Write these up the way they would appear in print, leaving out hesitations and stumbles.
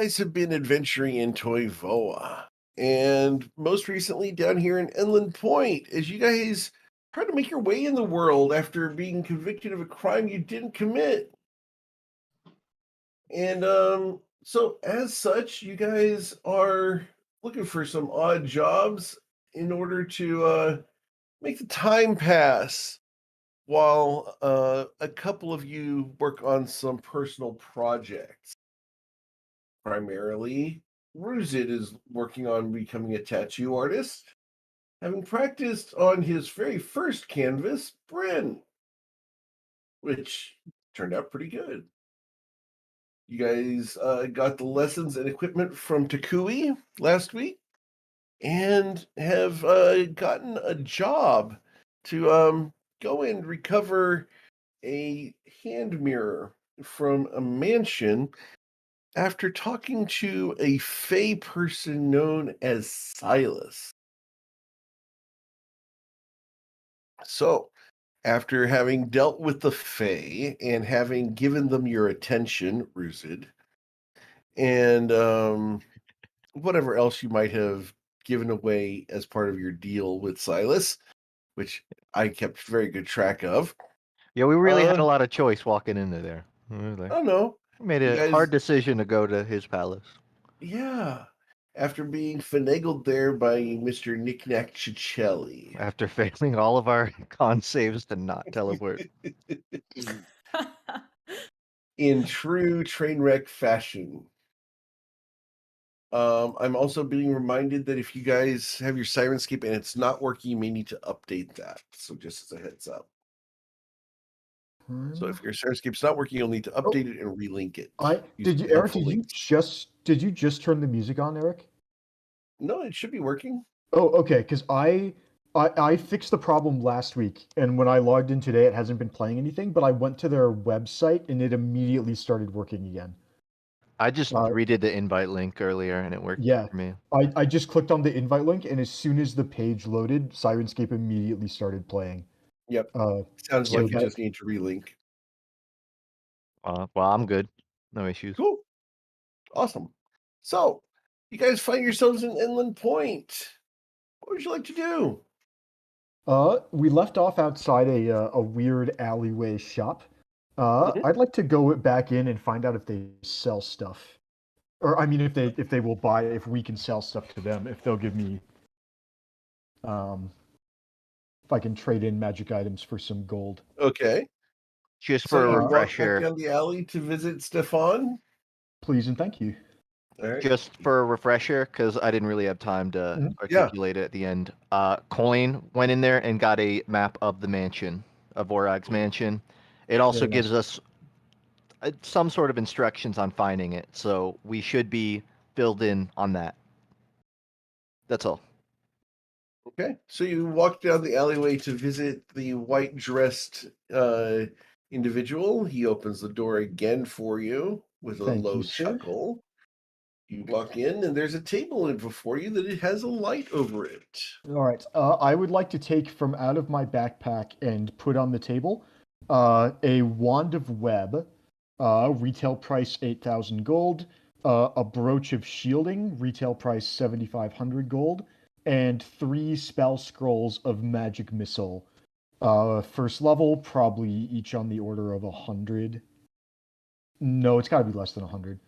guys have been adventuring in Toivoa, and most recently down here in Inland Point, as you guys try to make your way in the world after being convicted of a crime you didn't commit. And so as such, you guys are looking for some odd jobs in order to make the time pass while a couple of you work on some personal projects. Primarily, Ruzid is working on becoming a tattoo artist, having practiced on his very first canvas, Bryn, which turned out pretty good. You guys got the lessons and equipment from Takui last week and have gotten a job to go and recover a hand mirror from a mansion after talking to a Fey person known as Silas. So, after having dealt with the Fey and having given them your attention, Ruzid, and whatever else you might have given away as part of your deal with Silas, which I kept very good track of. Yeah, we really had Uh, a lot of choice walking into there. I don't know. We made You a hard guys, decision to go to his palace. yeah. After being finagled there by Mr. Knickknack Cicelli. After failing all of our con saves to not teleport. In true train wreck fashion. I'm also being reminded that if you guys have your Sirenscape and it's not working, you may need to update that. So just as a heads up. So if your Sirenscape's not working, you'll need to update it and relink it I using did you, Eric? helpful links. Did you just turn the music on, Eric? No, it should be working. Oh, okay. Because I fixed the problem last week, and when I logged in today, it hasn't been playing anything. But I went to their website, and it immediately started working again. I just Uh, redid the invite link earlier and it worked yeah, for me. I just clicked on the invite link, and as soon as the page loaded, Sirenscape immediately started playing. Yep. Uh, Sounds so like you that just need to relink. Well, I'm good. No issues. Cool. Awesome. So you guys find yourselves in Inland Point. What would you like to do? we left off outside a weird alleyway shop. Mhm. I'd like to go back in and find out if they sell stuff. Or I mean, if they will buy, if we can sell stuff to them, if they'll give me, um, if I can trade in magic items for some gold. Okay. Just So for a you walk back refresher, down the alley to visit Stefan. Please and thank you. All right. because I didn't really have time to Mhm. Yeah. articulate it at the end. Coin went in there and got a map of the mansion, of Vorag's mansion. It also Very nice. gives us some sort of instructions on finding it, so we should be filled in on that. That's all. Okay. So you walk down the alleyway to visit the white dressed individual. He opens the door again for you with a Thank you, low sir. chuckle. You walk in, and there's a table in before you that it has a light over it. All right. I would like to take from out of my backpack and put on the table a wand of web, retail price 8,000 gold, a brooch of shielding, retail price 7,500 gold, and 3 spell scrolls of magic missile. First level, probably each on the order of 100. No, it's got to be less than 100.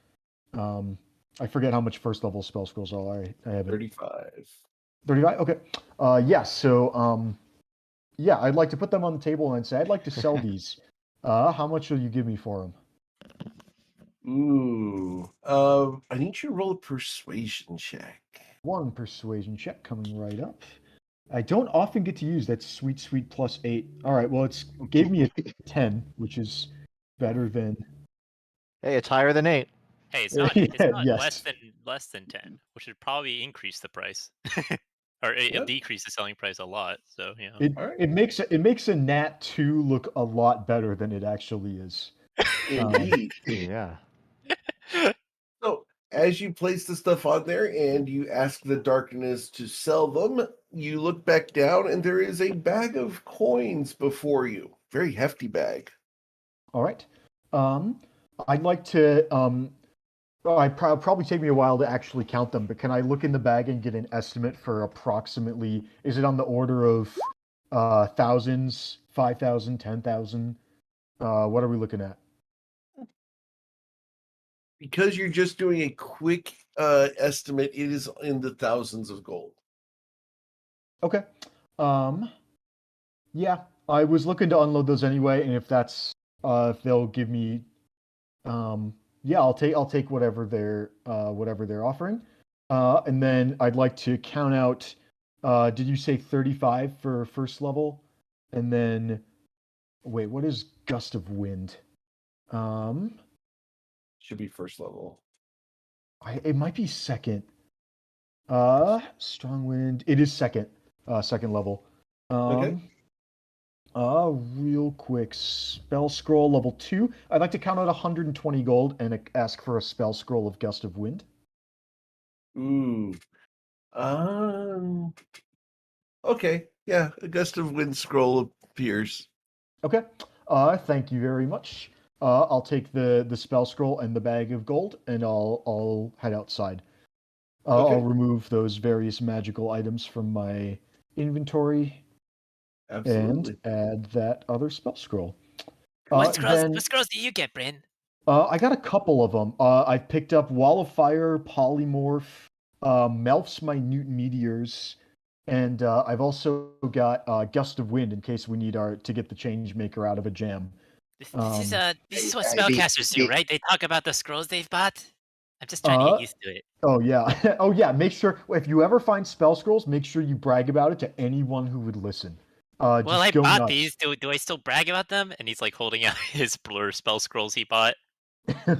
I forget how much first level spell scrolls are. I haven't. 35. 35? Okay. Yeah, so yeah, I'd like to put them on the table and say, I'd like to sell these. How much will you give me for them? Ooh. I need you to roll a persuasion check. 1 persuasion check coming right up. I don't often get to use that sweet, sweet +8. All right, well, it's gave me a 10, which is better than. Hey, it's higher than 8. Hey, it's Yeah, not yes. less than 10, which would probably increase the price. Or Yeah. it'll decrease the selling price a lot. So, you know. All right. It makes a nat 2 look a lot better than it actually is. Indeed. Yeah. So as you place the stuff on there and you ask the darkness to sell them, you look back down and there is a bag of coins before you. Very hefty bag. All right. I'd like to Oh, probably take me a while to actually count them, but can I look in the bag and get an estimate for approximately? Is it on the order of thousands, 5,000, 10,000? What are we looking at? Because you're just doing a quick estimate, it is in the thousands of gold. Okay. Yeah, I was looking to unload those anyway, and if if they'll give me, yeah, I'll take whatever they're offering. And then I'd like to count out, did you say 35 for first level? And then, wait, what is gust of wind? Um, Should be first level. it might be second. Strong wind. It is second level. Okay. Real quick, spell scroll level 2. I'd like to count out 120 gold and ask for a spell scroll of gust of wind. Ooh. Um. Okay. Yeah. A gust of wind scroll appears. Okay. Thank you very much. I'll take the spell scroll and the bag of gold, and I'll head outside. Okay. I'll remove those various magical items from my inventory Absolutely. and add that other spell scroll. What scrolls? Then What scrolls do you get, Bryn? I got a couple of them. I picked up Wall of Fire, Polymorph, Melf's Minute Meteors, and I've also got Gust of Wind in case we need to get the change maker out of a jam. This is what I- spellcasters do, the- right? They talk about the scrolls they've bought. I'm just trying to Uh, get used to it. oh yeah, oh yeah. Make sure if you ever find spell scrolls, make sure you brag about it to anyone who would listen. Well, Just I go bought nuts. these. Do I still brag about them? And he's like holding out his blur spell scrolls he bought.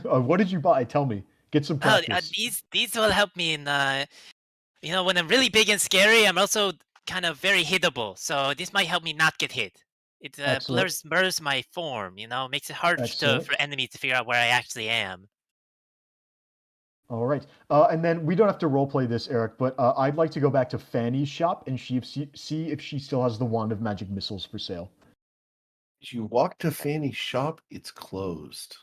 What did you buy? Tell me. Get some Oh, practice. these will help me in when I'm really big and scary. I'm also kind of very hittable, so this might help me not get hit. It Excellent. blurs my form. Makes it hard Excellent. for enemies to figure out where I actually am. All right. And then we don't have to roleplay this, Eric, but I'd like to go back to Fanny's shop and see if she still has the Wand of Magic Missiles for sale. As you walk to Fanny's shop, it's closed.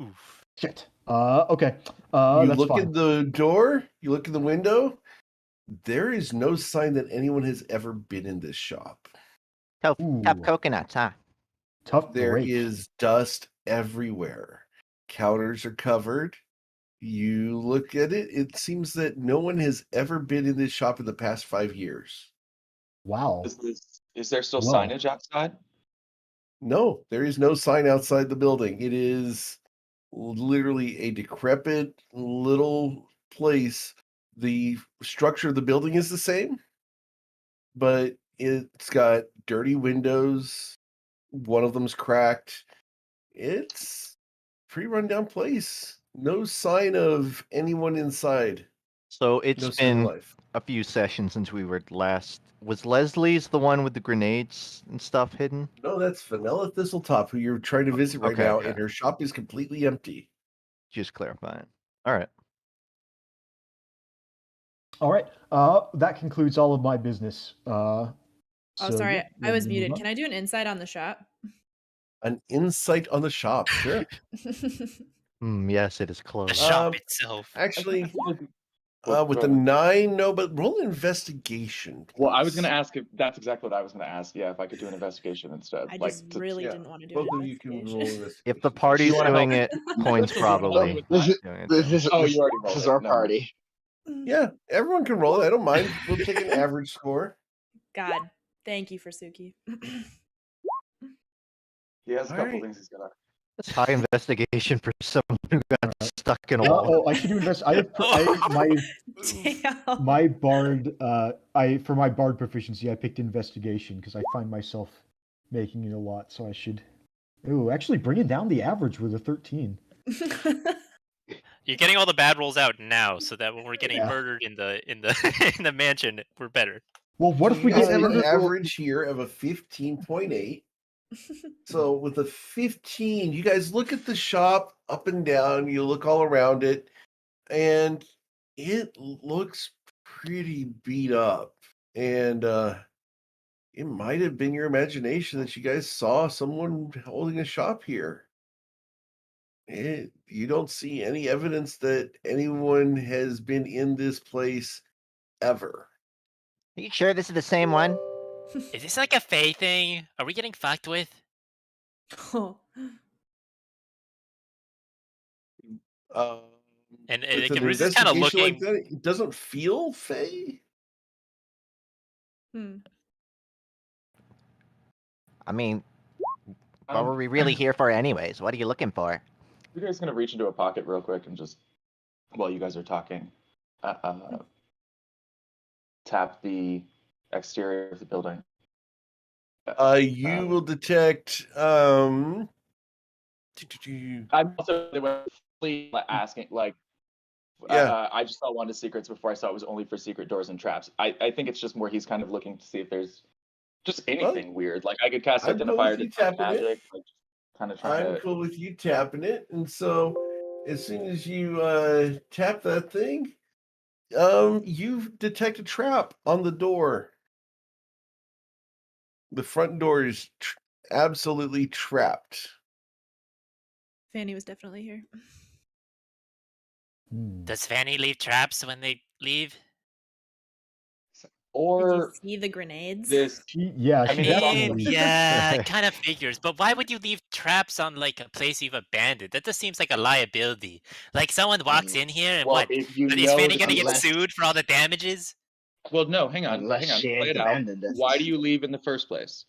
Oof. Shit. Okay. You That's look fine. at the door, you look in the window. There is no sign that anyone has ever been in this shop. Tough Ooh. coconuts, huh? Tough There break. is dust everywhere. Counters are covered. You look at it, it seems that no one has ever been in this shop in the past 5 years. Wow. Is there still Whoa. signage outside? No, there is no sign outside the building. It is literally a decrepit little place. The structure of the building is the same, but it's got dirty windows. One of them's cracked. It's a pretty rundown place. No sign of anyone inside. So it's No sign of been life. a few sessions since we were last. Was Leslie's the one with the grenades and stuff hidden? No, that's Vanilla Thistletop, who you're trying to visit right Okay, now, okay. and her shop is completely empty. Just clarifying. All right. All right. That concludes all of my business. Oh, sorry, yeah, I was ready to move muted. on? Can I do an insight on the shop? An insight on the shop, sure. Yes, it is The closed. shop itself. Actually, Well, with go the ahead. 9, no, but roll investigation. Well, I was please. going to ask if that's exactly what I was going to ask. Yeah, if I could do an investigation instead. I like just to, really Yeah, didn't want to do both an of you can roll investigation. investigation. If the checks. party's wanna doing help? it, Coin's You wanna help probably with This is doing it this too. is Oh, this, you already rolled this is it. our Never mind. party. Yeah, everyone can roll it. I don't mind. We'll take an average score. God, thank you for Suki. He has a couple Alright. things he's gonna. That's high investigation for someone who got stuck in a wall. I should do invest. I have Damn. my bard. For my bard proficiency, I picked investigation because I find myself making it a lot. So I should. Ooh, actually bringing down the average with a 13. You're getting all the bad rolls out now, so that when we're getting Yeah. murdered in the in the mansion, we're better. Well, what So if you we guys get have an murdered? average here of a 15.8. So with a 15, you guys look at the shop up and down, you look all around it, and it looks pretty beat up. And it might have been your imagination that you guys saw someone holding a shop here. You don't see any evidence that anyone has been in this place ever. Are you sure this is the same one? Is this like a Fae thing? Are we getting fucked with? Oh. Um, And with like, an Ruse is kind of investigation like looking. that, it doesn't feel fey. Hmm. I mean, what were we really here for anyways? What are you looking for? You guys gonna reach into a pocket real quick and just, while you guys are talking, tap the exterior of the building. You will detect. I'm also asking, like, Yeah. I just saw one of secrets before I saw it was only for secret doors and traps. I think it's just more he's kind of looking to see if there's just anything weird. Like I could cast I'm cool identifier, with you detect tapping it. magic, like kind of trying I'm to. cool with you tapping it, and so as soon as you tap that thing, you detect a trap on the door. The front door is absolutely trapped. Fanny was definitely here. Hmm. Does Fanny leave traps when they leave? Did Or you see the grenades? this. Yeah, I she mean, it's definitely. Yeah, it kind of figures. But why would you leave traps on like a place you've abandoned? That just seems like a liability. Like someone walks in here and Well, what? if you Is know Fanny that gonna get unless- sued for all the damages? Well, no, hang on, Unless hang on. she Play ain't it out. abandoned us. Why do you leave in the first place?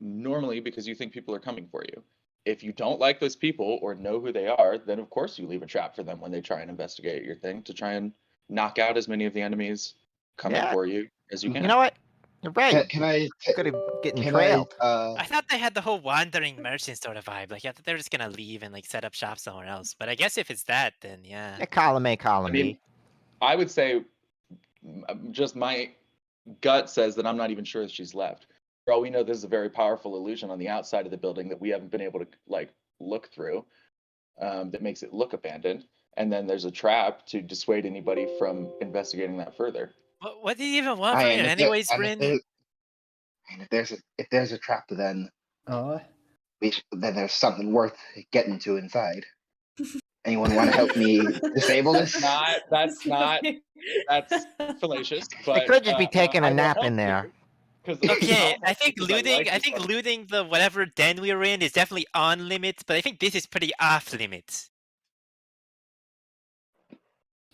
Normally, because you think people are coming for you. If you don't like those people or know who they are, then of course you leave a trap for them when they try and investigate your thing to try and knock out as many of the enemies coming Yeah. for you as you can. You know what? You're right. Can I? Could have getting Can trailed. I thought they had the whole wandering merchant sort of vibe. Like I thought they were just gonna leave and like set up shop somewhere else. But I guess if it's that, then yeah. Yeah, column A, I column mean, B. I would say just my gut says that I'm not even sure that she's left. For all we know, this is a very powerful illusion on the outside of the building that we haven't been able to like look through, that makes it look abandoned. And then there's a trap to dissuade anybody from investigating that further. What do you even want from here, anyways, Bryn? If there's a trap, then Uh, then there's something worth getting to inside. Anyone want to help me disable this? That's fallacious. But They could just be taking I a will nap help in there. you, 'cause Okay, I'll I think help you 'cause looting. like I this think one. looting the whatever den we were in is definitely on limits, but I think this is pretty off limits.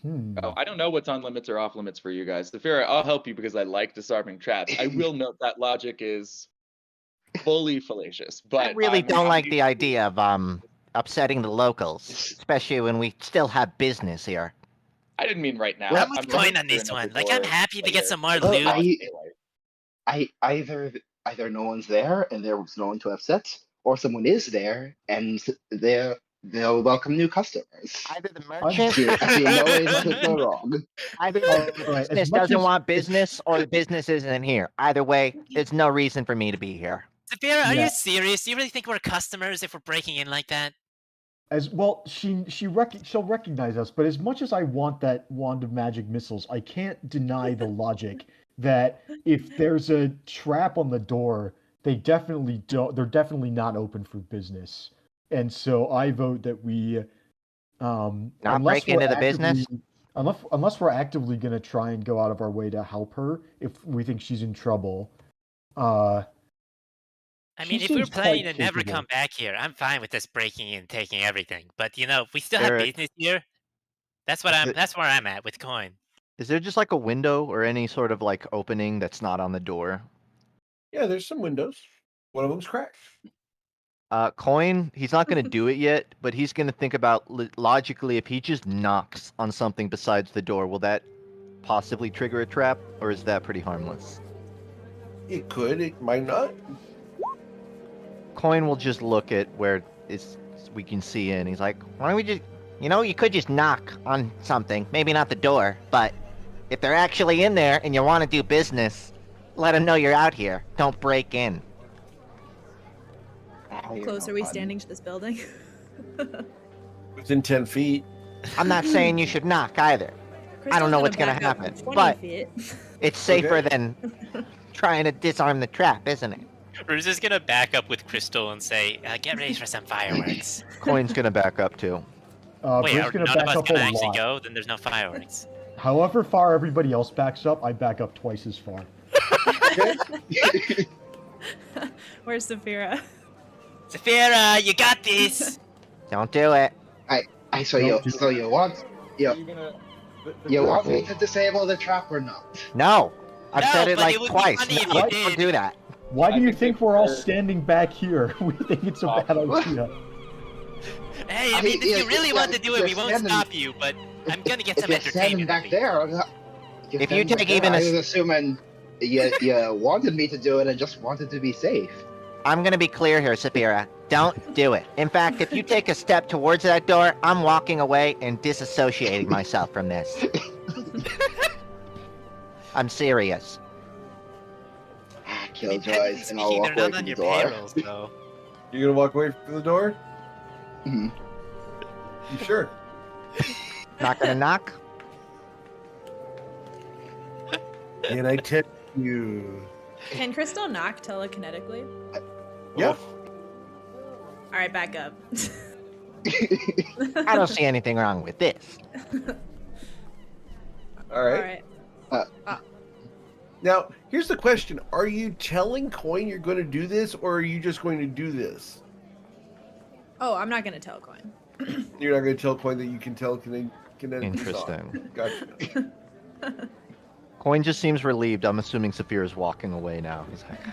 Oh, I don't know what's on limits or off limits for you guys. Saphira, I'll help you because I like disarming traps. I will note that logic is fully fallacious, but I really I'm don't like happy the idea of upsetting the locals, especially when we still have business here. I didn't mean right now. I'm with I'm Coin not on this sure one. enough Like I'm before happy to get later. some more Well, loot. Either no one's there and there's no one to upset, or someone is there and they'll welcome new customers. Either the I merchant, see no way this could go wrong. either Alright, the as business much doesn't as- want business, or the business isn't here. Either way, there's no reason for me to be here. Saphira, are Yeah. you serious? Do you really think we're customers if we're breaking in like that? As well, she'll recognize us, but as much as I want that wand of magic missiles, I can't deny the logic that if there's a trap on the door, they're definitely not open for business. And so I vote that we Not break into the business? Unless we're actively gonna try and go out of our way to help her if we think she's in trouble. I She mean, if we're seems quite planning to never capable. come back here, I'm fine with this breaking in, taking everything. But if we still have Eric. business here, that's what that's where I'm at with Coin. Is there just like a window or any sort of like opening that's not on the door? Yeah, there's some windows. One of them's cracked. Coin, he's not going to do it yet, but he's going to think about logically if he just knocks on something besides the door, will that possibly trigger a trap, or is that pretty harmless? It could, it might not. Coin will just look at where we can see in. He's like, why don't we just, you could just knock on something. Maybe not the door, but if they're actually in there and you want to do business, let them know you're out here. Don't break in. How close are we standing to this building? Within 10 feet. I'm not saying you should knock either. I don't know what's gonna back up happen, 20 but feet. it's safer Okay. than trying to disarm the trap, isn't it? We're just gonna back up with Crystal and say, "Get ready for some fireworks." Coin's gonna back up too. Wait, Britt's are gonna none of back us up gonna a actually lot. go? Then there's no fireworks. However far everybody else backs up, I back up twice as far. Where's Saphira? Saphira, you got this. Don't do it. So Don't do you want Are you gonna? you want me to disable the trap or not? No. I've No, said it but like it would be twice. funny if No, you don't did. do that. Why do I you think think if we're all we're- standing back here? We think it's a bad idea. Hey, I I mean, mean, if you yeah, really yeah, want to do it, you're we won't standing- stop you. But I'm gonna get If some you're standing entertainment. back for you. there, If you take even I a was assuming you wanted me to do it and just wanted to be safe. I'm gonna be clear here, Saphira. Don't do it. In fact, if you take a step towards that door, I'm walking away and disassociating myself from this. I'm serious. Ah, I mean, Killjoys, technically and I'll speaking, walk they're away not from on the your door. payroll, so. You gonna walk away from the door? Mhm. You sure? Not gonna knock? And I tell you. Can Crystal knock telekinetically? Yeah. All right, back up. I don't see anything wrong with this. All All right. right. Now, here's the question: are you telling Coin you're going to do this, or are you just going to do this? Oh, I'm not gonna tell Coin. You're not going to tell Coin that you can tell kinetically. Interesting. Gotcha. Coin just seems relieved. I'm assuming Saphira's walking away now. He's like,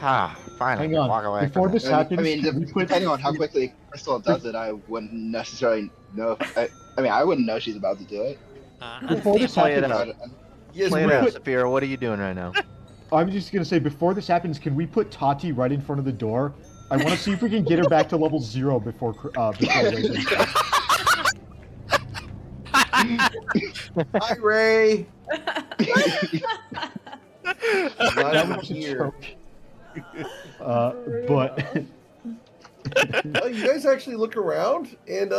finally, Hang on. walk away. Before from this this. happens, I mean, can we put... depending on how quickly Crystal does it, I wouldn't necessarily know. I wouldn't know she's about to do it. Before this Play it happens, out. Yes, Play it we out, would. Saphira. What are you doing right now? I'm just gonna say, before this happens, can we put Tati right in front of the door? I want to see if we can get her back to level 0 before Reagan. Hi, Ray. That Not was a here. joke. But Oh, you guys actually look around, and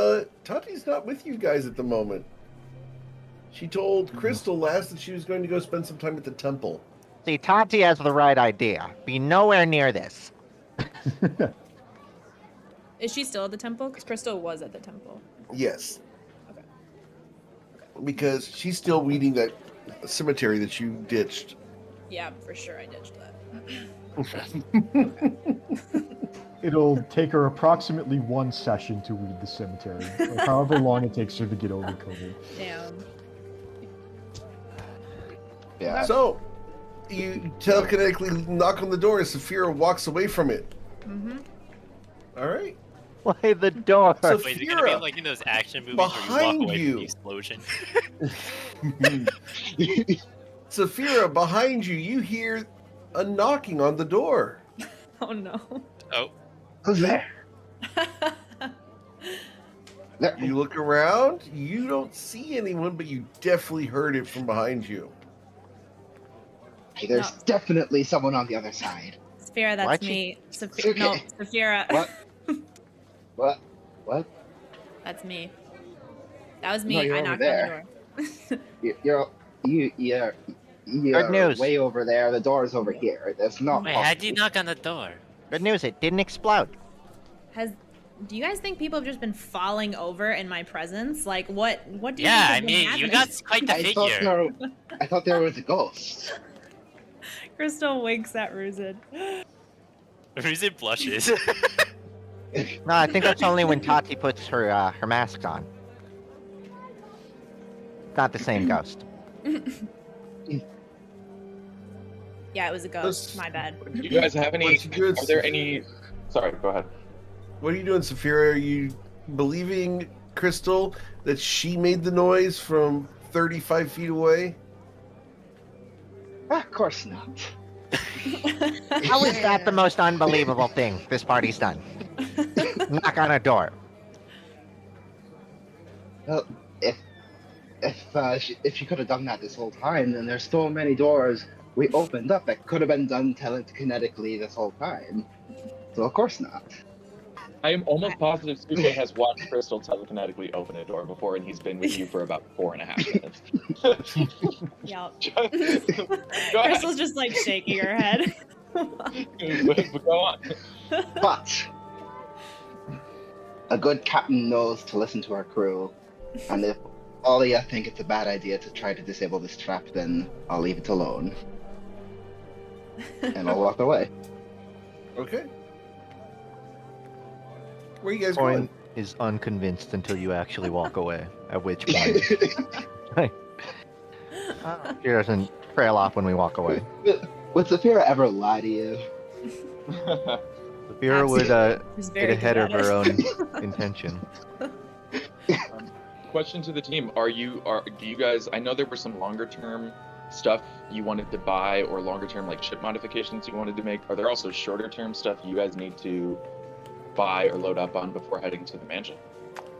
Tati's not with you guys at the moment. She told Crystal last that she was going to go spend some time at the temple. See, Tati has the right idea. Be nowhere near this. Is she still at the temple? Because Crystal was at the temple. Yes. Okay. Because she's still weeding that cemetery that you ditched. Yeah, for sure I ditched that. it'll take her approximately 1 session to weed the cemetery, or however long it takes her to get over COVID. Damn. Yeah. So, you telekinetically knock on the door as Saphira walks away from it. Mm-hmm. All right. Play the door. So- Wait, is it gonna be Saphira, like in those action movies behind where you you. walk away from the explosion? Saphira, behind you, you hear a knocking on the door. Oh no. Oh, Who's there? There- You look around, you don't see anyone, but you definitely heard it from behind you. Hey, there's No. definitely someone on the other side. Saphira, that's Why'd you- me. It's No, okay. Saphira. What? What? What? That's me. That was No, me. you're I over knocked there. on the door. You're Good news. way over there. The door's over here. That's not. wait, how'd you knock on the door? Good news, it didn't explode. Do you guys think people have just been falling over in my presence? Like, what do you Yeah, I think has been mean, you happening? got quite the figure. I thought there was a ghost. Crystal winks at Ruzid. Ruzid blushes. No, I think that's only when Tati puts her her mask on. Not the same ghost. Yeah, it was a ghost. This- My bad. Do you guys have any? What you do is- Are there any? Sorry, go ahead. What are you doing, Saphira? Are you believing Crystal that she made the noise from 35 feet away? Of course not. How is that the most unbelievable thing this party's done? Knock on a door. Well, if she could have done that this whole time, then there's so many doors we opened up that could have been done telekinetically this whole time. So of course not. I am almost positive Suke has watched Crystal telekinetically open a door before, and he's been with you for about 4.5 minutes. Yep. Go ahead. Crystal's just like shaking her head. But go on. But a good captain knows to listen to our crew, and if all of you think it's a bad idea to try to disable this trap, then I'll leave it alone. And I'll walk away. Okay. Where are you guys Coin going? is unconvinced until you actually walk away. At which point, he doesn't trail off when we walk away. Would Zafira ever lie to you? Vera would He's get very ahead good of at her it. own intention. Question to the team: do you guys? I know there were some longer term stuff you wanted to buy, or longer term like ship modifications you wanted to make. Are there also shorter term stuff you guys need to buy or load up on before heading to the mansion?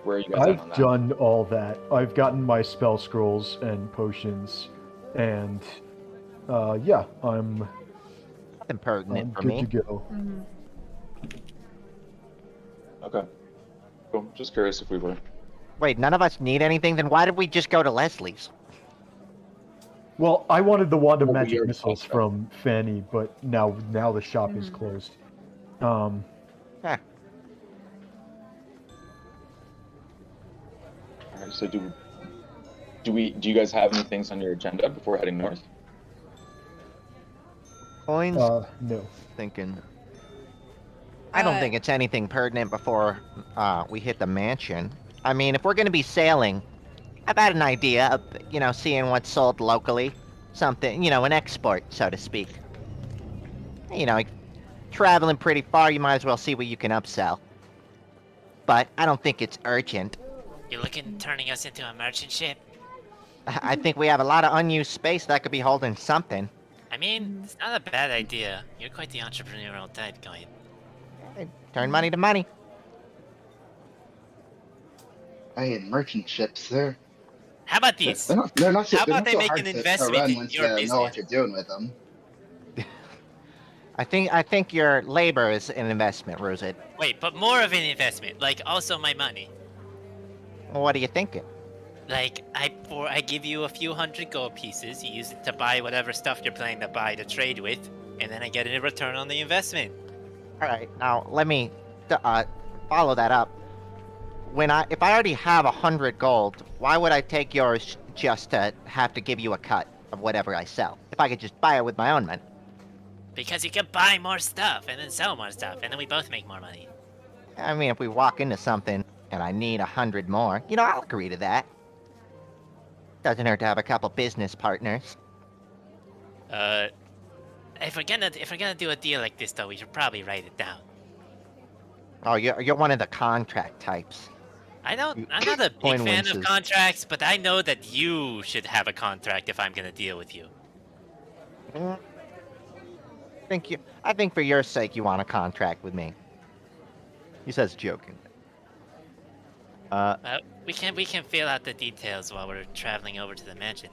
Where are you guys at on I've that? done all that. I've gotten my spell scrolls and potions, and yeah, I'm Nothing pertinent for good me. to go. Mhm. Okay. Cool. Just curious if we were. Wait, none of us need anything? Then why did we just go to Leslie's? Well, I wanted the wand of Well, we magic already missiles talked from Fanny, but now the shop is Mhm. closed. Eh, All right. So do you guys have any things on your agenda before heading north? Coins No. thinking. I don't Uh, think it's anything pertinent before we hit the mansion. I mean, if we're going to be sailing, I've had an idea of, seeing what's sold locally. Something, an export, so to speak. Traveling pretty far, you might as well see what you can upsell. But I don't think it's urgent. You looking turning us into a merchant ship? I think we have a lot of unused space that could be holding something. I mean, it's not a bad idea. You're quite the entrepreneurial type, going. Hey, turn money to money. Hey, merchant ships, they're How about these? they're not How they're about not they so make hard an to investment run in once your you know what business? you're doing with them. I think your labor is an investment, Rosette. Wait, but more of an investment. Like, also my money. Well, what are you thinking? Like, I give you a few hundred gold pieces. You use it to buy whatever stuff you're planning to buy to trade with, and then I get a return on the investment. All right, now let me follow that up. If I already have 100 gold, why would I take yours just to have to give you a cut of whatever I sell? If I could just buy it with my own money. Because you can buy more stuff and then sell more stuff, and then we both make more money. I mean, if we walk into something and I need 100 more, I'll agree to that. Doesn't hurt to have a couple business partners. If we're gonna do a deal like this, though, we should probably write it down. Oh, you're one of the contract types. I'm not a big Coin fan of winces. contracts, but I know that you should have a contract if I'm gonna deal with you. Mm. I think for your sake you want a contract with me. He says joking. We can fill out the details while we're traveling over to the mansion,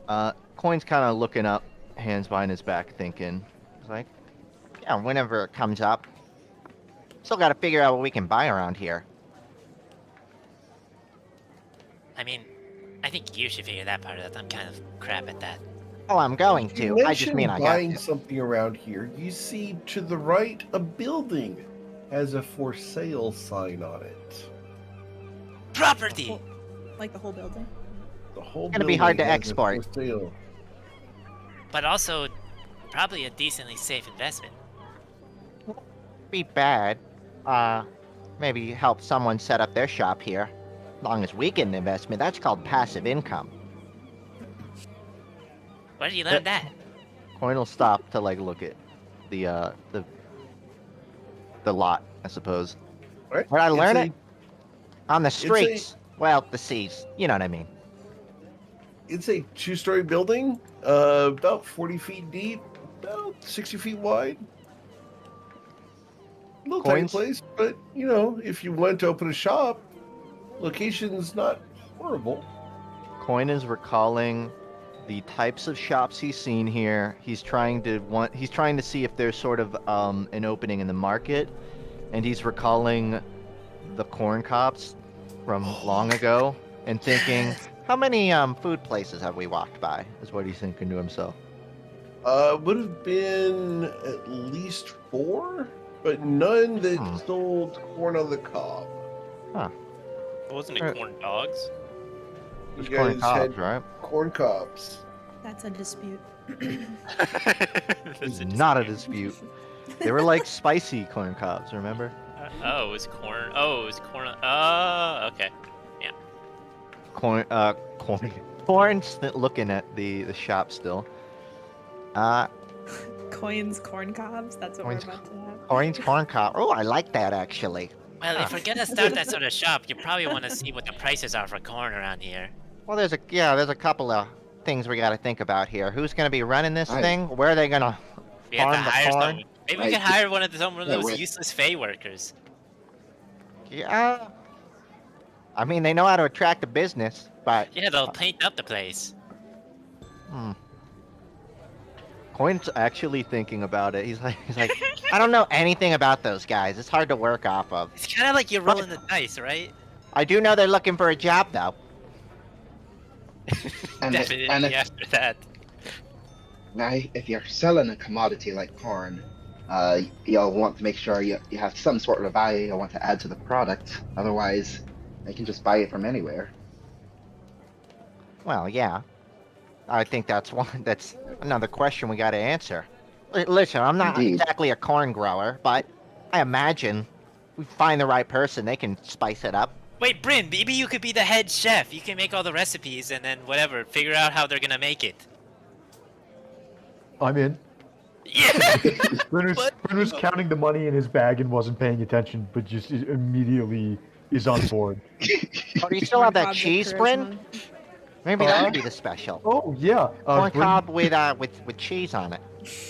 right? Coin's kind of looking up, hands behind his back, thinking. He's like, yeah, whenever it comes up. Still got to figure out what we can buy around here. I mean, I think you should figure that part out. I'm kind of crap at that. Oh, I'm going You to. I just mean I got buying to. something around here. You see to the right a building has a for sale sign on it. Property! Like the whole building. The whole Gonna be hard to building has a export. for sale. But also, probably a decently safe investment. Be bad. Maybe help someone set up their shop here. As long as we get an investment, that's called passive income. Where did you learn that? Coin will stop to look at the lot, I suppose. Right? Where'd I It's learn a- it? On the streets. Well, the seas. You know what I mean. It's a two-story building, about 40 feet deep, about 60 feet wide. Little tiny Coins? place, but if you wanted to open a shop, location's not horrible. Coin is recalling the types of shops he's seen here. He's trying to see if there's sort of an opening in the market, and he's recalling the corn cobs from long ago and thinking, how many food places have we walked by? Is what he's thinking to himself. Would have been at least 4, but none that sold corn on the cob. Wasn't Uh, it corn dogs? You There's corn guys cobs, had right? corn cobs. That's a dispute. That's Not a dispute. They were like spicy corn cobs, remember? Oh, it was corn. Oh, it was corn. Oh, okay. Corn's looking at the shop still. Coins, corn cobs. That's what Coins- we're about to have. Corn cob. Oh, I like that actually. Well, if we're gonna start that sort of shop, you probably want to see what the prices are for corn around here. Well, there's a couple of things we got to think about here. Who's gonna be running this I- thing? Where are they gonna We have to farm the hire corn? someone. Maybe we I- could hire one of Yeah, those wait. useless Fey workers. Yeah. I mean, they know how to attract a business, but Yeah, they'll paint up the place. Coin's actually thinking about it. He's like, I don't know anything about those guys. It's hard to work off of. It's kind of like you're rolling the dice, right? I do know they're looking for a job though. And Definitely and after that. if you're selling a commodity like corn, you'll want to make sure you have some sort of value you want to add to the product. Otherwise, they can just buy it from anywhere. Well, yeah. I think that's another question we got to answer. Listen, I'm not Indeed. exactly a corn grower, but I imagine we find the right person, they can spice it up. Wait, Bryn, maybe you could be the head chef. You can make all the recipes and then whatever, figure out how they're gonna make it. I'm in. Yeah. Bryn What? was counting the money in his bag and wasn't paying attention, but just immediately is on board. Oh, do you still have that Corn cob cheese, with Bryn? charisma. Maybe that would be the special. Oh yeah, Corn Bryn- cob with cheese on it.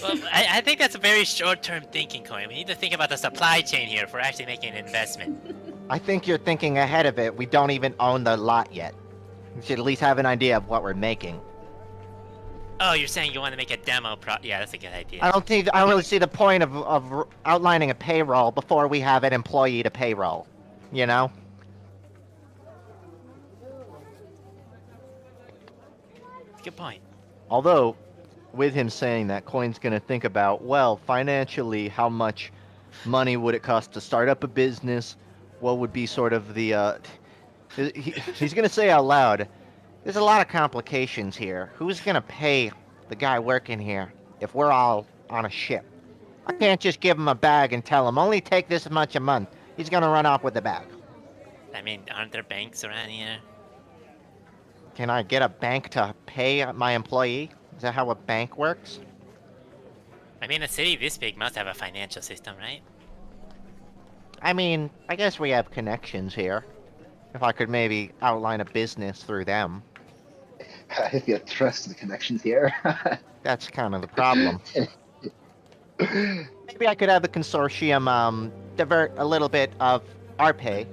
Well, I think that's a very short-term thinking, Coin. We need to think about the supply chain here if we're actually making an investment. I think you're thinking ahead of it. We don't even own the lot yet. We should at least have an idea of what we're making. Oh, you're saying you want to make a demo Yeah, that's a good idea. I don't really see the point of outlining a payroll before we have an employee to payroll. You know? Good point. Although, with him saying that, Coin's gonna think about, well, financially, how much money would it cost to start up a business? What would be sort of the, he's gonna say out loud, there's a lot of complications here. Who's gonna pay the guy working here if we're all on a ship? I can't just give him a bag and tell him, only take this much a month. He's gonna run off with the bag. I mean, aren't there banks around here? Can I get a bank to pay my employee? Is that how a bank works? I mean, a city this big must have a financial system, right? I mean, I guess we have connections here. If I could maybe outline a business through them. If you trust the connections here. That's kind of the problem. Maybe I could have the consortium divert a little bit of our pay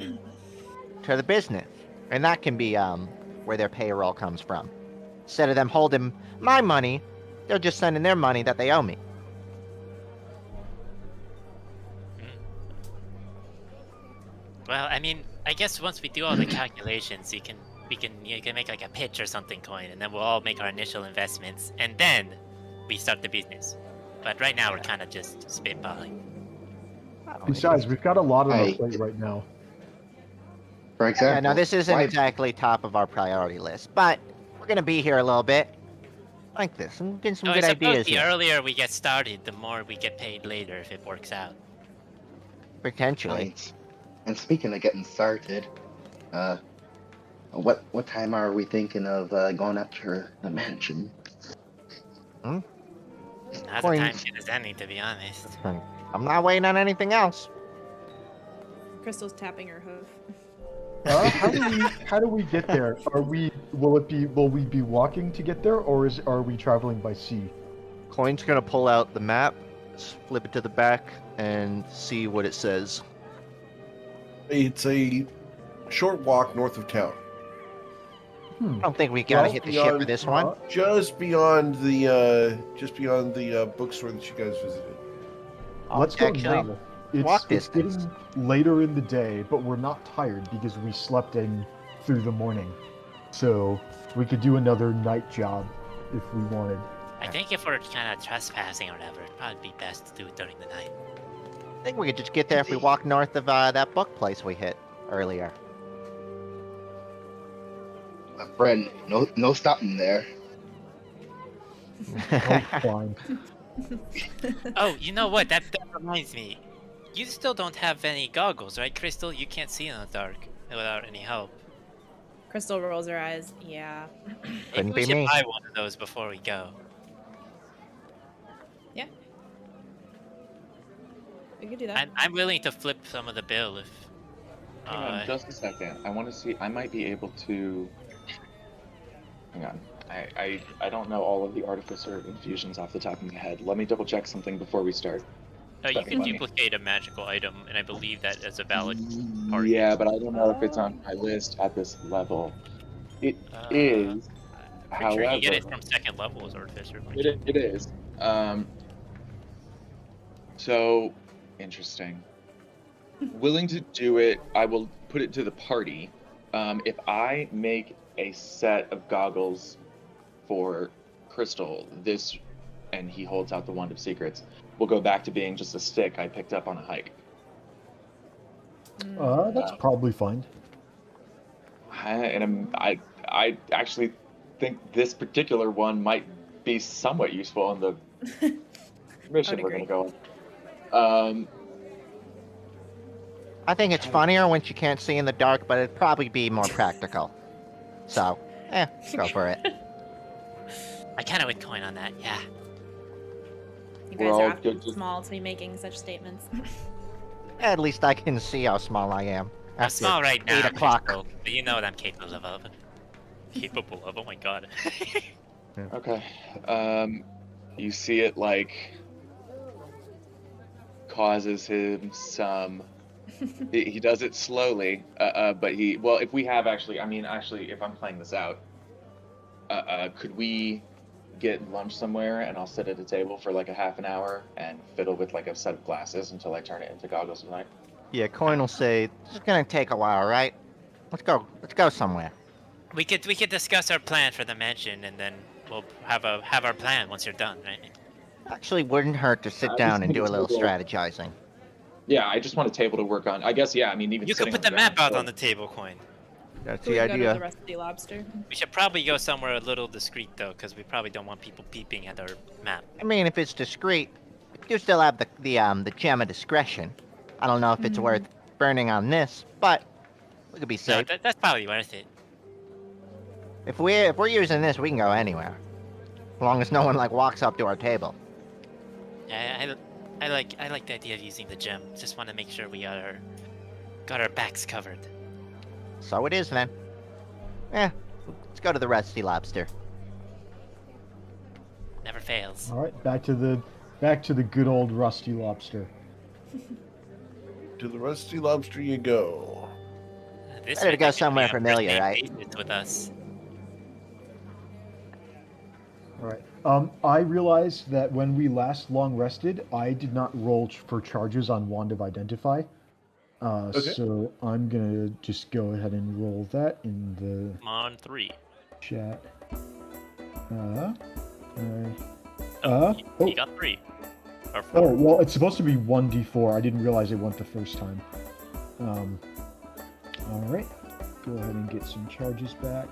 to the business. And that can be where their payroll comes from. Instead of them holding my money, they're just sending their money that they owe me. Well, I mean, I guess once we do all the calculations, you can make like a pitch or something, Coin, and then we'll all make our initial investments, and then we start the business. But right now, we're kind of just spitballing. Besides, we've got a lot on our I- plate right now. For example. Yeah, now this isn't why- exactly top of our priority list, but we're gonna be here a little bit. Like this, and get some I good suppose ideas the here. earlier we get started, the more we get paid later if it works out. Potentially. Right. And speaking of getting started, what time are we thinking of going after the mansion? Now's the Coin. time shit as any, to be honest. I'm not waiting on anything else. Crystal's tapping her hoof. How do we get there? Will we be walking to get there, or are we traveling by sea? Coin's gonna pull out the map, flip it to the back, and see what it says. It's a short walk north of town. I don't think we gotta Well, hit the ship for beyond- this one. Just beyond the bookstore that you guys visited. Let's go Actually, now. walk It's distance. getting later in the day, but we're not tired because we slept in through the morning. So we could do another night job if we wanted. I think if we're kind of trespassing or whatever, it'd probably be best to do it during the night. I think we could just get there if we walk north of that book place we hit earlier. Bren, no stopping there. Oh, fine. Oh, you know what? That reminds me. You still don't have any goggles, right, Crystal? You can't see in the dark without any help. Crystal rolls her eyes. Yeah. Maybe Couldn't we be should me. buy one of those before we go. Yeah. We could do that. I'm willing to flip some of the bill if. Hang on just a second. I want to see. I might be able to. Hang on. I don't know all of the artificer infusions off the top of my head. Let me double check something before we start. You Spending can money. duplicate a magical item, and I believe that is a valid part. Yeah, but I don't know if it's on my list at this level. It is. Pretty However, sure you get it from second level as artificer. it is. So interesting. Willing to do it. I will put it to the party. If I make a set of goggles for Crystal, this, and he holds out the Wand of Secrets, will go back to being just a stick I picked up on a hike. That's probably fine. I actually think this particular one might be somewhat useful in the mission we're going to go on. I think it's funnier when she can't see in the dark, but it'd probably be more practical. So, go for it. I kind of would coin on that, yeah. You We're guys all are good to- small to be making such statements. At least I can see how small I am. I'm After small right now, 8 o'clock. Crystal, but you know what I'm capable of. Capable of? Oh my god. Okay. You see it like causes him some. He does it slowly, but if we have actually, if I'm playing this out, could we get lunch somewhere and I'll sit at a table for like a half an hour and fiddle with like a set of glasses until I turn it into goggles tonight? Yeah, Coin will say, this is gonna take a while, right? Let's go somewhere. We could discuss our plan for the mansion, and then we'll have our plan once you're done, right? Actually, wouldn't hurt to sit I down just and think do a it's little a little- strategizing. Yeah, I just want a table to work on. I guess, yeah, I mean, even You could sitting put the on map ground, out on the table, Coin. That's Could we the go to the idea. Rusty Lobster? We should probably go somewhere a little discreet, though, because we probably don't want people peeping at our map. I mean, if it's discreet, we do still have the gem of discretion. I don't know if it's worth burning on this, but we could be No, safe. that's probably worth it. If we're using this, we can go anywhere, as long as no one like walks up to our table. Yeah, I like the idea of using the gem. Just want to make sure we got our backs covered. So it is then. Let's go to the Rusty Lobster. Never fails. All right, back to the good old Rusty Lobster. To the Rusty Lobster you go. This Better to might go actually somewhere be a familiar, first-name right? basis with us. All right. I realized that when we last long rested, I did not roll for charges on Wand of Identify. So I'm gonna just go ahead and roll that in the Come on, 3. chat. You got 3. Or 4. Oh, well, it's supposed to be 1d4. I didn't realize it went the first time. All right. Go ahead and get some charges back.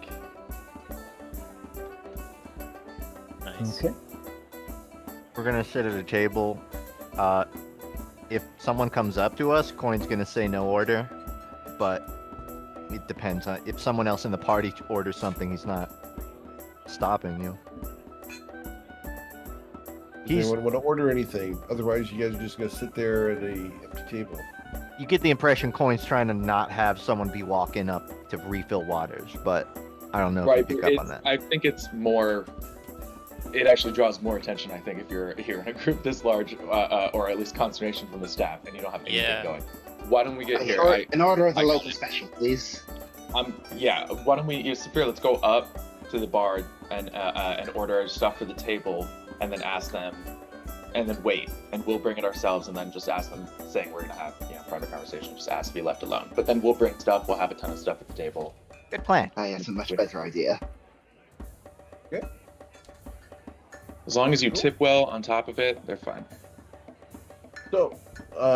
Nice. Okay. We're gonna sit at a table. If someone comes up to us, Coin's gonna say no order, but it depends. If someone else in the party orders something, he's not stopping you. Does anyone want to order anything? Otherwise, you guys are just going to sit there at a empty table. You get the impression Coin's trying to not have someone be walking up to refill waters, but I don't know if you pick up on that. I think it's more. It actually draws more attention, I think, if you're here in a group this large, or at least consternation from the staff, and you don't have anything Yeah. going. Why don't we get here? An order of the I- local special, please. Yeah. Why don't we, Saphir? Let's go up to the bar and order our stuff for the table, and then ask them, and then wait, and we'll bring it ourselves, and then just ask them, saying we're gonna have private conversation. Just ask to be left alone. But then we'll bring stuff. We'll have a ton of stuff at the table. Good plan. That's a much better idea. As long as you Cool. tip well on top of it, they're fine. So,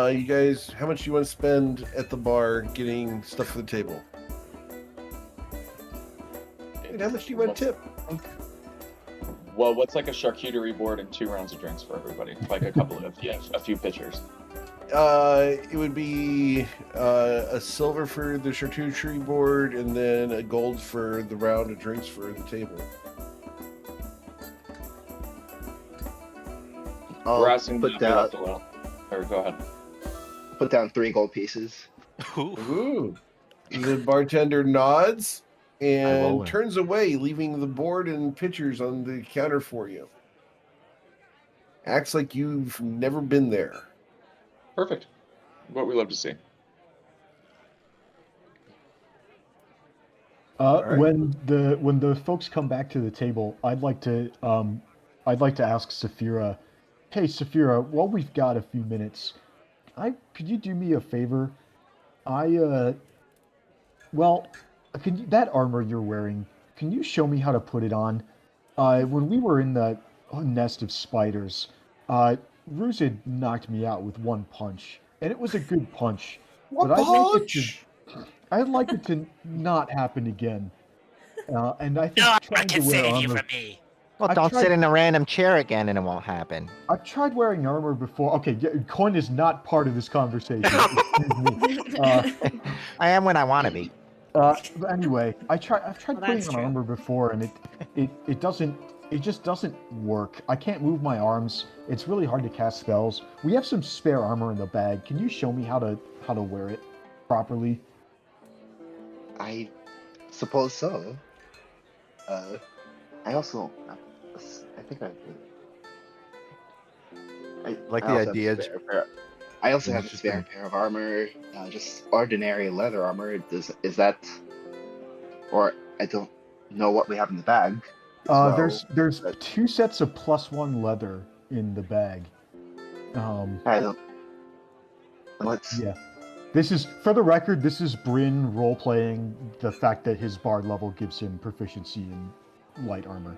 you guys, how much do you want to spend at the bar getting stuff for the table? And how much do you want to tip? Well, what's like a charcuterie board and 2 rounds of drinks for everybody? Like a couple of, a few pitchers. It would be a silver for the charcuterie board, and then a gold for the round of drinks for the table. We're asking put to down left a little. Or go ahead. put down 3 gold pieces. Ooh. The bartender nods and will. turns away, leaving the board and pitchers on the counter for you. Acts like you've never been there. Perfect. What we love to see. right. When the folks come back to the table, I'd like to ask Saphira, hey Saphira, while we've got a few minutes, could you do me a favor? That armor you're wearing, can you show me how to put it on? When we were in the nest of spiders, Ruse had knocked me out with 1 punch, and it was a good punch. What but punch? I'd like it to not happen again. And I think No armor trying can to wear save you armor. from me. Well, I've don't tried- sit in a random chair again and it won't happen. I've tried wearing armor before. Okay, Coin is not part of this conversation. Excuse me. I am when I want to be. But anyway, I've tried Well, putting that's on true. armor before, and it just doesn't work. I can't move my arms. It's really hard to cast spells. We have some spare armor in the bag. Can you show me how to wear it properly? I suppose so. I also, I think I Like I the also have a idea. I also have a Interesting. spare pair of armor, just ordinary leather armor. Is that, or I don't know what we have in the bag. as well, There's but 2 sets of +1 leather in the bag. I don't. Let's. Yeah. This is, for the record, this is Bryn role-playing the fact that his bard level gives him proficiency in light armor.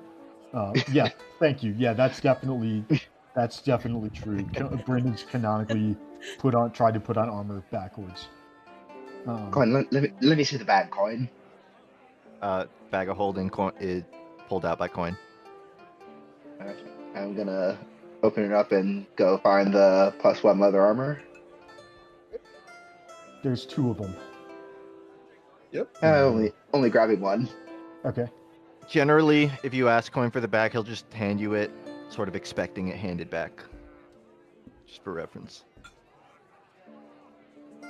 Yeah, thank you. Yeah, that's definitely true. Bryn has canonically tried to put on armor backwards. Coin, let me see the bag, Coin. Bag of holding coin is pulled out by Coin. Okay. I'm gonna open it up and go find the +1 leather armor. There's 2 of them. Yep. Only grabbing 1. Okay. Generally, if you ask Coin for the bag, he'll just hand you it, sort of expecting it handed back. Just for reference.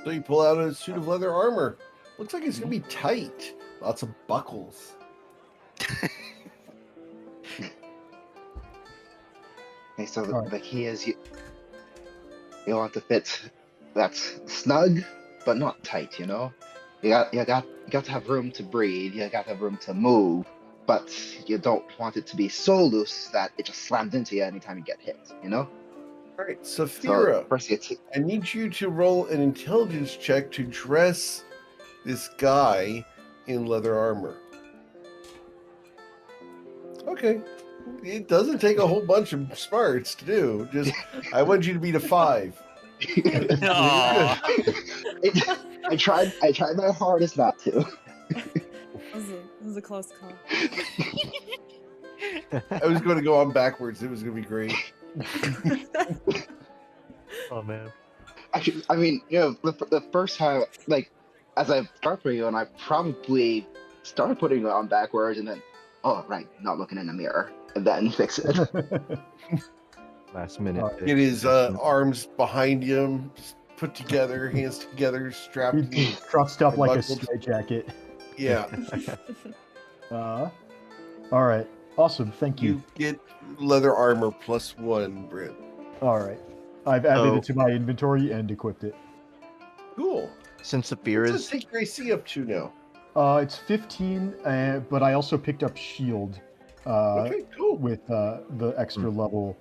So you pull out a suit of leather armor. Looks like it's gonna be tight. Lots of buckles. Okay, so Alright. the key is you want to fit that's snug but not tight, you know? You got to have room to breathe, you got to have room to move, but you don't want it to be so loose that it just slams into you anytime you get hit, you know? All right, So Saphira, first I need you to roll an intelligence check to dress this guy in leather armor. Okay. It doesn't take a whole bunch of smarts to do. Just I want you to beat a 5. Aw. I tried my hardest not to. This is a close call. I was going to go on backwards. It was going to be great. Oh man. Actually, I mean, you know, the first time, like, as I start putting it on, I probably started putting it on backwards and then, oh, right, not looking in the mirror, and then fix it. Last minute. Get his arms behind him, put together, hands together, strapped. He's trussed up like a buckled. straitjacket. Yeah, All right. Awesome. Thank you. you get leather armor +1, Brent. All right. I've added So- it to my inventory and equipped it. Cool. Since What's Saphira's this take your AC up to now? It's 15, but I also picked up shield Okay, cool. with the extra level.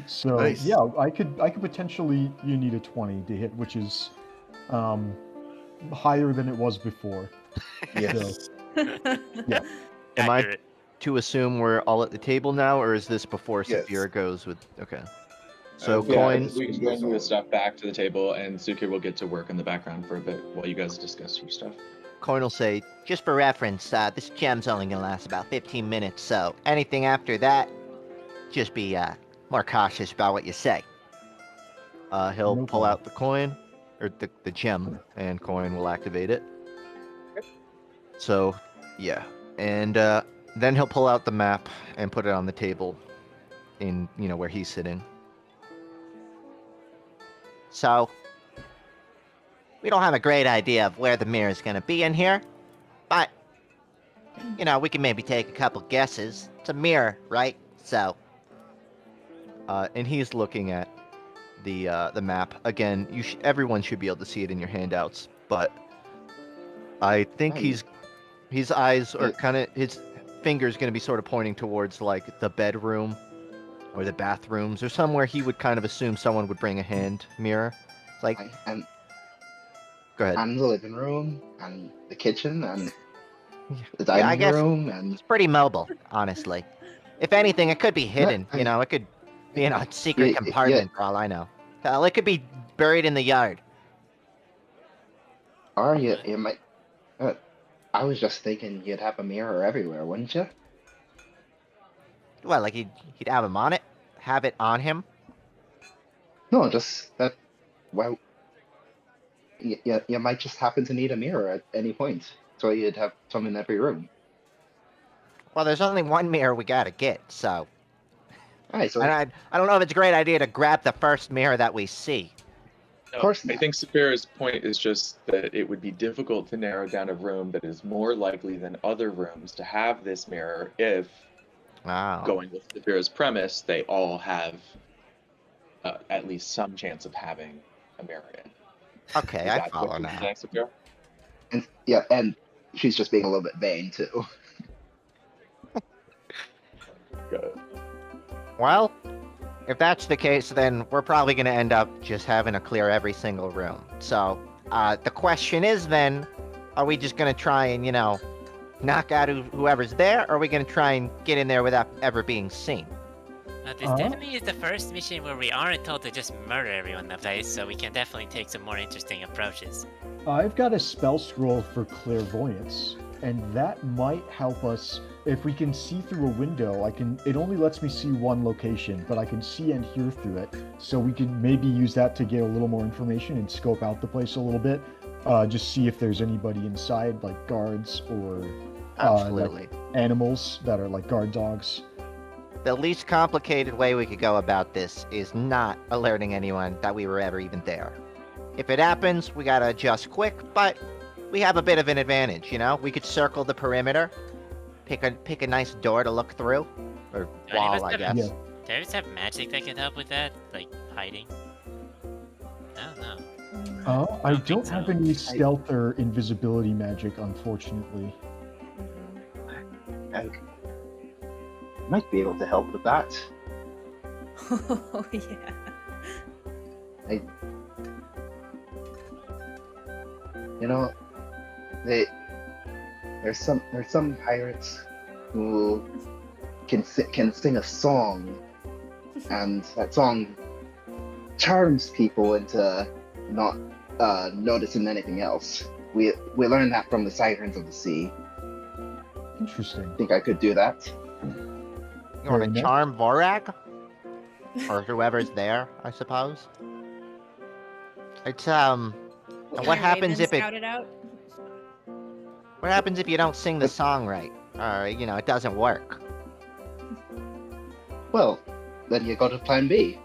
So Nice. yeah, I could potentially you need a 20 to hit, which is higher than it was before. Yes. Am I Accurate. to assume we're all at the table now, or is this before Yes. Saphira goes with? Okay. So Okay. Yeah, coin. we can bring the stuff back to the table, and Sukir will get to work in the background for a bit while you guys discuss your stuff. Coin will say, just for reference, this gem's only gonna last about 15 minutes, so anything after that, just be more cautious about what you say. He'll No pull problem. out the coin, or the gem, and coin will activate it. So, yeah, and then he'll pull out the map and put it on the table, in where he's sitting. So, we don't have a great idea of where the mirror is gonna be in here, but, we can maybe take a couple guesses. It's a mirror, right? So, And he's looking at the map again. Everyone should be able to see it in your handouts, but I think Nice. his eyes are Yeah. his fingers going to be sort of pointing towards like the bedroom or the bathrooms or somewhere he would kind of assume someone would bring a hand mirror. It's like, And go ahead. and the living room, and the kitchen, and the yeah, I dining guess room, and it's pretty mobile, honestly. If anything, it could be hidden. I- It could be in a secret Yeah, compartment for all I know. Hell, it could be buried in the yard. or you might. I was just thinking you'd have a mirror everywhere, wouldn't you? Well, like he'd have him on it, have it on him. No, just that. Well, you might just happen to need a mirror at any point, so you'd have some in every room. Well, there's only one mirror we gotta get, so. Alright, so And I don't know if it's a great idea to grab the first mirror that we see. No, course I not. think Saphira's point is just that it would be difficult to narrow down a room that is more likely than other rooms to have this mirror if, Wow. going with Saphira's premise, they all have at least some chance of having a mirror in. Okay, Is I that follow what you're now. saying, Saphira? And she's just being a little bit vain too. Good. Well, if that's the case, then we're probably going to end up just having to clear every single room. So, the question is then, are we just going to try and, knock out whoever's there, or are we going to try and get in there without ever being seen? This definitely is the first mission where we aren't told to just murder everyone in the place, so we can definitely take some more interesting approaches. I've got a spell scroll for clairvoyance, and that might help us if we can see through a window. It only lets me see one location, but I can see and hear through it, so we can maybe use that to get a little more information and scope out the place a little bit. Just see if there's anybody inside, like guards or Absolutely. animals that are like guard dogs. The least complicated way we could go about this is not alerting anyone that we were ever even there. If it happens, we gotta adjust quick, but we have a bit of an advantage, We could circle the perimeter, pick a nice door to look through, or Do any of us wall, I have- guess. Yeah. Do you guys have magic that could help with that? Like hiding? I don't know. I don't think don't have so. any stealth or invisibility magic, unfortunately. I might be able to help with that. Oh yeah. You know, there's some pirates who can sing a song, and that song charms people into not noticing anything else. We learned that from the Sirens of the Sea. Interesting. I think I could do that. You want Fair to enough. charm Vorag? Or whoever's there, I suppose. It's, and Can what your happens raven if scout it out? what happens if you don't sing the song right? Or, it doesn't work. Well, then you go to Plan B.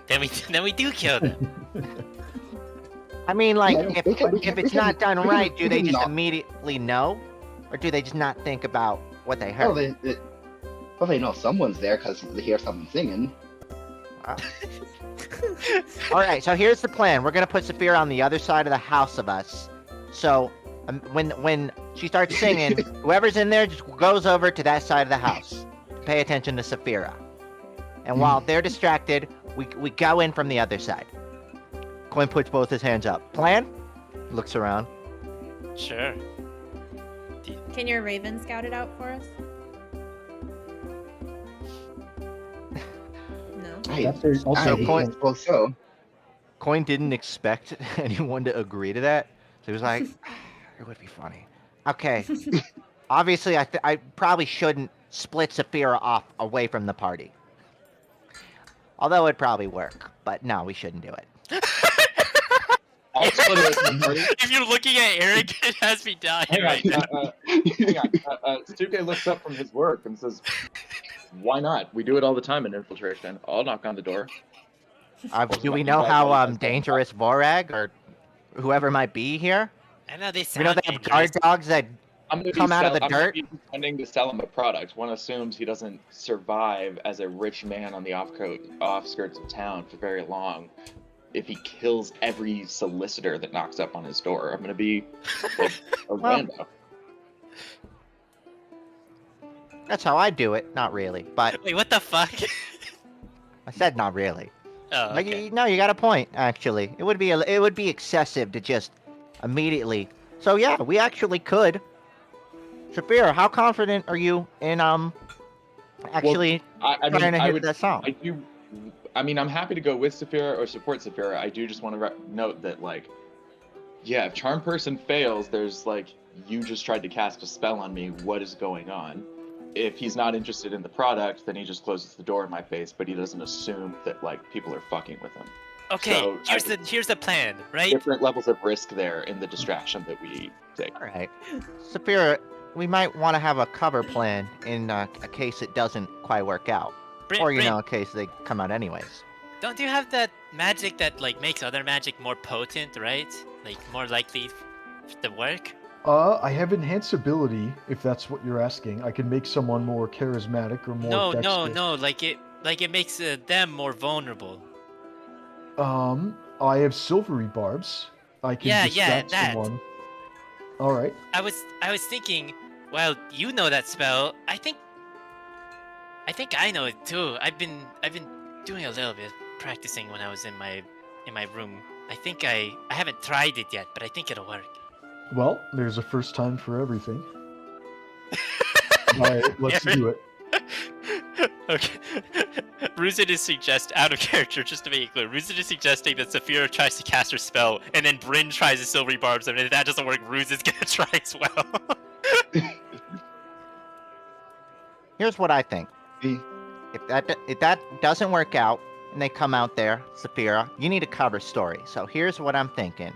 Then we do kill them. I mean, like, Yeah, if, we can- if we it's can- not done we can- right, do we they can just not- immediately know? Or do they just not think about what they heard? Well, they know someone's there because they hear someone singing. Alright, so here's the plan. We're gonna put Saphira on the other side of the house of us. So, when she starts singing, whoever's in there just goes over to that side of the house. Pay attention to Saphira. And while they're distracted, we go in from the other side. Coin puts both his hands up. Plan? Looks around. Sure. Can your raven scout it out for us? That's also a good Coin- point. Well, so Coin didn't expect anyone to agree to that, so he was like, "It would be funny." Okay, obviously, I probably shouldn't split Saphira off away from the party. Although it'd probably work, but no, we shouldn't do it. I'll split it with the party. If you're looking at Eric, it has me dying Hang right now. on, hang on. Stuke looks up from his work and says, "Why not? We do it all the time in infiltration. I'll knock on the door." Do we know how dangerous Vorag or whoever might be here? I know they We sound know they have dangerous. guard dogs that I'm gonna come out of the I'm gonna dirt? be pretending to sell him a product. One assumes he doesn't survive as a rich man on the offskirts of town for very long if he kills every solicitor that knocks up on his door. I'm gonna be like a Well- rando. That's how I do it. Not really, but Wait, what the fuck? I said not really. Oh, Like, okay. no, you got a point. Actually, it would be excessive to just immediately. So yeah, we actually could. Saphira, how confident are you in actually I trying to I hit would. that song? I do. I mean, I'm happy to go with Saphira or support Saphira. I do just want to note that, like, yeah, if Charm Person fails, there's like, you just tried to cast a spell on me. What is going on? If he's not interested in the product, then he just closes the door in my face, but he doesn't assume that like people are fucking with him. Okay, So, here's the plan, right? Different levels of risk there in the distraction that we take. All right, Saphira, we might want to have a cover plan in a case it doesn't quite work out, or Bryn, a case they come out anyways. don't you have that magic that like makes other magic more potent, right? Like more likely to work? I have enhance ability, if that's what you're asking. I can make someone more charismatic or more No, dexterous. like it makes them more vulnerable. I have silvery barbs. I can Yeah, distract that. someone. All right. I was thinking, well, you know that spell. I think I know it too. I've been doing a little bit practicing when I was in my room. I think I haven't tried it yet, but I think it'll work. Well, there's a first time for everything. All right, let's do it. Okay. Ruzin is out of character, just to make it clear. Ruzin is suggesting that Saphira tries to cast her spell, and then Bryn tries the silvery barbs, and if that doesn't work, Ruzin's gonna try as well. Here's what I think. the- If that doesn't work out and they come out there, Saphira, you need a cover story. So here's what I'm thinking.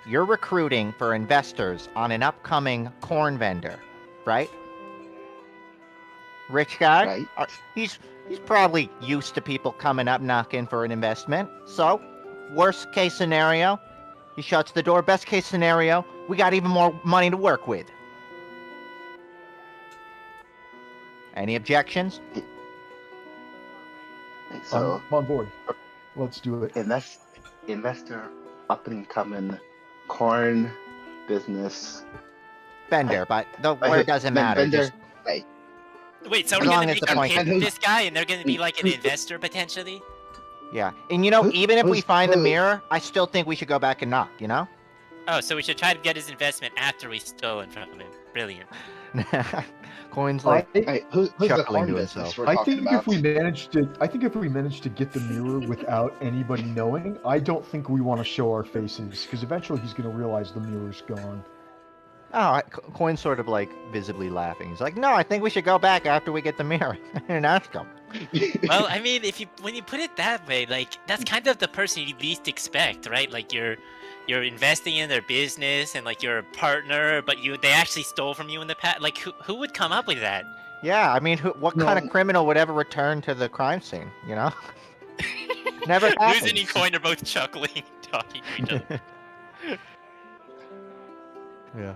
You're recruiting for investors on an upcoming corn vendor, right? Rich guy? Right. He's probably used to people coming up knocking for an investment. So, worst case scenario, he shuts the door. Best case scenario, we got even more money to work with. Any objections? So I'm on board. Let's do it. investor, up and coming, corn business. Vendor, but the word doesn't matter. Vendor, Just, Wait, so As we're long gonna as make the a point- pit And this guy, and they're gonna be like an who's- investor potentially? yeah. And you know, Who- even if we who's- find the who- mirror, I still think we should go back and knock, you know? Oh, so we should try to get his investment after we stole it from him. Brilliant. Coin's like, Hey, who's the chuckling corn to business himself. we're I talking think about? if we manage to get the mirror without anybody knowing, I don't think we want to show our faces because eventually he's going to realize the mirror's gone. oh, Coin's sort of like visibly laughing. He's like, no, I think we should go back after we get the mirror and ask him. Well, I mean, when you put it that way, like that's kind of the person you least expect, right? Like you're investing in their business and like you're a partner, but they actually stole from you in the past. Like who would come up with that? Yeah, I mean, what kind of No. criminal would ever return to the crime scene, you know? Never Losing happens. and Coin are both chuckling, talking to each other. Yeah.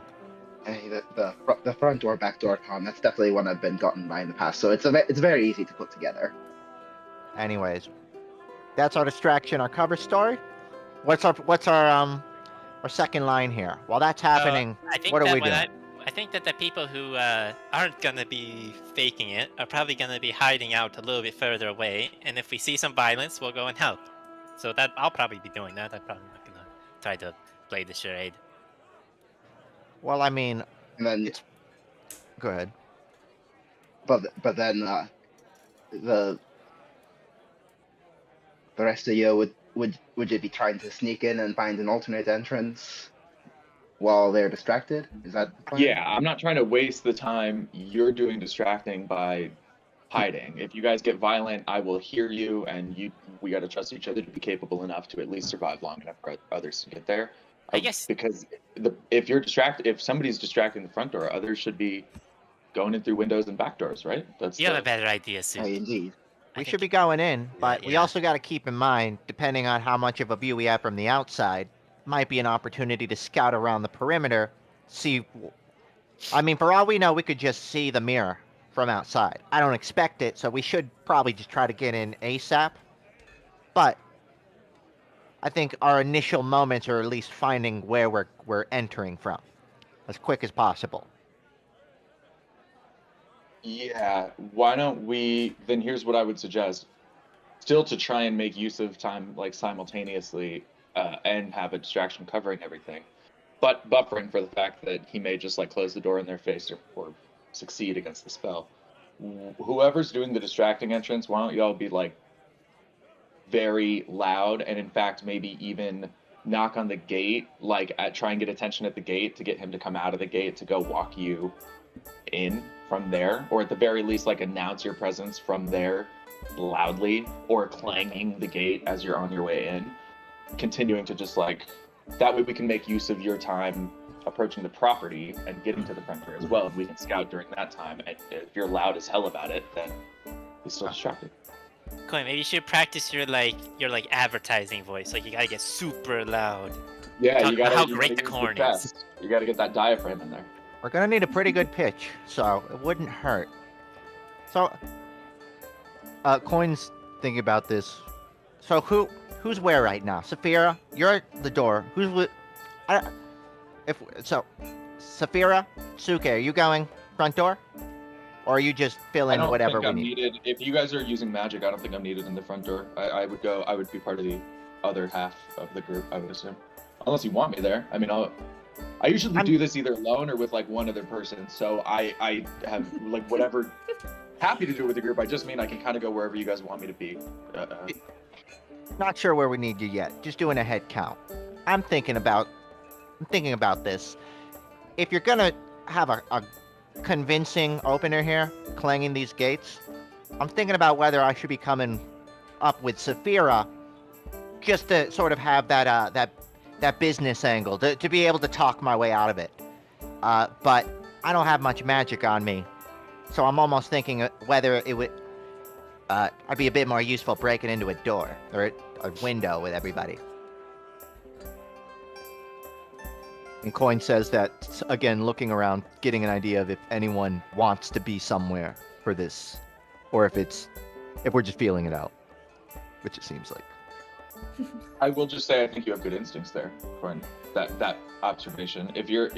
Hey, the front door, back door con, that's definitely one I've been gotten by in the past, so it's very easy to put together. Anyways, that's our distraction, our cover story. What's our second line here? While that's happening, I think what are that we when doing? I think that the people who aren't gonna be faking it are probably gonna be hiding out a little bit further away, and if we see some violence, we'll go and help. So that I'll probably be doing that. I'm probably not gonna try to play the charade. Well, I mean, And then, go ahead. but then the the rest of you would you be trying to sneak in and find an alternate entrance while they're distracted? Is that the plan? Yeah, I'm not trying to waste the time you're doing distracting by hiding. If you guys get violent, I will hear you, and we got to trust each other to be capable enough to at least survive long enough for others to get there. I guess Because if somebody's distracting the front door, others should be going in through windows and back doors, right? you have a better idea, Sue. Indeed. We should be going in, but we yeah. also got to keep in mind, depending on how much of a view we have from the outside, might be an opportunity to scout around the perimeter, see. I mean, for all we know, we could just see the mirror from outside. I don't expect it, so we should probably just try to get in ASAP. But I think our initial moments are at least finding where we're entering from, as quick as possible. Yeah, why don't we, then here's what I would suggest. Still to try and make use of time like simultaneously and have a distraction covering everything, but buffering for the fact that he may just like close the door in their face or succeed against the spell. Whoever's doing the distracting entrance, why don't y'all be like very loud and in fact maybe even knock on the gate, like try and get attention at the gate to get him to come out of the gate to go walk you in from there, or at the very least like announce your presence from there loudly or clanging the gate as you're on your way in, continuing to just like that way we can make use of your time approaching the property and getting to the front door as well, and we can scout during that time. And if you're loud as hell about it, then he's still distracted. Coin, maybe you should practice your advertising voice. Like you gotta get super loud. Yeah, Talk you gotta about how you great gotta the use corn your is. chest. You gotta get that diaphragm in there. We're gonna need a pretty good pitch, so it wouldn't hurt. So, Coin's thinking about this. So who's where right now? Saphira, you're at the door. Who's with? Saphira, Suke, are you going front door, or are you just I filling don't whatever think we I'm need? needed. If you guys are using magic, I don't think I'm needed in the front door. I would go. I would be part of the other half of the group, I would assume, unless you want me there. I mean, I usually do this either alone or with like one other person. So I have like whatever. Happy to do it with the group. I just mean I can kind of go wherever you guys want me to be. Not sure where we need you yet. Just doing a head count. I'm thinking about this. If you're gonna have a convincing opener here, clanging these gates, I'm thinking about whether I should be coming up with Saphira, just to sort of have that business angle, to be able to talk my way out of it. But I don't have much magic on me, so I'm almost thinking whether it would I'd be a bit more useful breaking into a door or a window with everybody. And Coin says that, again, looking around, getting an idea of if anyone wants to be somewhere for this, or if we're just feeling it out, which it seems like. I will just say I think you have good instincts there, Corin. That observation. If you're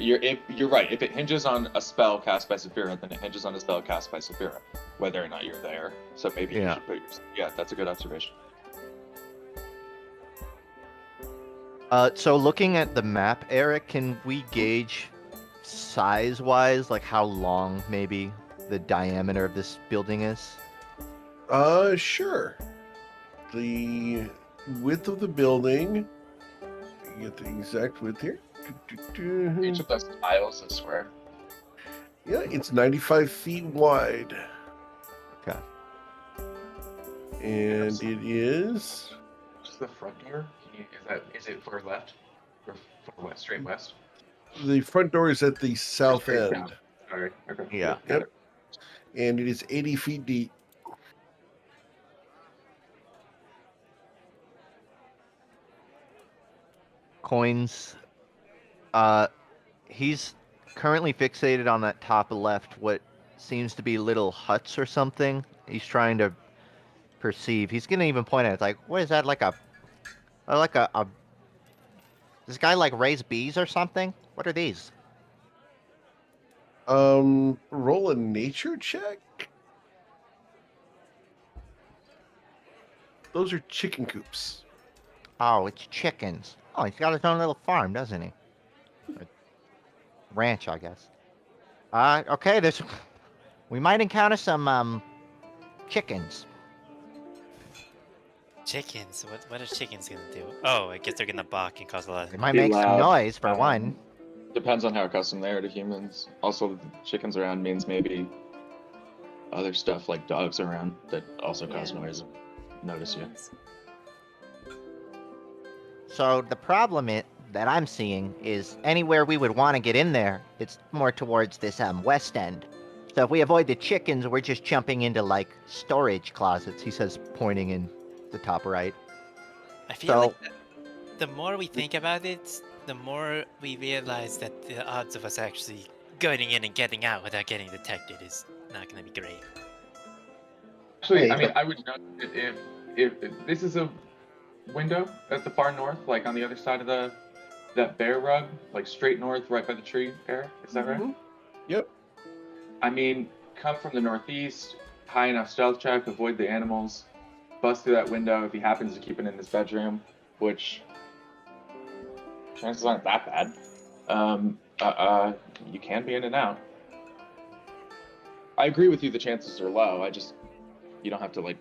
right. If it hinges on a spell cast by Saphira, then it hinges on a spell cast by Saphira, whether or not you're there. So maybe you should put yeah, that's a good observation. So looking at the map, Eric, can we gauge size-wise, like how long maybe the diameter of this building is? Sure. The width of the building. Get the exact width here. Each of those tiles is square. Yeah, it's 95 feet wide. Okay. And it is. Just the front door. Is it far left or far west? Straight west. The front door is at the south Straight end. down. All right. Okay. Yeah. Yep. And it is 80 feet deep. Coins. He's currently fixated on that top left, what seems to be little huts or something. He's trying to perceive. He's gonna even point at it. It's like, what is that? Like a this guy like raise bees or something? What are these? Roll a nature check. Those are chicken coops. Oh, it's chickens. Oh, he's got his own little farm, doesn't he? A ranch, I guess. Okay, we might encounter some chickens. Chickens. What are chickens gonna do? Oh, I guess they're gonna bark and cause a lot It of. might Be make some loud, noise for one. Depends on how accustomed they are to humans. Also, chickens around means maybe other stuff like dogs around that also cause Yeah. noise and notice you. So the problem that I'm seeing is anywhere we would want to get in there, it's more towards this west end. So if we avoid the chickens, we're just jumping into like storage closets. He says, pointing in the top right. I feel So- like the more we think about it, the more we realize that the odds of us actually going in and getting out without getting detected is not gonna be great. Actually, I Hey, mean, but- I would note that if this is a window at the far north, like on the other side of that bear rug, like straight north, right by the tree, Eric, is that right? Mhm. Yep. I mean, come from the northeast, high enough stealth check, avoid the animals, bust through that window if he happens to keep it in his bedroom, which chances aren't that bad. You can be in and out. I agree with you. The chances are low. You don't have to like.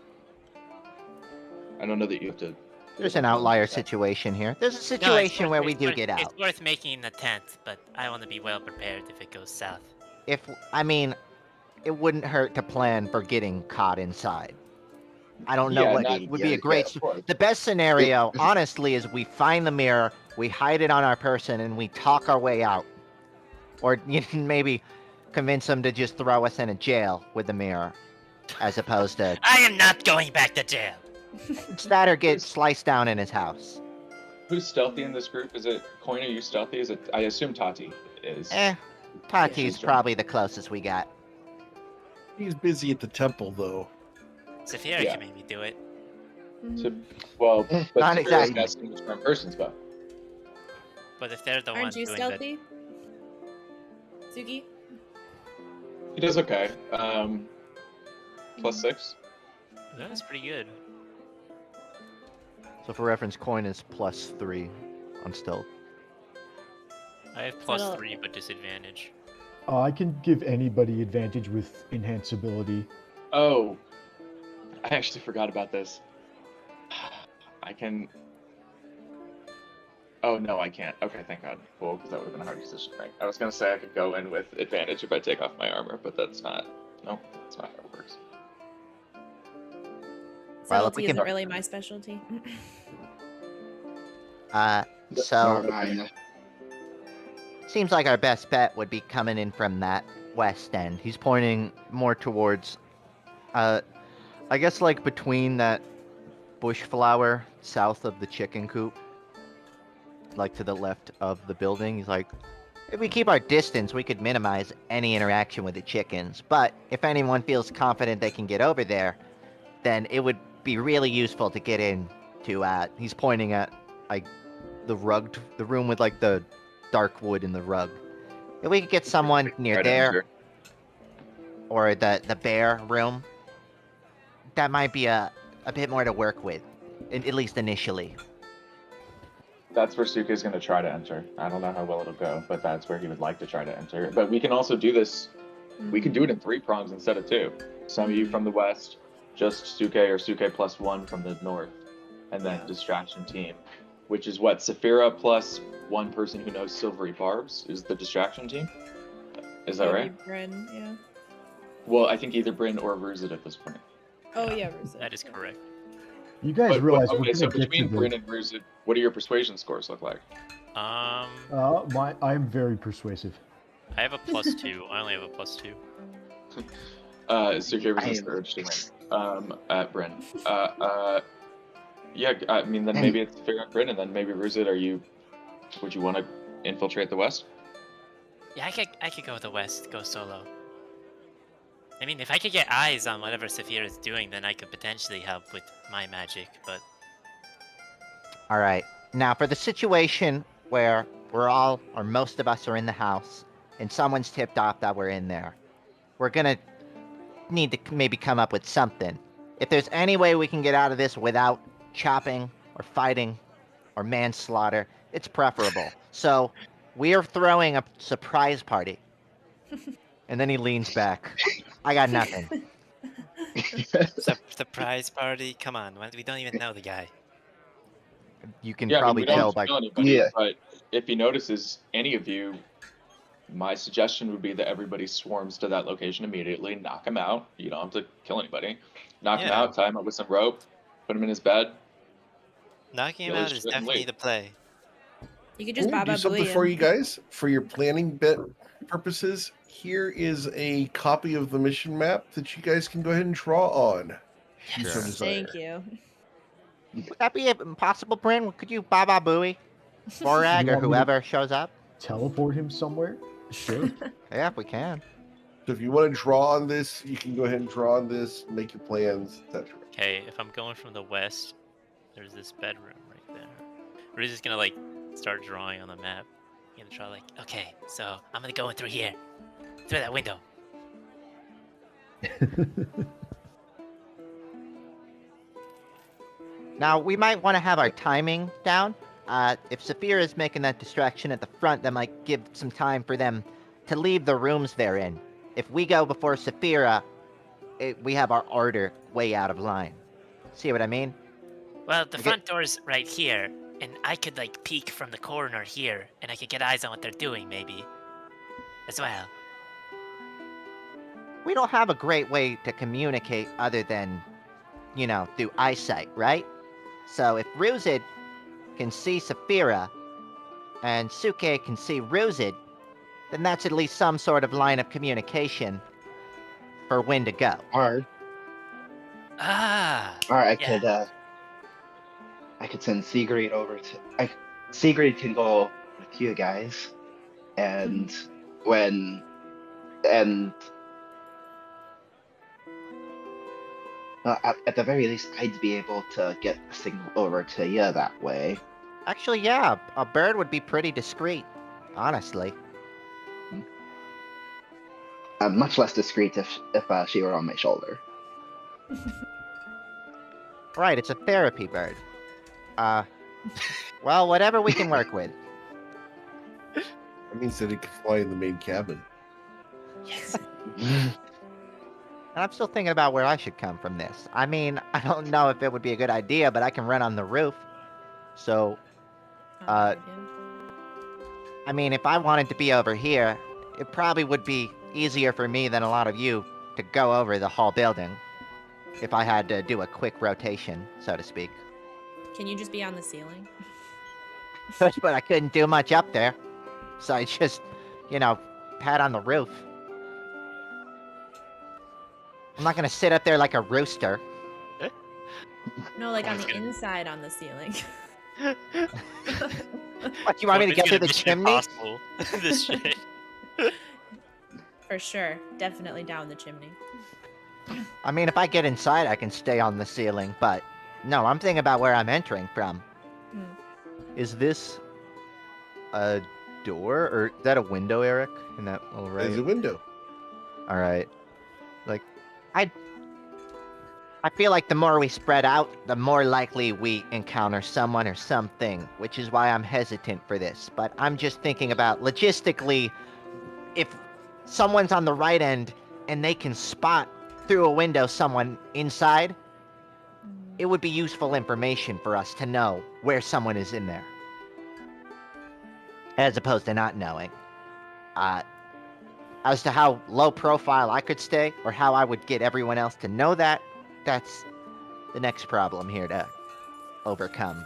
I don't know that you have to. There's an outlier situation here. There's a No, it's situation worth- where we it's do worth- get out. It's worth making an attempt, but I want to be well prepared if it goes south. I mean, it wouldn't hurt to plan for getting caught inside. I don't know Yeah, what not- would be yeah, a great. of course. The best scenario, honestly, is we find the mirror, we hide it on our person, and we talk our way out. Or you can maybe convince them to just throw us in a jail with the mirror, as opposed to I am not going back to jail. it's that or get sliced down in his house. Who's stealthy in this group? Is it Coin? Are you stealthy? Is it? I assume Tati is. Tati's she's probably the closest we got. He's busy at the temple, though. Saphira Yeah. can maybe do it. So, well, but Not Saphira's exactly. got so much more person spell. But if they're the Aren't ones you doing stealthy? Suki? He does okay. +6. that's pretty good. So for reference, Coin is +3 on stealth. I have That'll- +3 but disadvantage. I can give anybody advantage with enhanceability. Oh, I actually forgot about this. I can. Oh no, I can't. Okay, thank God. Cool, because that would have been a hard decision to make. I was gonna say I could go in with advantage if I take off my armor, but that's not. No, that's not how it works. Well, if Subtlety we can- isn't really my specialty. So Nor mine. seems like our best bet would be coming in from that west end. He's pointing more towards, I guess like between that bush flower south of the chicken coop, like to the left of the building. He's like, if we keep our distance, we could minimize any interaction with the chickens. But if anyone feels confident they can get over there, then it would be really useful to get in to, he's pointing at like the room with like the dark wood in the rug. If we could get someone near Right there, under. or the bear room, that might be a bit more to work with, at least initially. That's where Suke is going to try to enter. I don't know how well it'll go, but that's where he would like to try to enter. But we can also do this. We can do it in 3 prongs instead of 2. Some of you from the west, just Suke or Suke +1 from the north, and then distraction team, which is what Saphira plus one person who knows silvery barbs is the distraction team. Is that right? Maybe Bryn, yeah. Well, I think either Bryn or Ruzit at this point. Oh yeah, Ruzit. That is correct. You guys realize we're okay, gonna so get to between the. Bryn and Ruzit, what do your persuasion scores look like? Um, I'm very persuasive. I have a +2. I only have a +2. Suke resists the urge to win. At Bryn. Yeah, I mean, then maybe it's Saphira and Bryn, and then maybe Ruzit. Would you want to infiltrate the west? Yeah, I could go the west, go solo. I mean, if I could get eyes on whatever Saphira is doing, then I could potentially help with my magic, but All right. Now, for the situation where we're all, or most of us, are in the house, and someone's tipped off that we're in there, we're gonna need to maybe come up with something. If there's any way we can get out of this without chopping or fighting or manslaughter, it's preferable. So, we're throwing a surprise party. And then he leans back. I got nothing. Surprise party? Come on, we don't even know the guy. You can Yeah, I mean, probably we don't tell have to by kill anybody, Yeah. but if he notices any of you, my suggestion would be that everybody swarms to that location immediately, knock him out. You don't have to kill anybody. Knock him Yeah. out, tie him up with some rope, put him in his bed. Knocking him Kill his out is shit and definitely leave. the play. You could I'm just gonna do Baba something Booey for him. you guys for your planning bit purposes. Here is a copy of the mission map that you guys can go ahead and draw on. if you so Sure. desire. Thank you. Would that be impossible, Bryn? Could you Baba Booey? Borag You or want me to- whoever shows up? Teleport him somewhere? Sure. Yeah, if we can. So if you want to draw on this, you can go ahead and draw on this, make your plans, etc. Okay, if I'm going from the west, there's this bedroom right there. We're just gonna like start drawing on the map. You're gonna draw like, okay, so I'm gonna go in through here, through that window. Now, we might want to have our timing down. If Saphira is making that distraction at the front, that might give some time for them to leave the rooms they're in. If we go before Saphira, we have our order way out of line. See what I mean? Well, the Okay. front door's right here, and I could like peek from the corner here, and I could get eyes on what they're doing maybe, as well. We don't have a great way to communicate other than, through eyesight, right? So if Ruzid can see Saphira, and Suke can see Ruzid, then that's at least some sort of line of communication for when to go. Or Ah, I yeah. could send Sigrid over to. Sigrid can go with you guys, and when and at the very least, I'd be able to get a signal over to you that way. Actually, yeah, a bird would be pretty discreet, honestly. Much less discreet if she were on my shoulder. Right, it's a therapy bird. Well, whatever we can work with. That means that it can fly in the main cabin. Yes. And I'm still thinking about where I should come from this. I mean, I don't know if it would be a good idea, but I can run on the roof. So, I mean, if I wanted to be over here, it probably would be easier for me than a lot of you to go over the whole building. If I had to do a quick rotation, so to speak. Can you just be on the ceiling? But I couldn't do much up there. So I just, pad on the roof. I'm not gonna sit up there like a rooster. No, like on the inside on the ceiling. What, you want me to get through the Mission chimney? Impossible. This shit. For sure. Definitely down the chimney. I mean, if I get inside, I can stay on the ceiling, but no, I'm thinking about where I'm entering from. Hmm. Is this a door, or is that a window, Eric? In that little right? There's a window. All right. I feel like the more we spread out, the more likely we encounter someone or something, which is why I'm hesitant for this. But I'm just thinking about logistically, if someone's on the right end and they can spot through a window someone inside, it would be useful information for us to know where someone is in there. As opposed to not knowing. As to how low profile I could stay, or how I would get everyone else to know that, that's the next problem here to overcome.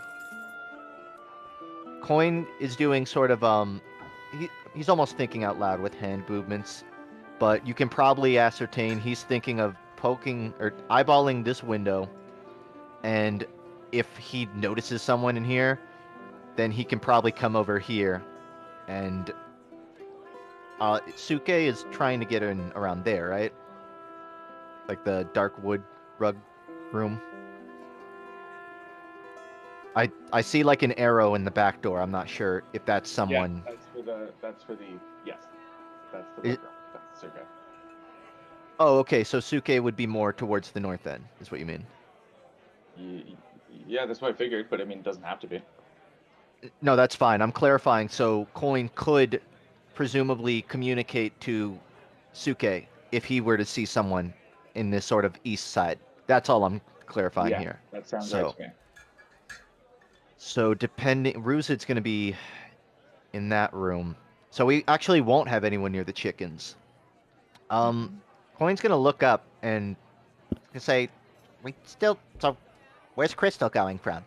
Coin is doing sort of he's almost thinking out loud with hand movements, but you can probably ascertain he's thinking of poking or eyeballing this window, and if he notices someone in here, then he can probably come over here, and Suke is trying to get in around there, right? Like the dark wood rug room. I see like an arrow in the back door. I'm not sure if that's someone. Yeah, that's for the yes. That's the It- background. That's Suga. Oh, okay. So Suke would be more towards the north end, is what you mean? Yeah, that's what I figured, but I mean, it doesn't have to be. No, that's fine. I'm clarifying. So Coin could presumably communicate to Suke if he were to see someone in this sort of east side. That's all I'm clarifying Yeah, here. that sounds So- right to me. So depending, Rusid's gonna be in that room. So we actually won't have anyone near the chickens. Coin's gonna look up and say, "We still. So, where's Crystal going from?"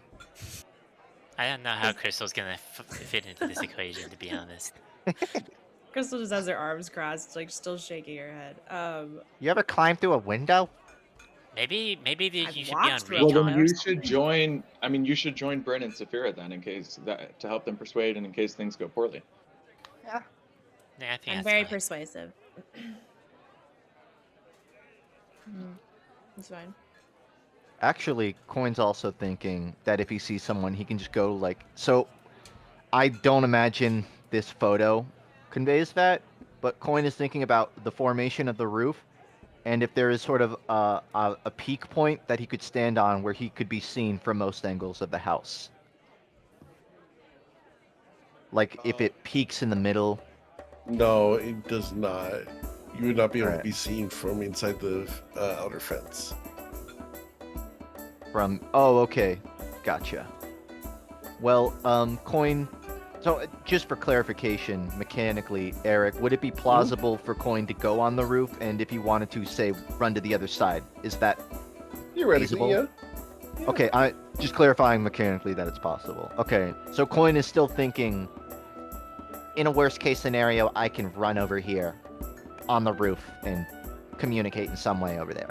I don't know how Crystal's gonna fit into this equation, to be honest. Crystal just has her arms crossed, like still shaking her head. You ever climb through a window? Maybe I've you should be on watched Well, Recon. then recon. you should join. I mean, you should join Bryn and Saphira then, in case that to help them persuade and in case things go poorly. Yeah, I think I'm that's very fine. persuasive. It's fine. Actually, Coin's also thinking that if he sees someone, he can just go like. So, I don't imagine this photo conveys that, but Coin is thinking about the formation of the roof, and if there is sort of a peak point that he could stand on where he could be seen from most angles of the house. Like if it peaks in the middle. No, it does not. You would not be able Alright. to be seen from inside the outer fence. From okay, gotcha. Well, Coin. So just for clarification, mechanically, Eric, would it be plausible for Coin to go on the roof, and if he wanted to, say, run to the other side? Is that Theoretically, feasible? yeah. okay? I just clarifying mechanically that it's possible. Okay, so Coin is still thinking. In a worst case scenario, I can run over here, on the roof, and communicate in some way over there.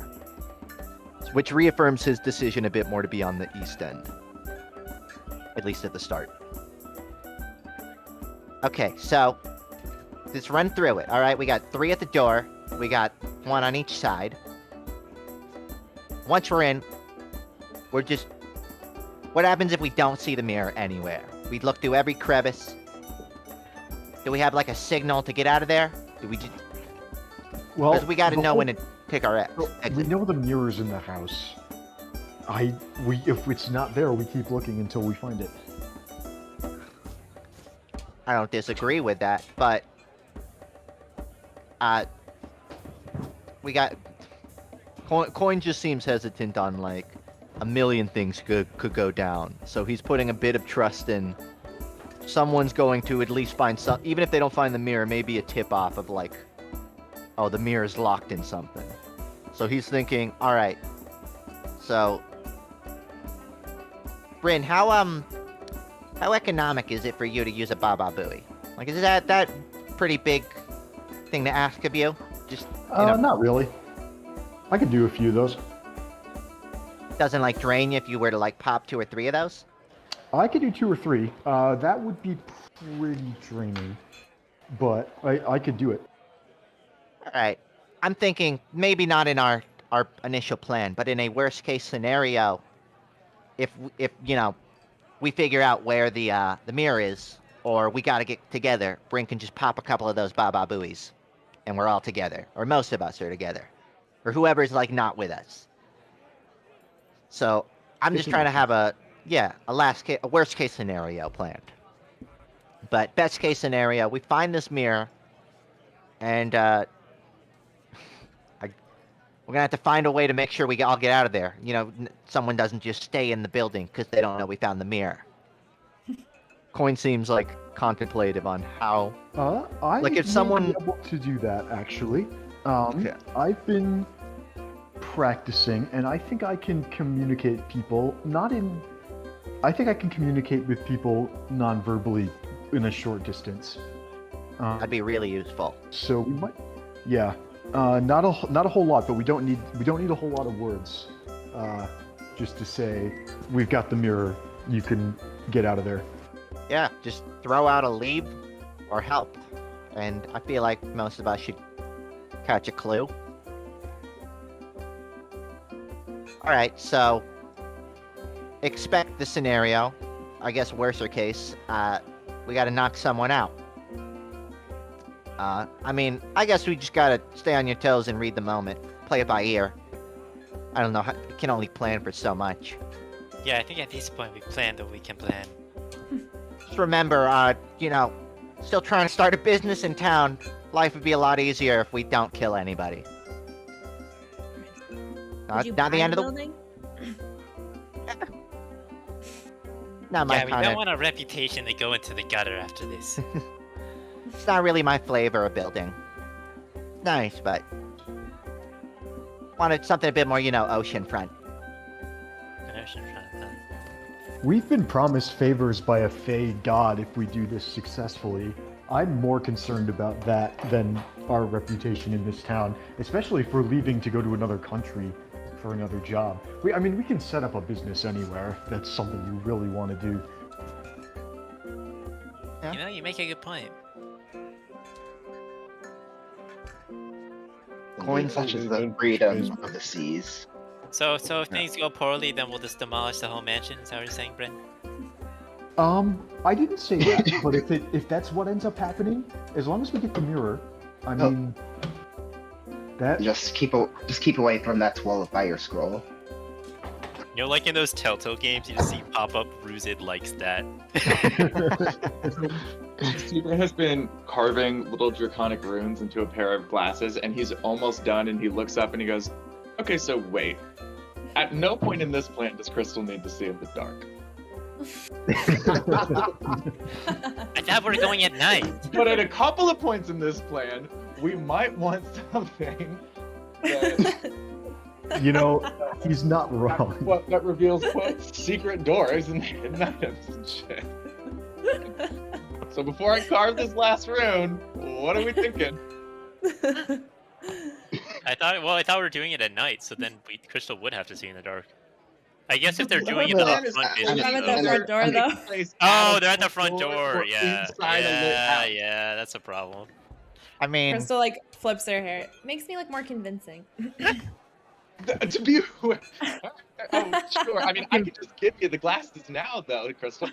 Which reaffirms his decision a bit more to be on the east end. At least at the start. Okay, so let's run through it. All right, we got 3 at the door. We got 1 on each side. Once we're in, we're just... What happens if we don't see the mirror anywhere? We look through every crevice. Do we have like a signal to get out of there? Do we just... Well, Because we got to the know whole- when to pick our we exit. know the mirror's in the house. If it's not there, we keep looking until we find it. I don't disagree with that, but we got Coin just seems hesitant on like a million things could go down. So he's putting a bit of trust in someone's going to at least find some, even if they don't find the mirror, maybe a tip off of like, oh, the mirror's locked in something. So he's thinking, all right. So Bryn, how economic is it for you to use a Baba Booey? Like, is that pretty big thing to ask of you? Just, you know, Not really. I could do a few of those. doesn't like drain you if you were to like pop 2 or 3 of those? I could do 2 or 3. That would be pretty draining, but I could do it. All right. I'm thinking maybe not in our initial plan, but in a worst case scenario, if you know, we figure out where the mirror is, or we got to get together, Bryn can just pop a couple of those Baba Booies, and we're all together, or most of us are together, or whoever's like not with us. So I'm just trying to have a worst case scenario planned. But best case scenario, we find this mirror, and we're gonna have to find a way to make sure we all get out of there. You know, someone doesn't just stay in the building because they don't know we found the mirror. Coin seems like contemplative on how. I Like, if may someone- be able to do that actually. Okay. I've been practicing, and I think I can communicate people I think I can communicate with people non-verbally in a short distance. That'd be really useful. So we might, yeah, not a whole lot, but we don't need a whole lot of words, just to say we've got the mirror. You can get out of there. Yeah, just throw out a leave or help, and I feel like most of us should catch a clue. All right, so expect the scenario. I guess worser case, we got to knock someone out. I mean, I guess we just gotta stay on your toes and read the moment. Play it by ear. I don't know, you can only plan for so much. Yeah, I think at this point we planned what we can plan. Just remember, you know, still trying to start a business in town. Life would be a lot easier if we don't kill anybody. Would you not buy the end of the. building? Not my Yeah, we kind don't of. want our reputation to go into the gutter after this. It's not really my flavor of building. Nice, but wanted something a bit more, oceanfront. An oceanfront, huh? We've been promised favors by a Fey god if we do this successfully. I'm more concerned about that than our reputation in this town, especially if we're leaving to go to another country for another job. We can set up a business anywhere if that's something you really want to do. Yeah. You know, you make a good point. Indeed, such as the freedom of the seas. So if things go poorly, then we'll just demolish the whole mansion. Is that what you're saying, Bryn? I didn't say that, but if that's what ends up happening, as long as we get the mirror, I mean, that Just keep away from that wall of fire scroll. You know, like in those Telltale games, you just see pop up Ruzid likes that. Stephen has been carving little draconic runes into a pair of glasses, and he's almost done, and he looks up and he goes, okay, so wait. At no point in this plan does Crystal need to see in the dark. I thought we were going at night. But at a couple of points in this plan, we might want something that, he's not wrong. that reveals, quote, secret doors and hidden items and shit. So before I carve this last rune, what are we thinking? I thought we were doing it at night, so then Crystal would have to see in the dark. I guess if they're doing it at the front I'm at the front door, though. Oh, they're at the front door. Yeah, Inside a lit house. yeah, that's a problem. I mean, Crystal like flips her hair. It makes me look more convincing. To be, oh sure. I mean, I could just give you the glasses now, though, Crystal.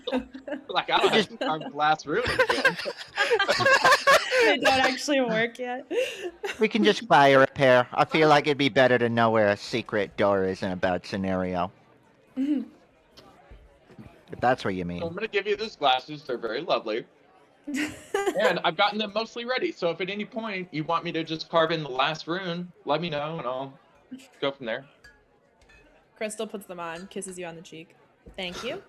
Like I don't have to carve glass rune. They don't actually work yet. we can just buy a repair. I feel like it'd be better to know where a secret door is in a bad scenario. If that's what you mean. So I'm gonna give you those glasses. They're very lovely. And I've gotten them mostly ready. So if at any point you want me to just carve in the last rune, let me know and I'll go from there. Crystal puts them on, kisses you on the cheek. Thank you.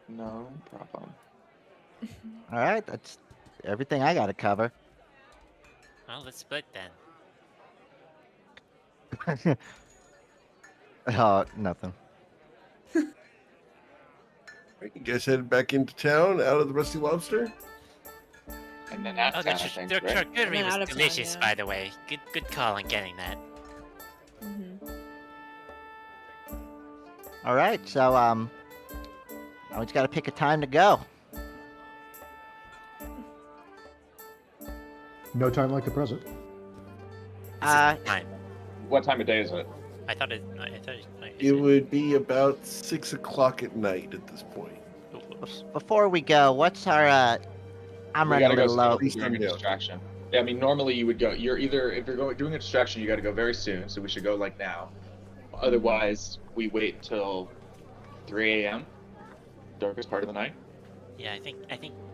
No problem. All right, that's everything I got to cover. Well, let's split then. Oh, nothing. Right, you guys headed back into town out of the Rusty Lobster? And then Oh, after the that, I think, right? charcuterie Out was of delicious, time, yeah. by the way. Good call on getting that. All right, so now we just got to pick a time to go. No time like the present. Time. What time of day is it? I thought it. It would be about 6 o'clock at night at this point. Before we go, what's our I'm We running a gotta little low. go during a distraction. Yeah, I mean, normally you would go. You're either if you're doing a distraction, you got to go very soon. So we should go like now. Otherwise, we wait till 3 a.m. Darkest part of the night. Yeah, I think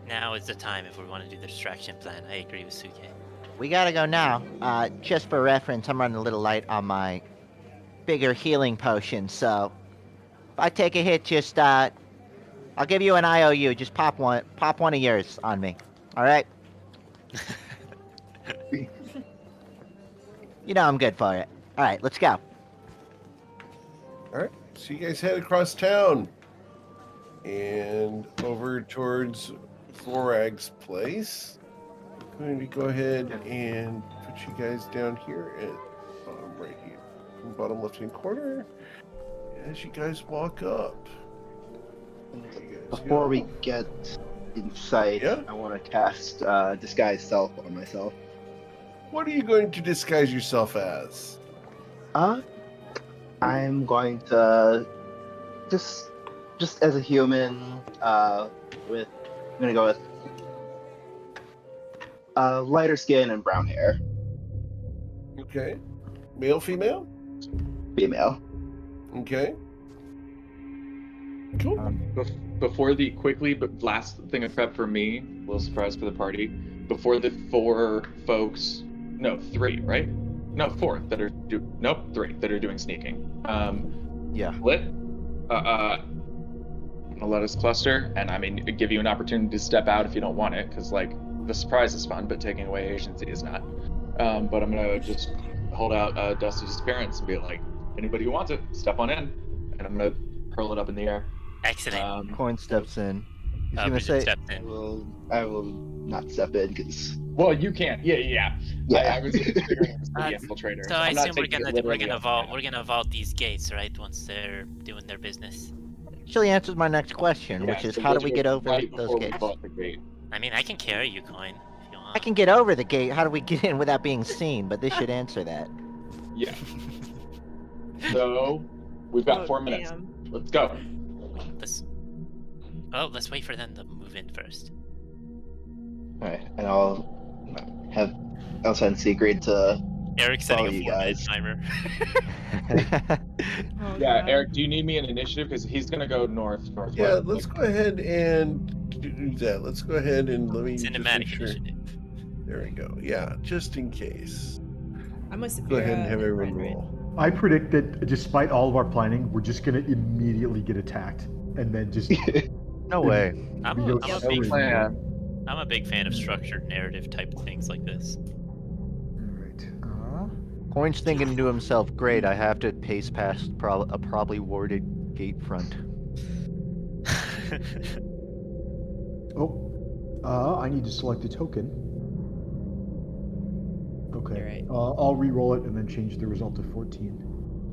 now is the time if we want to do the distraction plan. I agree with Suke. We gotta go now. Just for reference, I'm running a little light on my bigger healing potion, so if I take a hit, just I'll give you an IOU. Just pop one of yours on me. All right? You know I'm good for it. All right, let's go. All right, so you guys head across town and over towards Florag's place. I'm going to go ahead and put you guys down here at right here, in the bottom left-hand corner. As you guys walk up, Before we get inside, Yeah? I want to cast Disguise Self on myself. what are you going to disguise yourself as? I'm going to just as a human. I'm gonna go with lighter skin and brown hair. Okay, male, female. Female. Okay, cool. Before the but last thing of prep for me, a little surprise for the party. Before the 4 folks, no, 3, right? No, 4 that are nope, 3 that are doing sneaking. Yeah. Lit. Gonna let us cluster, and I mean, give you an opportunity to step out if you don't want it, because like the surprise is fun, but taking away agency is not. But I'm gonna just hold out Dusty's disappearance and be like, anybody who wants it, step on in, and I'm gonna hurl it up in the air. Excellent. Coin steps in. He's gonna Bridget say, stepped I in. will not step in because Well, you can't. Yeah. I was just figuring it was the infiltrator. So I I'm not assume we're taking it gonna literally off the bat. we're gonna vault these gates, right? Once they're doing their business. actually answers my next question, which Yeah, is so how do we'll we do get it over right those before we gates? vault the gate. I mean, I can carry you, Coin, if you want. I can get over the gate. How do we get in without being seen? But this should answer that. Yeah. So we've got Oh, 4 minutes. damn. Let's go. Let's wait for them to move in first. alright, and I'll have Elsensi agreed to Eric's follow setting a you 4-minute guys. timer. Oh, Yeah, God. Eric, do you need me in initiative? Because he's gonna go northwest. Yeah, let's go ahead and do that. Let's go ahead and let me just make Cinematic sure. initiative. There we go. Yeah, just in case. I'm with Saphira Go ahead and have and everyone Bryn, right? roll. I predict that despite all of our planning, we're just gonna immediately get attacked, and then just No way. I'm we a, go I'm, a straight big, into plan. I'm a big fan of structured narrative type things like this. Alright. Coin's thinking to himself, great, I have to pace past a probably warded gate front. I need to select a token. Okay. You're right. I'll re-roll it and then change the result to 14.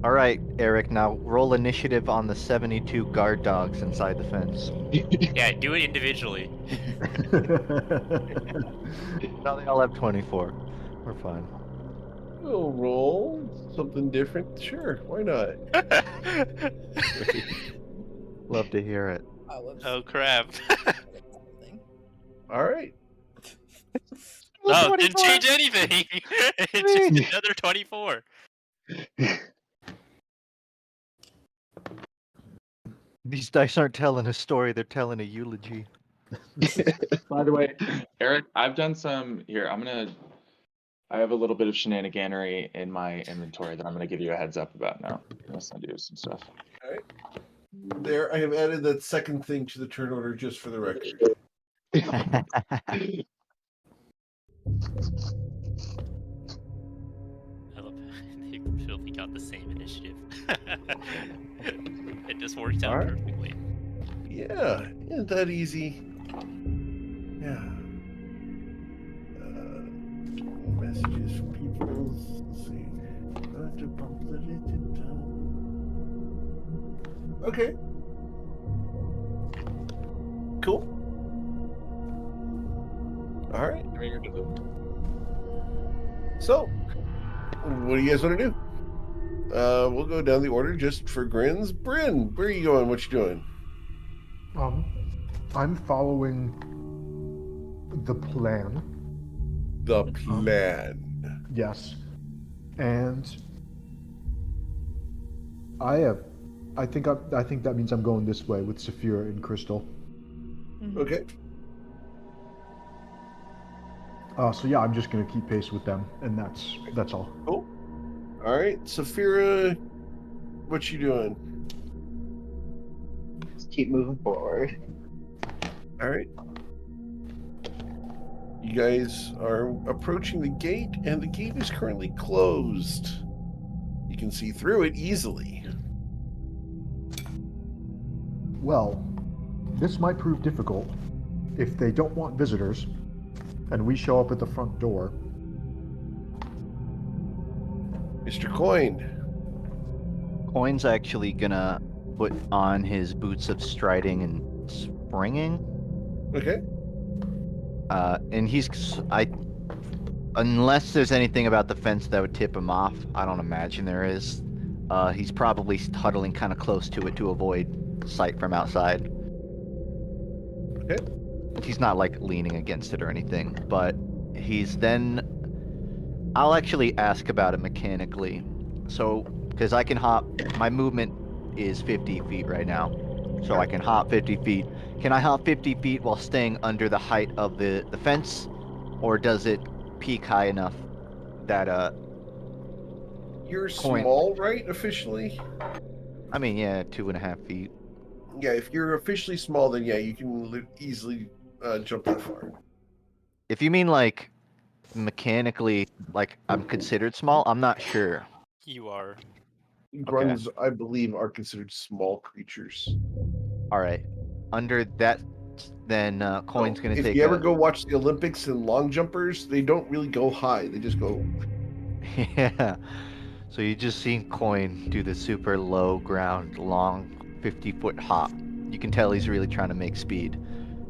Alright, Eric, now roll initiative on the 72 guard dogs inside the fence. Yeah, do it individually. No, they all have 24. We're fine. We'll roll something different. Sure, why not? Love to hear it. Oh, whoops. Oh crap. All right. Oh, didn't change anything. It's just another 24. These dice aren't telling a story, they're telling a eulogy. By the way, Eric, I've done some here. I have a little bit of shenaniganery in my inventory that I'm gonna give you a heads up about now. I'm gonna send you some stuff. All right. There, I have added that second thing to the turn order just for the record. I love they filthy got the same initiative. It just worked out Alright. perfectly. Yeah, isn't that easy? Yeah. Messages from people. Let's see. Okay. Cool. All right. So, what do you guys want to do? We'll go down the order just for grins. Bryn, where are you going? What you doing? I'm following the plan. The plan. Yes. And I think that means I'm going this way with Saphira and Crystal. Okay. So yeah, I'm just gonna keep pace with them, and that's all. Cool. All right, Saphira, what you doing? Just keep moving forward. All right. You guys are approaching the gate, and the gate is currently closed. You can see through it easily. Well, this might prove difficult if they don't want visitors, and we show up at the front door. Mr. Coin. Coin's actually gonna put on his boots of striding and springing. Okay. And unless there's anything about the fence that would tip him off, I don't imagine there is. He's probably huddling kind of close to it to avoid sight from outside. Okay. He's not like leaning against it or anything, but he's then. I'll actually ask about it mechanically. So, because I can hop, my movement is 50 feet right now. So I can hop 50 feet. Can I hop 50 feet while staying under the height of the fence? Or does it peak high enough that You're Coin. small, right? Officially? I mean, yeah, 2.5 feet. Yeah, if you're officially small, then yeah, you can easily jump that far. If you mean like mechanically, like I'm considered small, I'm not sure. You are. Grungs, I believe, are considered small creatures. All right. Under that, then Coin's So, gonna if take you ever a. go watch the Olympics and long jumpers, they don't really go high. They just go. Yeah. So you just seen Coin do the super low ground, long 50-foot hop. You can tell he's really trying to make speed,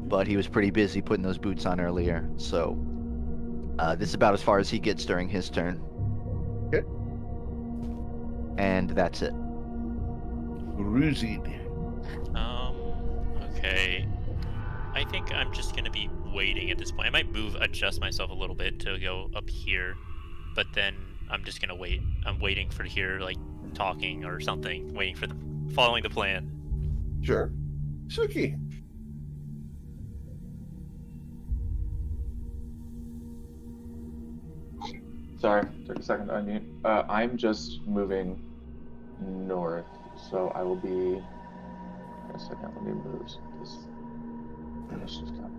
but he was pretty busy putting those boots on earlier. So this is about as far as he gets during his turn. Okay. And that's it. Ruzid. Okay. I think I'm just gonna be waiting at this point. I might adjust myself a little bit to go up here, but then I'm just gonna wait. I'm waiting for here, like talking or something, waiting for following the plan. Sure. Suki. Sorry, took a second to unmute. I'm just moving north, so I will be. A second, let me move. This mission's coming.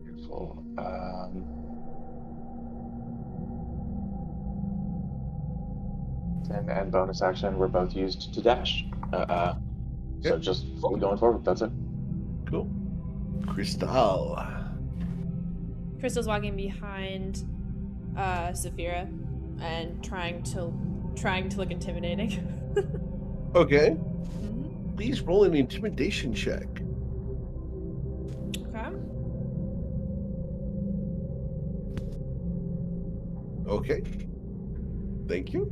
Beautiful. And bonus action were both used to dash. So Yep. just fully going forward. That's it. Cool. Crystal. Crystal's walking behind Saphira and trying to look intimidating. Okay. Mhm. Please roll an intimidation check. Okay. Okay. Thank you.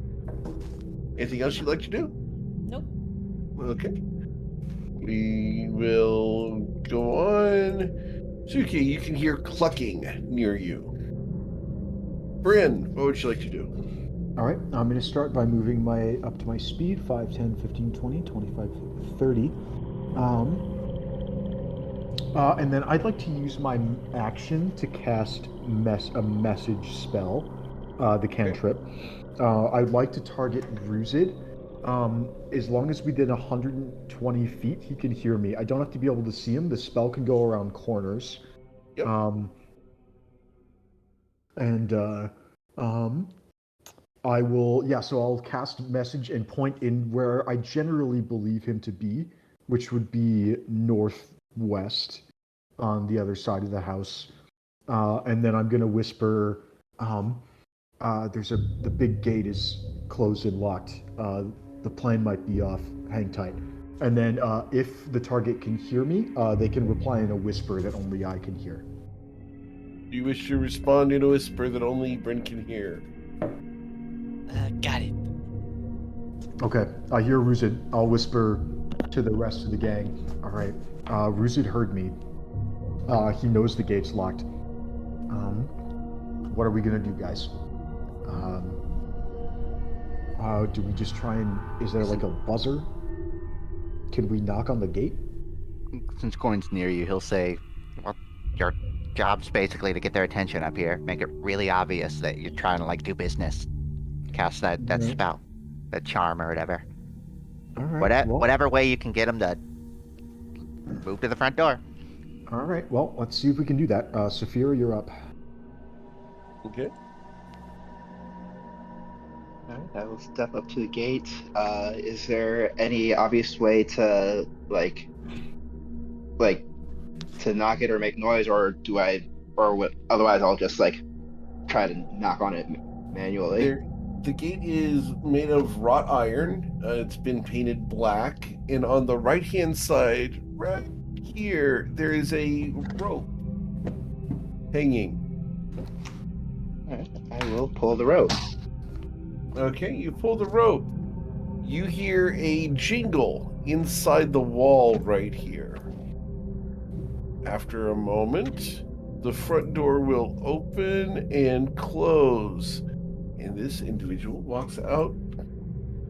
Anything else you'd like to do? Nope. Okay. We will go on. Suki, you can hear clucking near you. Bryn, what would you like to do? All right, I'm going to start by moving up to my speed 5, 10, 15, 20, 25, 30. And then I'd like to use my action to cast a message spell, the cantrip. I'd like to target Ruzid. As long as within 120 feet, he can hear me. I don't have to be able to see him. The spell can go around corners. Yep. I will, so I'll cast message and point in where I generally believe him to be, which would be northwest on the other side of the house. And then I'm going to whisper, the big gate is closed and locked. The plane might be off. Hang tight. And then if the target can hear me, they can reply in a whisper that only I can hear. Do you wish to respond in a whisper that only Bryn can hear? Got it. Okay, I hear Ruzid. I'll whisper to the rest of the gang. All right, Ruzid heard me. He knows the gate's locked. What are we gonna do, guys? Do we just try and... Is there like a buzzer? Can we knock on the gate? Since Coin's near you, he'll say, well, your job's basically to get their attention up here. Make it really obvious that you're trying to, like, do business. Cast that spell. That charm or whatever. All right. Whatever way you can get them to move to the front door. All right, well, let's see if we can do that. Saphira, you're up. Okay. Alright, I will step up to the gate. Is there any obvious way to to knock it or make noise, or otherwise I'll just try to knock on it manually? The gate is made of wrought iron. It's been painted black, and on the right-hand side, right here, there is a rope hanging. Alright, I will pull the rope. Okay, you pull the rope. You hear a jingle inside the wall right here. After a moment, the front door will open and close, and this individual walks out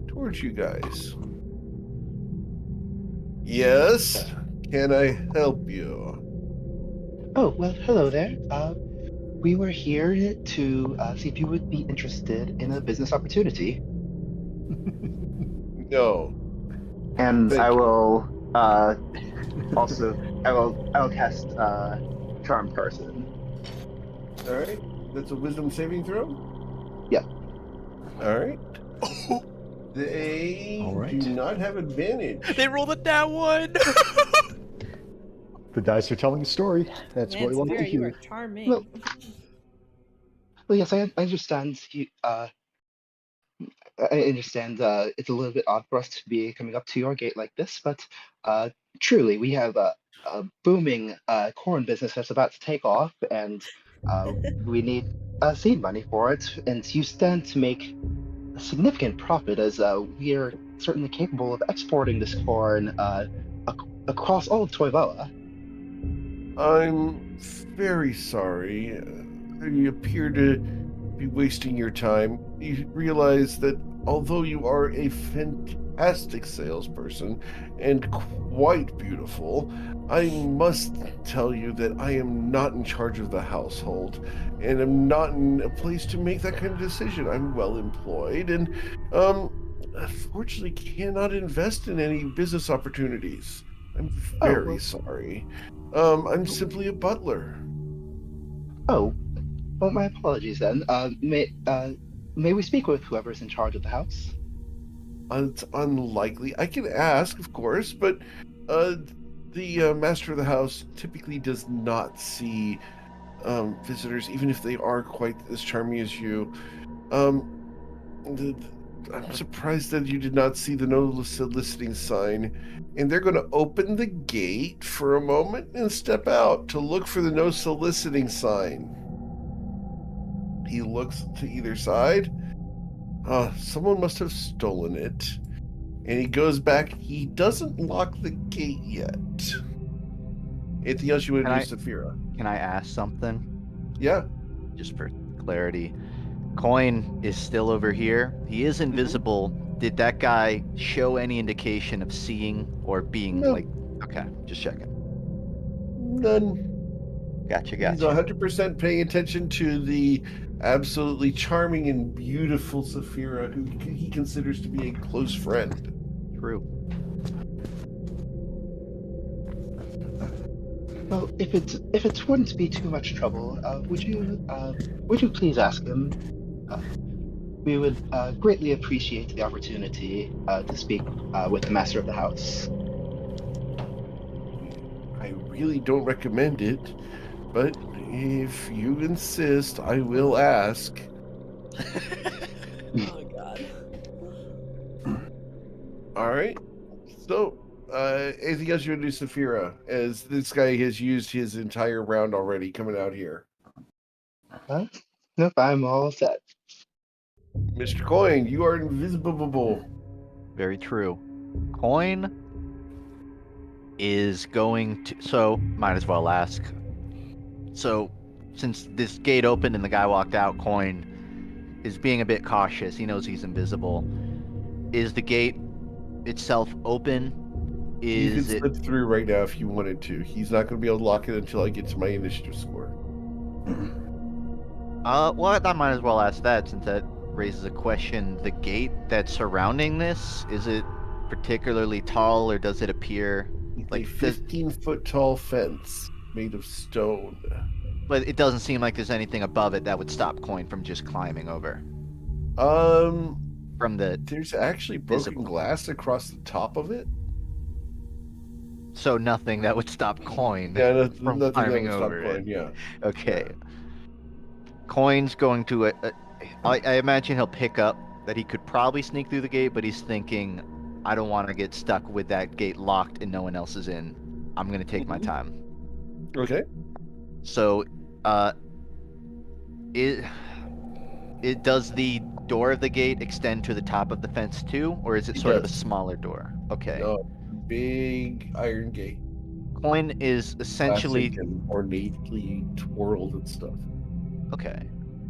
towards you guys. Yes, can I help you? Oh, well, hello there. We were here to see if you would be interested in a business opportunity. No, And I thank you. will also I will cast Charm Person. All right, that's a wisdom saving throw. Yep. All right. They All right. do not have advantage. They rolled a nat one. The dice are telling a story. That's Man, what we want to Severa, you are hear. charming. Well, well, yes, I understand. I understand it's a little bit odd for us to be coming up to your gate like this, but truly, we have a booming corn business that's about to take off, and we need seed money for it. And you stand to make a significant profit, as we are certainly capable of exporting this corn across all of Toivoa. I'm very sorry. You appear to be wasting your time. You realize that although you are a fantastic salesperson and quite beautiful, I must tell you that I am not in charge of the household and am not in a place to make that kind of decision. I'm well employed and, unfortunately cannot invest in any business opportunities. I'm Oh, very well, sorry. I'm simply a butler. oh, well, my apologies then. May we speak with whoever's in charge of the house? It's unlikely. I can ask, of course, but the master of the house typically does not see visitors, even if they are quite as charming as you. Um, I'm surprised that you did not see the no soliciting sign. And they're going to open the gate for a moment and step out to look for the no soliciting sign. He looks to either side. Someone must have stolen it. And he goes back. He doesn't lock the gate yet. Anything else you want to do, Saphira? Can I ask something? Yeah. Just for clarity. Coin is still over here. He is invisible. Did that guy show any indication of seeing or being No. like... Okay, just checking. None. Gotcha. He's 100% paying attention to the absolutely charming and beautiful Saphira, who he considers to be a close friend. True. Well, if it wouldn't be too much trouble, would you please ask him? We would greatly appreciate the opportunity to speak with the master of the house. I really don't recommend it, but if you insist, I will ask. Oh god. All right. So, anything else you want to do, Saphira? As this guy has used his entire round already coming out here. Nope, I'm all set. Mr. Coin, you are invisible. Very true. Coin is going to... So, might as well ask. So, since this gate opened and the guy walked out, Coin is being a bit cautious. He knows he's invisible. Is the gate itself open? You Is can it... slip through right now if you wanted to. He's not going to be able to lock it until I get to my initiative score. Well, I might as well ask that since that raises a question. The gate that's surrounding this, is it particularly tall or does it appear Like a 15-foot tall fence made of stone. But it doesn't seem like there's anything above it that would stop Coin from just climbing over. From the... There's actually broken visible glass across the top of it. So nothing that would stop Coin Yeah, from nothing climbing that would stop over Coin, it. yeah. Okay. Coin's going to... I imagine he'll pick up that he could probably sneak through the gate, but he's thinking, I don't want to get stuck with that gate locked and no one else is in. I'm going to take my time. Okay. So, it does the door of the gate extend to the top of the fence too, or is it sort of a smaller door? Okay. No, big iron gate. Coin is essentially Classic and ornately twirled and stuff. okay.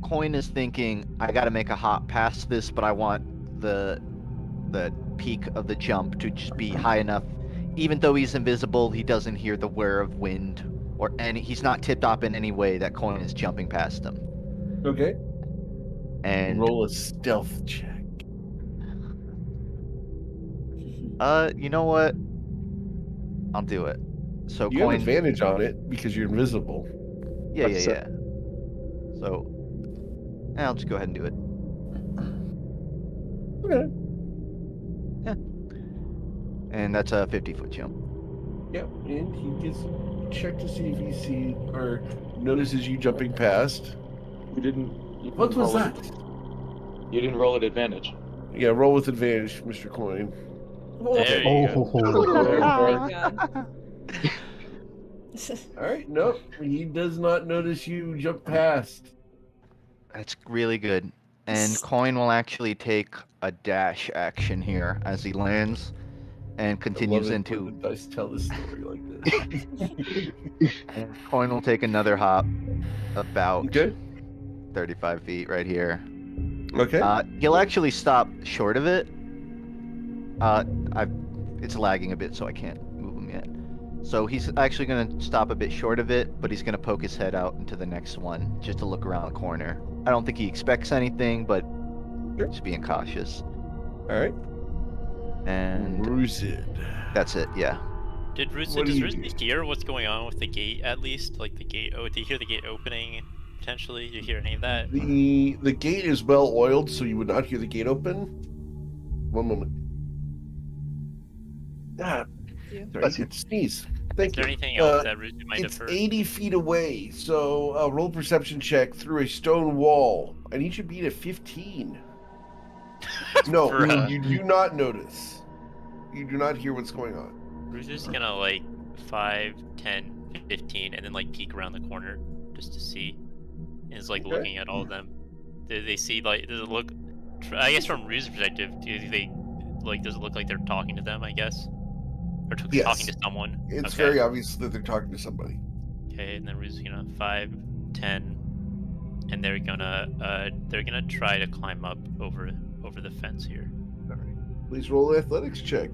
Coin is thinking, I got to make a hop past this, but I want the peak of the jump to just be high enough. Even though he's invisible, he doesn't hear the whir of wind he's not tipped off in any way that Coin is jumping past him. Okay. And Roll a stealth check. you know what? I'll do it. So You have Coin, advantage on it because you're invisible. yeah. That's it. So I'll just go ahead and do it. Okay. Yeah. And that's a 50-foot jump. Yep. And he gets check to see if he sees or notices you jumping past. You didn't. What was that? You didn't roll at advantage. Yeah, roll with advantage, Mr. Coin. There you go. Oh my god. All right. Nope. He does not notice you jump past. That's really good. And Coin will actually take a dash action here as he lands and continues I love it into. when the dice tell the story like this. And Coin will take another hop about Okay. 35 feet right here. Okay. He'll actually stop short of it. It's lagging a bit, so I can't move him yet. So he's actually going to stop a bit short of it, but he's going to poke his head out into the next one just to look around the corner. I don't think he expects anything, but Sure. just being cautious. All right. And Rusid. that's it, yeah. Does What do Rusid you do? hear what's going on with the gate at least? Like the gate? Oh, do you hear the gate opening potentially? Do you hear any of that? The gate is well oiled, so you would not hear the gate open. One moment. Ah, you. sorry, I had to sneeze. Thank Is there you. anything else that Rusid might have It's heard? 80 feet away, so roll perception check through a stone wall. I need you to beat a 15. No, Bruh. you do not notice. You do not hear what's going on. Rusid's gonna like 5, 10, 15, and then like peek around the corner just to see. And is like Okay. looking at all of them. Do they see like? Does it look? I guess from Rusid's perspective, does it look like they're talking to them? I guess, or Yes. talking to someone. It's Okay. very obvious that they're talking to somebody. Okay, and then Rusid's gonna 5, 10, and they're gonna try to climb up over the fence here. All right. Please roll an athletics check.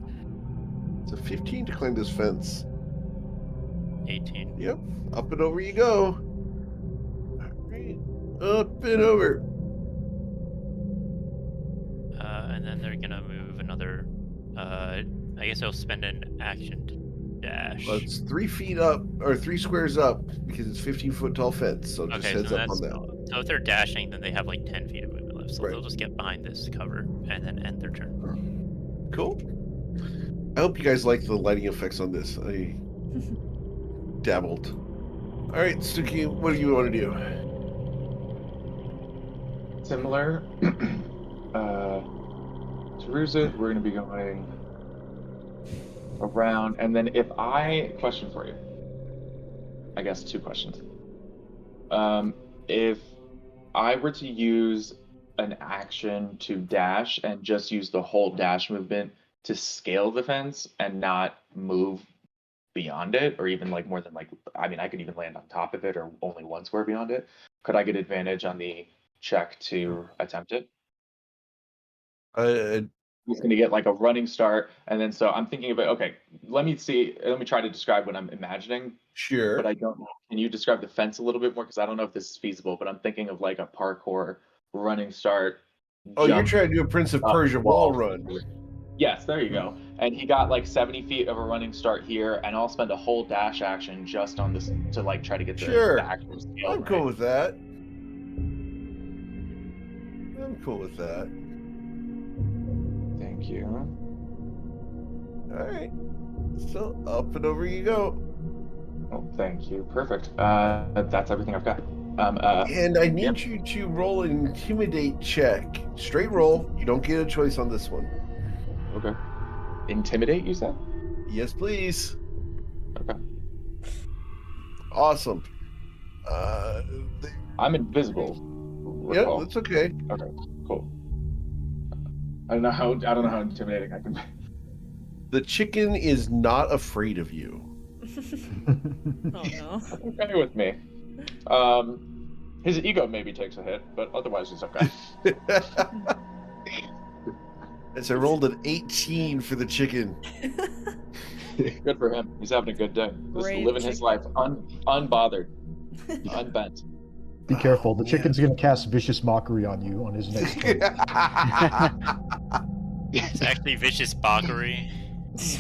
It's a 15 to climb this fence. 18. Yep. Up and over you go. All right. Up and over. And then they're gonna move another. I guess they'll spend an action to dash. Well, it's 3 feet up, or 3 squares up, because it's 15-foot tall fence. So just Okay, heads so up on that's that. so if they're dashing, then they have like 10 feet of movement left. So Right. they'll just get behind this cover and then end their turn. Cool. I hope you guys like the lighting effects on this. I dabbled. All right, Suki, what do you want to do? Similar to Rusid, we're going to be going around, and then question for you. I guess 2 questions. If I were to use an action to dash and just use the whole dash movement to scale the fence and not move beyond it, or even like more than like, I mean, I could even land on top of it or only 1 square beyond it, could I get advantage on the check to attempt it? He's going to get like a running start, and then so I'm thinking about, okay, let me try to describe what I'm imagining, Sure. but I don't know. Can you describe the fence a little bit more? Because I don't know if this is feasible, but I'm thinking of like a parkour running start. Oh, you're jump. trying to do a Prince of up Persia wall. wall run. Yes, there you go. And he got like 70 feet of a running start here, and I'll spend a whole dash action just on this to like try to get the, Sure. the actual scale. I'm cool with that. I'm cool with that. Thank you. All right. So up and over you go. Oh, thank you. Perfect. That's everything I've got. And I need you to roll an intimidate check. Straight roll. You don't get a choice on this one. Okay. Intimidate, you said? Yes, please. Okay. Awesome. I'm invisible. Yeah, recall. that's okay. Okay, cool. I don't know how intimidating I can be. The chicken is not afraid of you. Oh no. Okay with me. His ego maybe takes a hit, but otherwise he's okay. As I rolled an 18 for the chicken. Good for him. He's having a good day. Just Brave living his life unbothered, unbent. Be careful. The man. chicken's gonna cast vicious mockery on you on his next turn. It's actually vicious mockery.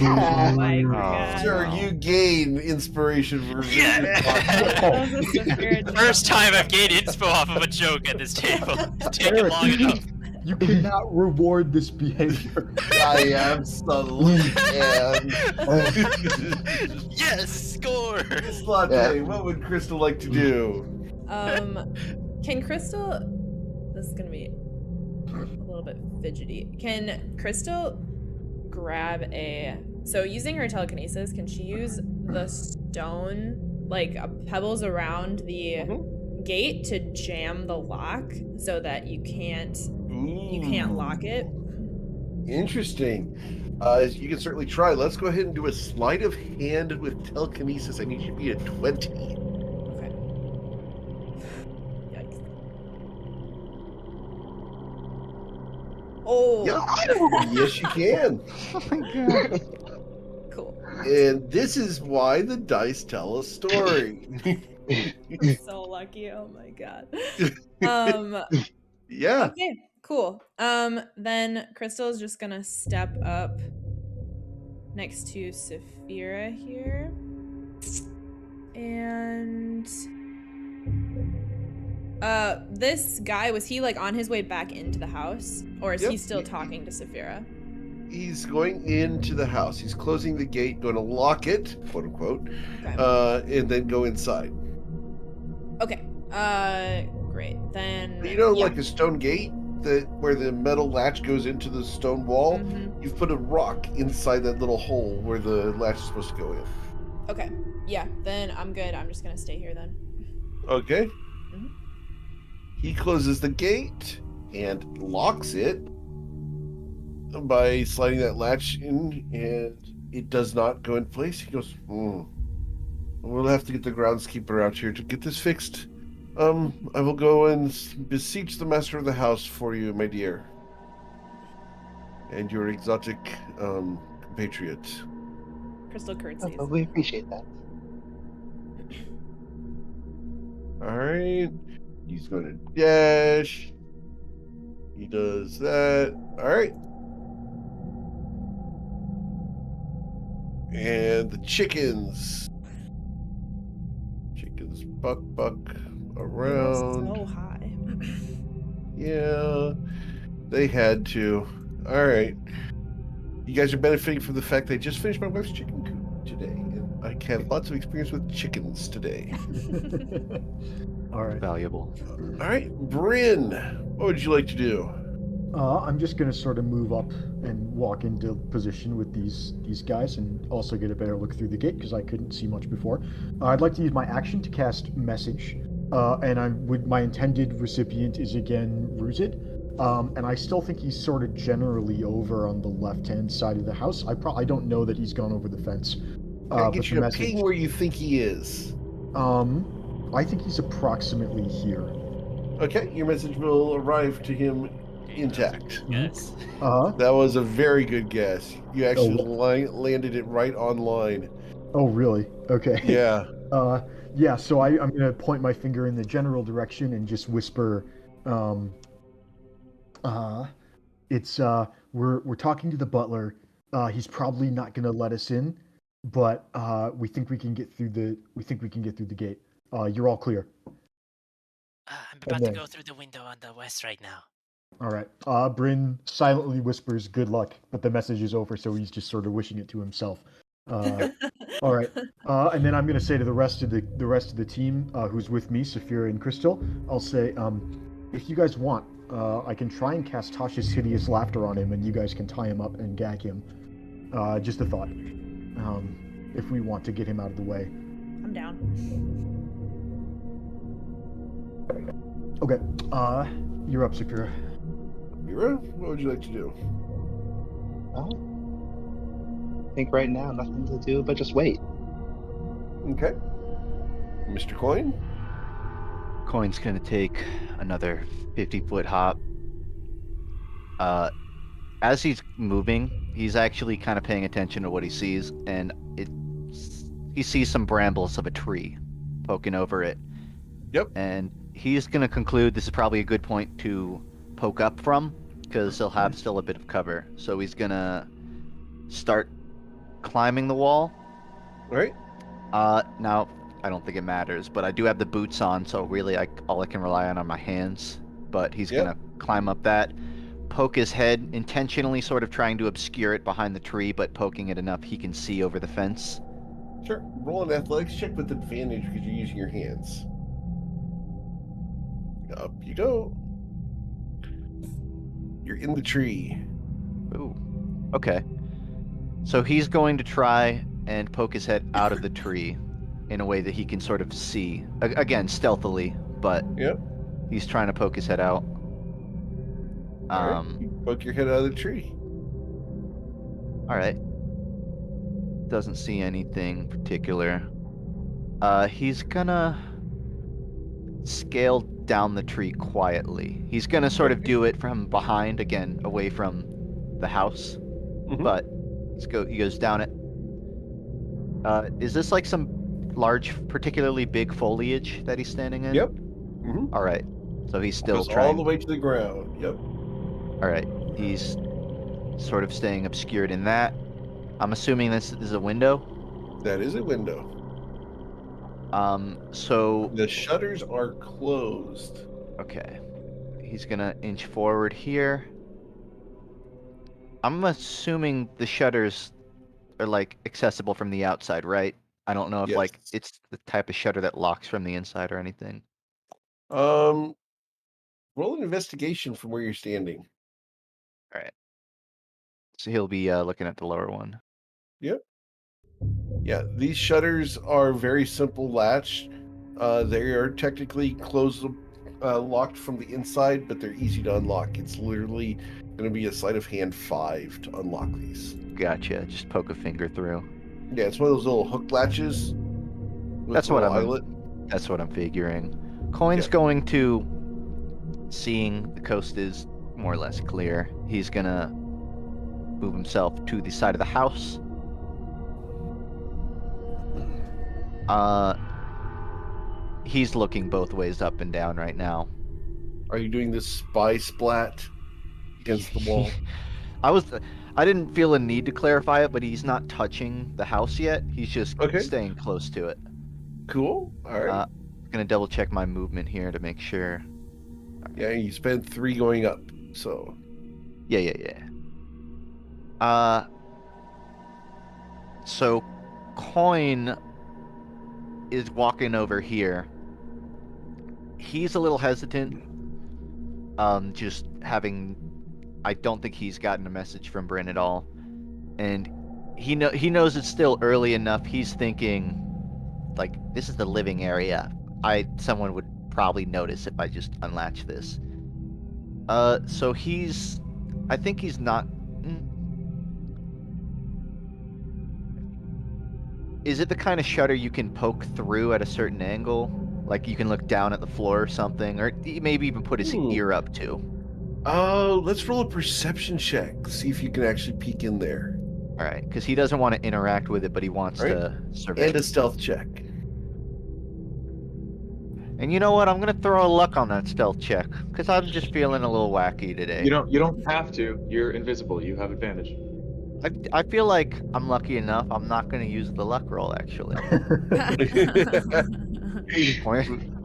Oh my Oh, god. Sir, no. you gain inspiration for Yeah. That was a severe joke. First time I've gained inspo off of a joke at this table. It's taken Eric, long enough. You cannot reward this behavior. I absolutely can. Yes, score. Latte, what would Crystal like to do? Can Crystal? This is gonna be a little bit fidgety. Can Crystal grab a? So using her telekinesis, can she use the stone, like pebbles around the gate, to jam the lock so that you can't lock it? Interesting. You can certainly try. Let's go ahead and do a sleight of hand with telekinesis. I need you to be a 20. Okay. Yikes. Oh. Yeah. Yes, you can. Oh my god. Cool. And this is why the dice tell a story. I'm so lucky. Oh my god. Yeah. Okay, cool. Then Crystal's just gonna step up next to Saphira here. And this guy, was he like on his way back into the house? Or is he Yep. still talking to Saphira? He's going into the house. He's closing the gate, going to lock it, quote unquote, Okay. and then go inside. Okay. Great. Then You know, yeah. like a stone gate that where the metal latch goes into the stone wall. Mhm. You've put a rock inside that little hole where the latch is supposed to go in. Okay. Yeah, then I'm good. I'm just gonna stay here then. Okay. Mhm. He closes the gate and locks it by sliding that latch in, and it does not go in place. He goes, We'll have to get the groundskeeper out here to get this fixed. I will go and beseech the master of the house for you, my dear. And your exotic compatriot. Crystal curtsies. Oh, we appreciate that. Alright. He's going to dash. He does that. Alright. And the chickens. Chickens buck around. So high. Yeah, they had to. Alright. You guys are benefiting from the fact that I just finished my wife's chicken coop today. And I have lots of experience with chickens today. All right. Valuable. Alright, Bryn, what would you like to do? I'm just gonna sort of move up and walk into position with these guys, and also get a better look through the gate because I couldn't see much before. I'd like to use my action to cast message, and my intended recipient is again rooted, and I still think he's sort of generally over on the left-hand side of the house. I don't know that he's gone over the fence. Can I but get the you to message, ping where you think he is? I think he's approximately here. Okay, your message will arrive to him intact. Yes. That was a very good guess. You actually landed it right on line. Oh, really? Okay. Yeah. Yeah, so I'm gonna point my finger in the general direction and just whisper, it's we're talking to the butler. He's probably not gonna let us in, but we think we can get through the gate. You're all clear. I'm about to go through the window on the west right now. All right. Bryn silently whispers, "Good luck," but the message is over, so he's just sort of wishing it to himself. All right. And then I'm gonna say to the rest of the team who's with me, Saphira and Crystal, I'll say, if you guys want, I can try and cast Tasha's hideous laughter on him, and you guys can tie him up and gag him. Just a thought. If we want to get him out of the way. I'm down. Okay. You're up, Saphira. Mira, what would you like to do? Well, I think right now nothing to do but just wait. Okay. Mr. Coin? Coin's gonna take another 50-foot hop. As he's moving, He's actually kind of paying attention to what he sees, and he sees some brambles of a tree poking over it. Yep. And he's going to conclude this is probably a good point to poke up from, because he'll have still a bit of cover. So he's going to start climbing the wall. All right. Now, I don't think it matters, but I do have the boots on, so really all I can rely on are my hands. But he's Yep. going to climb up that, poke his head, intentionally sort of trying to obscure it behind the tree, but poking it enough he can see over the fence. Sure. Roll an athletics check with advantage because you're using your hands. Up you go. You're in the tree. Ooh. Okay. So he's going to try and poke his head out of the tree in a way that he can sort of see. Again, stealthily, but Yep. he's trying to poke his head out. All right. You poke your head out of the tree. All right. Doesn't see anything particular. He's gonna scale down the tree quietly. He's gonna sort of do it from behind, again, away from the house. Mhm. But he goes down it. Is this like some large, particularly big foliage that he's standing in? Yep. Mm-hmm. All right. So he's still Goes trying. all the way to the ground. Yep. All right. He's sort of staying obscured in that. I'm assuming this is a window. That is a window. So The shutters are closed. okay. He's gonna inch forward here. I'm assuming the shutters are like accessible from the outside, right? I don't know if like Yes. it's the type of shutter that locks from the inside or anything. Roll an investigation from where you're standing. All right. So he'll be looking at the lower one. Yep. Yeah, these shutters are very simple latch. They are technically closed, locked from the inside, but they're easy to unlock. It's literally going to be a sleight of hand 5 to unlock these. Gotcha. Just poke a finger through. Yeah, it's one of those little hook latches. With That's a what little I'm. eyelet. That's what I'm figuring. Coin's Yeah. going to, seeing the coast is more or less clear. He's gonna move himself to the side of the house. He's looking both ways up and down right now. Are you doing this spy splat against the wall? I didn't feel a need to clarify it, but he's not touching the house yet. He's just Okay. staying close to it. Cool. All right. Gonna double check my movement here to make sure. Yeah, you spent 3 going up, so. Yeah. So Coin is walking over here. He's a little hesitant. Just having, I don't think he's gotten a message from Bryn at all, and he knows it's still early enough. He's thinking, like, this is the living area. Someone would probably notice if I just unlatch this. So I think he's not. Is it the kind of shutter you can poke through at a certain angle? Like you can look down at the floor or something, or maybe even put his ear up to. Oh, let's roll a perception check. See if you can actually peek in there. All right, because he doesn't want to interact with it, but he wants to survey. And a stealth check. And you know what? I'm gonna throw a luck on that stealth check because I'm just feeling a little wacky today. You don't have to. You're invisible. You have advantage. I feel like I'm lucky enough. I'm not gonna use the luck roll actually.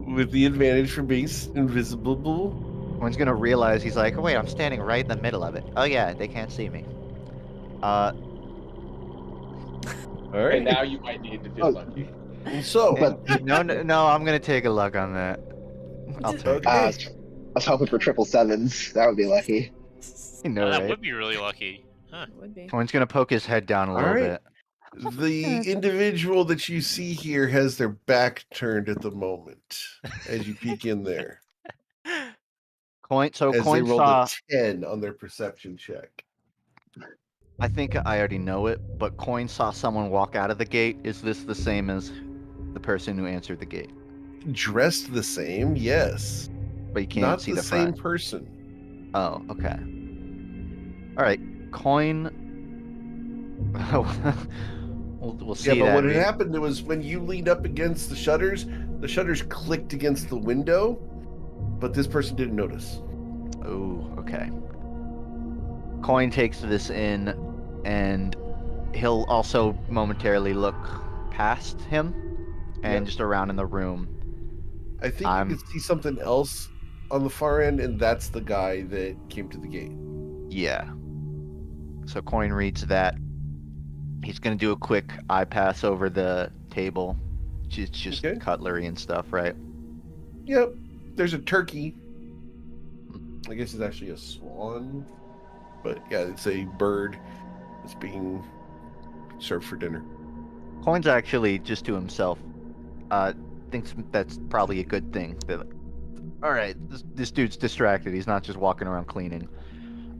With the advantage from being invisible. One's gonna realize he's like, oh, wait, I'm standing right in the middle of it. Oh yeah, they can't see me. All right. And now you might need to feel lucky. So, No, I'm gonna take a luck on that. I'll take it. I was hoping for 777s. That would be lucky. You know, that right? would be really lucky. Huh. Would be. Coin's gonna poke his head down a little Alright. bit. the individual that you see here has their back turned at the moment as you peek in there. Coin As they Coin rolled saw. a 10 on their perception check. I think I already know it, but Coin saw someone walk out of the gate. Is this the same as the person who answered the gate? Dressed the same, yes. But you can't Not see the the same front. person. Oh, okay. All right. Coin We'll Yeah, see but that. what had happened was when you leaned up against the shutters clicked against the window, but this person didn't notice. Oh, okay. Coin takes this in, and he'll also momentarily look past him and Yeah. just around in the room. I think you could see something else on the far end, and that's the guy that came to the gate. Yeah. So Coin reads that. He's gonna do a quick eye pass over the table. It's just Okay. cutlery and stuff, right? Yep. There's a turkey. I guess it's actually a swan. But yeah, it's a bird that's being served for dinner. Coin's actually just to himself. Thinks that's probably a good thing. All right, this dude's distracted. He's not just walking around cleaning.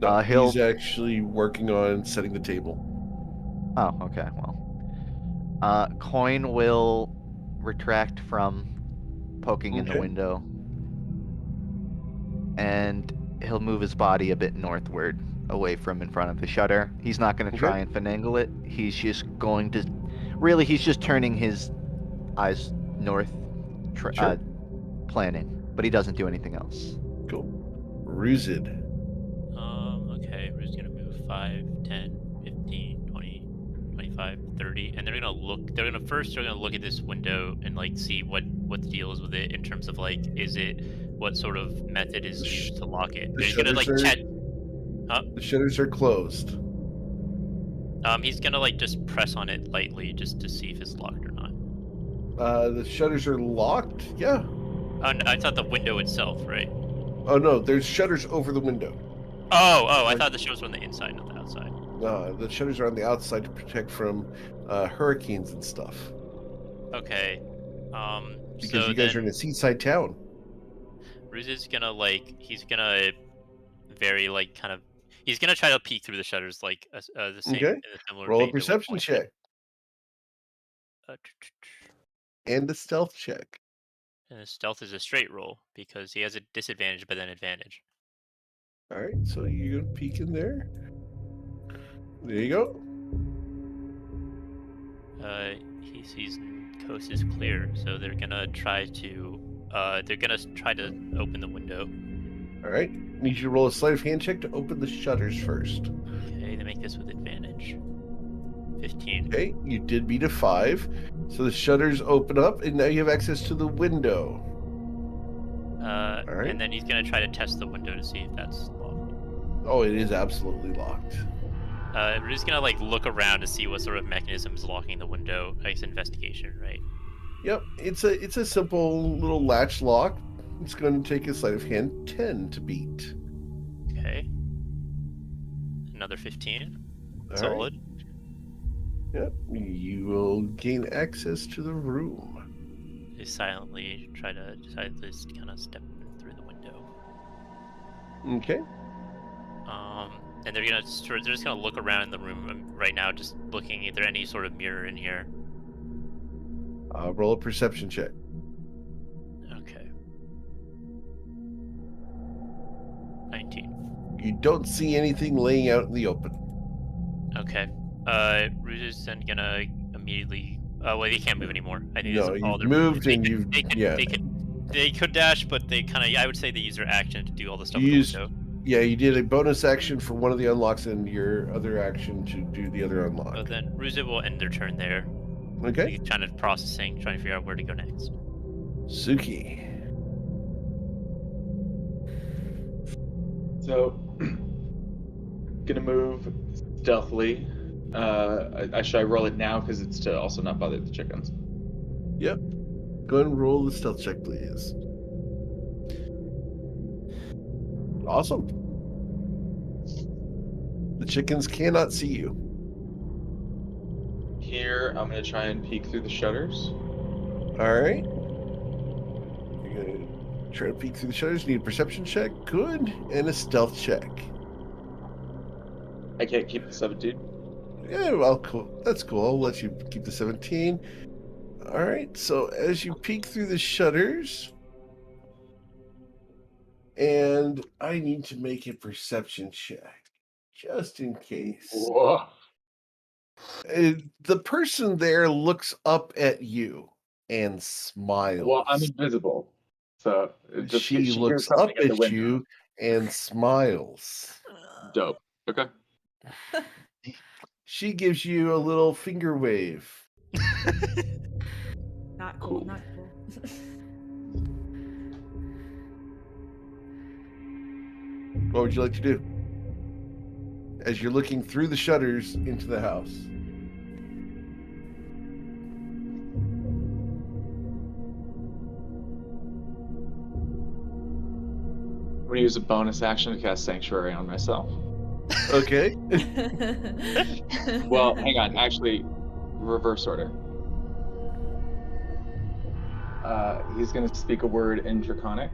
No, He'll. he's actually working on setting the table. Oh, okay. Well, Coin will retract from poking in the Okay. window, and he'll move his body a bit northward, away from in front of the shutter. He's not going to try and finagle it. He's just going to. Really, he's just turning his eyes north, Sure. planning, but he doesn't do anything else. Cool. Ruzid. Okay, we're just gonna move 5, 10, 15, 20, 25, 30, and they're gonna look. They're gonna look at this window and like see what the deal is with it in terms of like, is it what sort of method is used to lock it. The He's gonna like shutters check. The shutters are closed. He's gonna like just press on it lightly just to see if it's locked or not. The shutters are locked. Yeah. Oh, no, I thought the window itself, right? Oh no, there's shutters over the window. Oh, I thought the shutters were on the inside, not the outside. The shutters are on the outside to protect from hurricanes and stuff. Okay. Because so you guys then are in a seaside town. Ruz is gonna he's gonna very kind of he's gonna try to peek through the shutters the same Okay. in a similar Roll a vein to what perception Point check did. and a stealth check. And his stealth is a straight roll because he has a disadvantage but then advantage. All right, so you're gonna peek in there. There you go. He sees coast is clear, so they're gonna try to open the window. All right, need you to roll a sleight of hand check to open the shutters first. Okay, they make this with advantage. 15. Okay, you did beat a 5, so the shutters open up, and now you have access to the window. And then he's gonna try to test the window to see if that's locked. Oh, it is absolutely locked. We're just gonna look around to see what sort of mechanism is locking the window. It's investigation, right? Yep, it's a simple little latch lock. It's going to take a sleight of hand 10 to beat. Okay. Another 15. All Solid. right. Yep, you will gain access to the room. They silently try to just kind of step through the window. Okay. And they're just gonna look around in the room right now, just looking. Is there any sort of mirror in here? Roll a perception check. Okay. 19. You don't see anything laying out in the open. Okay. Rouge is then gonna immediately. Well, they can't move anymore. I think No, that's all you've their moved they and could, you've they could, yeah. they could dash, but they kind of. I would say they use their action to do all the stuff You with used- the window. Yeah, you did a bonus action for one of the unlocks and your other action to do the other unlock. So then Rouge will end their turn there. Okay. He's kind of processing, trying to figure out where to go next. Suki. So, gonna move stealthily. Should I roll it now because it's to also not bother the chickens? Yep. Go ahead and roll the stealth check, please. Awesome. The chickens cannot see you. Here, I'm gonna try and peek through the shutters. All right. You're gonna try to peek through the shutters. Need a perception check. Good. And a stealth check. I can't keep the 17. Yeah, well, cool. That's cool. I'll let you keep the 17. All right. So as you peek through the shutters, and I need to make a perception check, just in case. Whoa. The person there looks up at you and smiles. Well, I'm invisible, so She she looks hears something up at the at window. you and smiles. Dope. Okay. She gives you a little finger wave. Not cool. Cool. Not cool. What would you like to do? As you're looking through the shutters into the house. I'm gonna use a bonus action to cast Sanctuary on myself. Okay. Well, hang on. Actually, reverse order. He's going to speak a word in Draconic,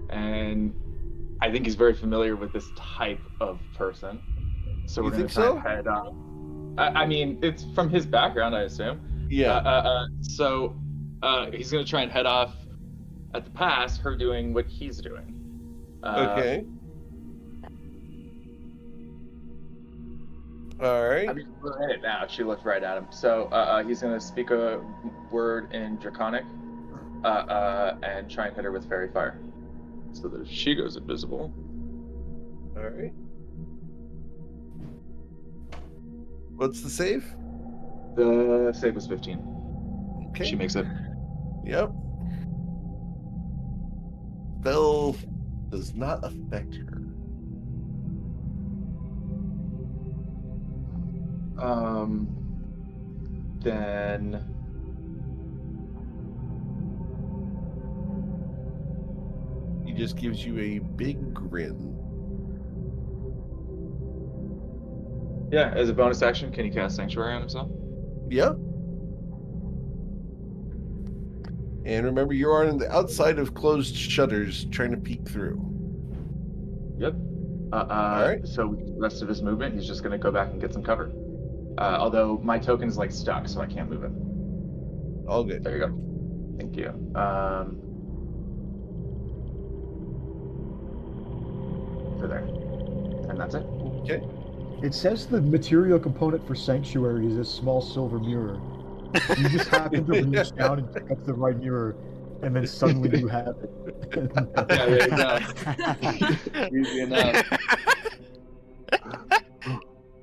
and I think he's very familiar with this type of person. So we're You going to think try so? and head up. I mean, it's from his background, I assume. Yeah. So he's going to try and head off at the pass, her doing what he's doing. Okay. All right. I mean, we're in it now. She looked right at him. So he's going to speak a word in Draconic and try and hit her with Fairy Fire. So that she goes invisible. All right. What's the save? The save was 15. Okay. She makes it. Yep. Spell does not affect her. Then He just gives you a big grin. yeah, as a bonus action, can he cast Sanctuary on himself? Yep. And remember, you are on the outside of closed shutters trying to peek through. Yep. right. So the rest of his movement, he's just gonna go back and get some cover. Although my token is like stuck, so I can't move it. All good. There you go. Thank you. So there. And that's it. Okay. It says the material component for Sanctuary is a small silver mirror. You just happen to reach down and pick up the right mirror, and then suddenly you have it. Yeah, there you go. Easy enough.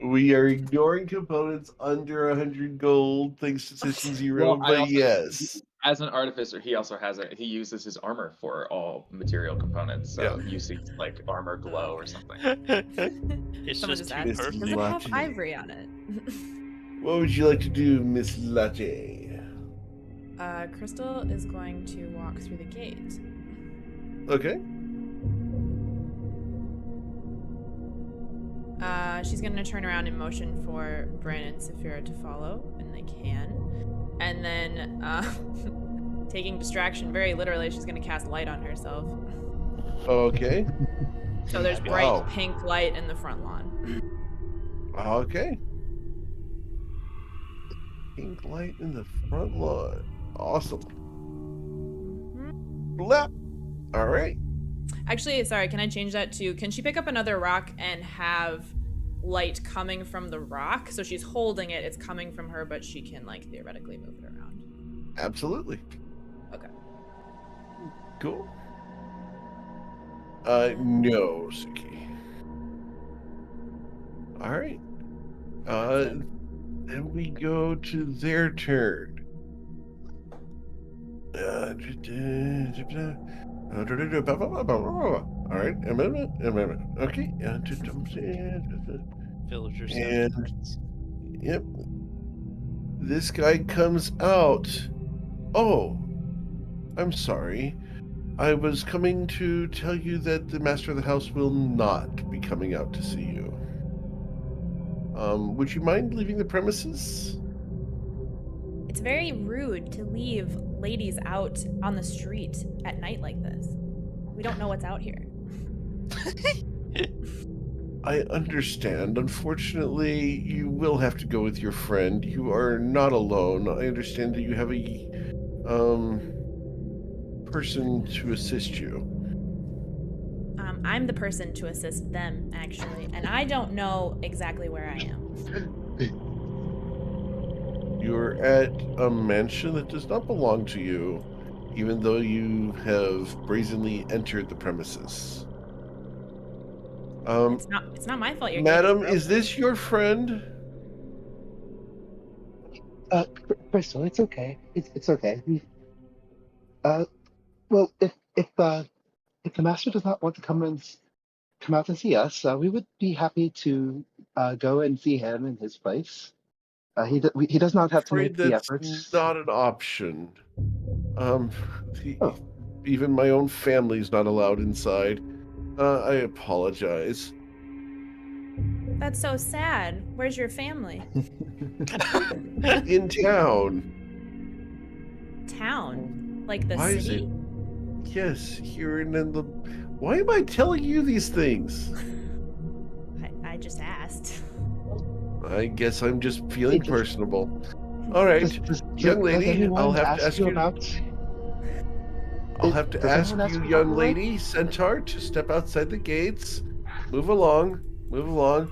We are ignoring components under 100 gold thanks to Session Zero, Well, I but also- yes. As an artificer, he also has he uses his armor for all material components. So you see like armor glow or something. It's Someone just just too asked, perfect. does it have Lucky. ivory on it? What would you like to do, Miss Latte? Crystal is going to walk through the gate. Okay. She's going to turn around and motion for Bran and Saphira to follow, and they can. And then, taking distraction very literally, she's going to cast light on herself. Okay. So there's bright Wow. pink light in the front lawn. Okay. Pink light in the front lawn. Awesome. Blap. All right. Actually, sorry, can I change that to, can she pick up another rock and have light coming from the rock? So she's holding it, it's coming from her, but she can, like, theoretically move it around. Absolutely. Okay. Cool. No, Suki. All right. Then we go to their turn. All right. Amendment. Okay. Villagers. And yep. This guy comes out. Oh, I'm sorry. I was coming to tell you that the master of the house will not be coming out to see you. Would you mind leaving the premises? It's very rude to leave ladies out on the street at night like this. We don't know what's out here. I understand. Unfortunately, you will have to go with your friend. You are not alone. I understand that you have a person to assist you. I'm the person to assist them, actually, and I don't know exactly where I am. You're at a mansion that does not belong to you, even though you have brazenly entered the premises. It's not my fault your gate Madam, broken. is this your friend? Crystal, it's okay. It's okay. Well, if the master does not want to come out and see us, we would be happy to go and see him in his place. He does not have to Afraid make the that's efforts. not an option. He- Oh. Even my own family's not allowed inside. I apologize. That's so sad. Where's your family? In town. Town? Like the Why is city? Yes, here and in the. Why am I telling you these things? I just asked. I guess I'm just feeling It just- personable. All right, young does lady, anyone I'll have to ask you. about. I'll have to Does ask anyone ask you, you young about lady, Centaur, to step outside the gates. Move along. Move along.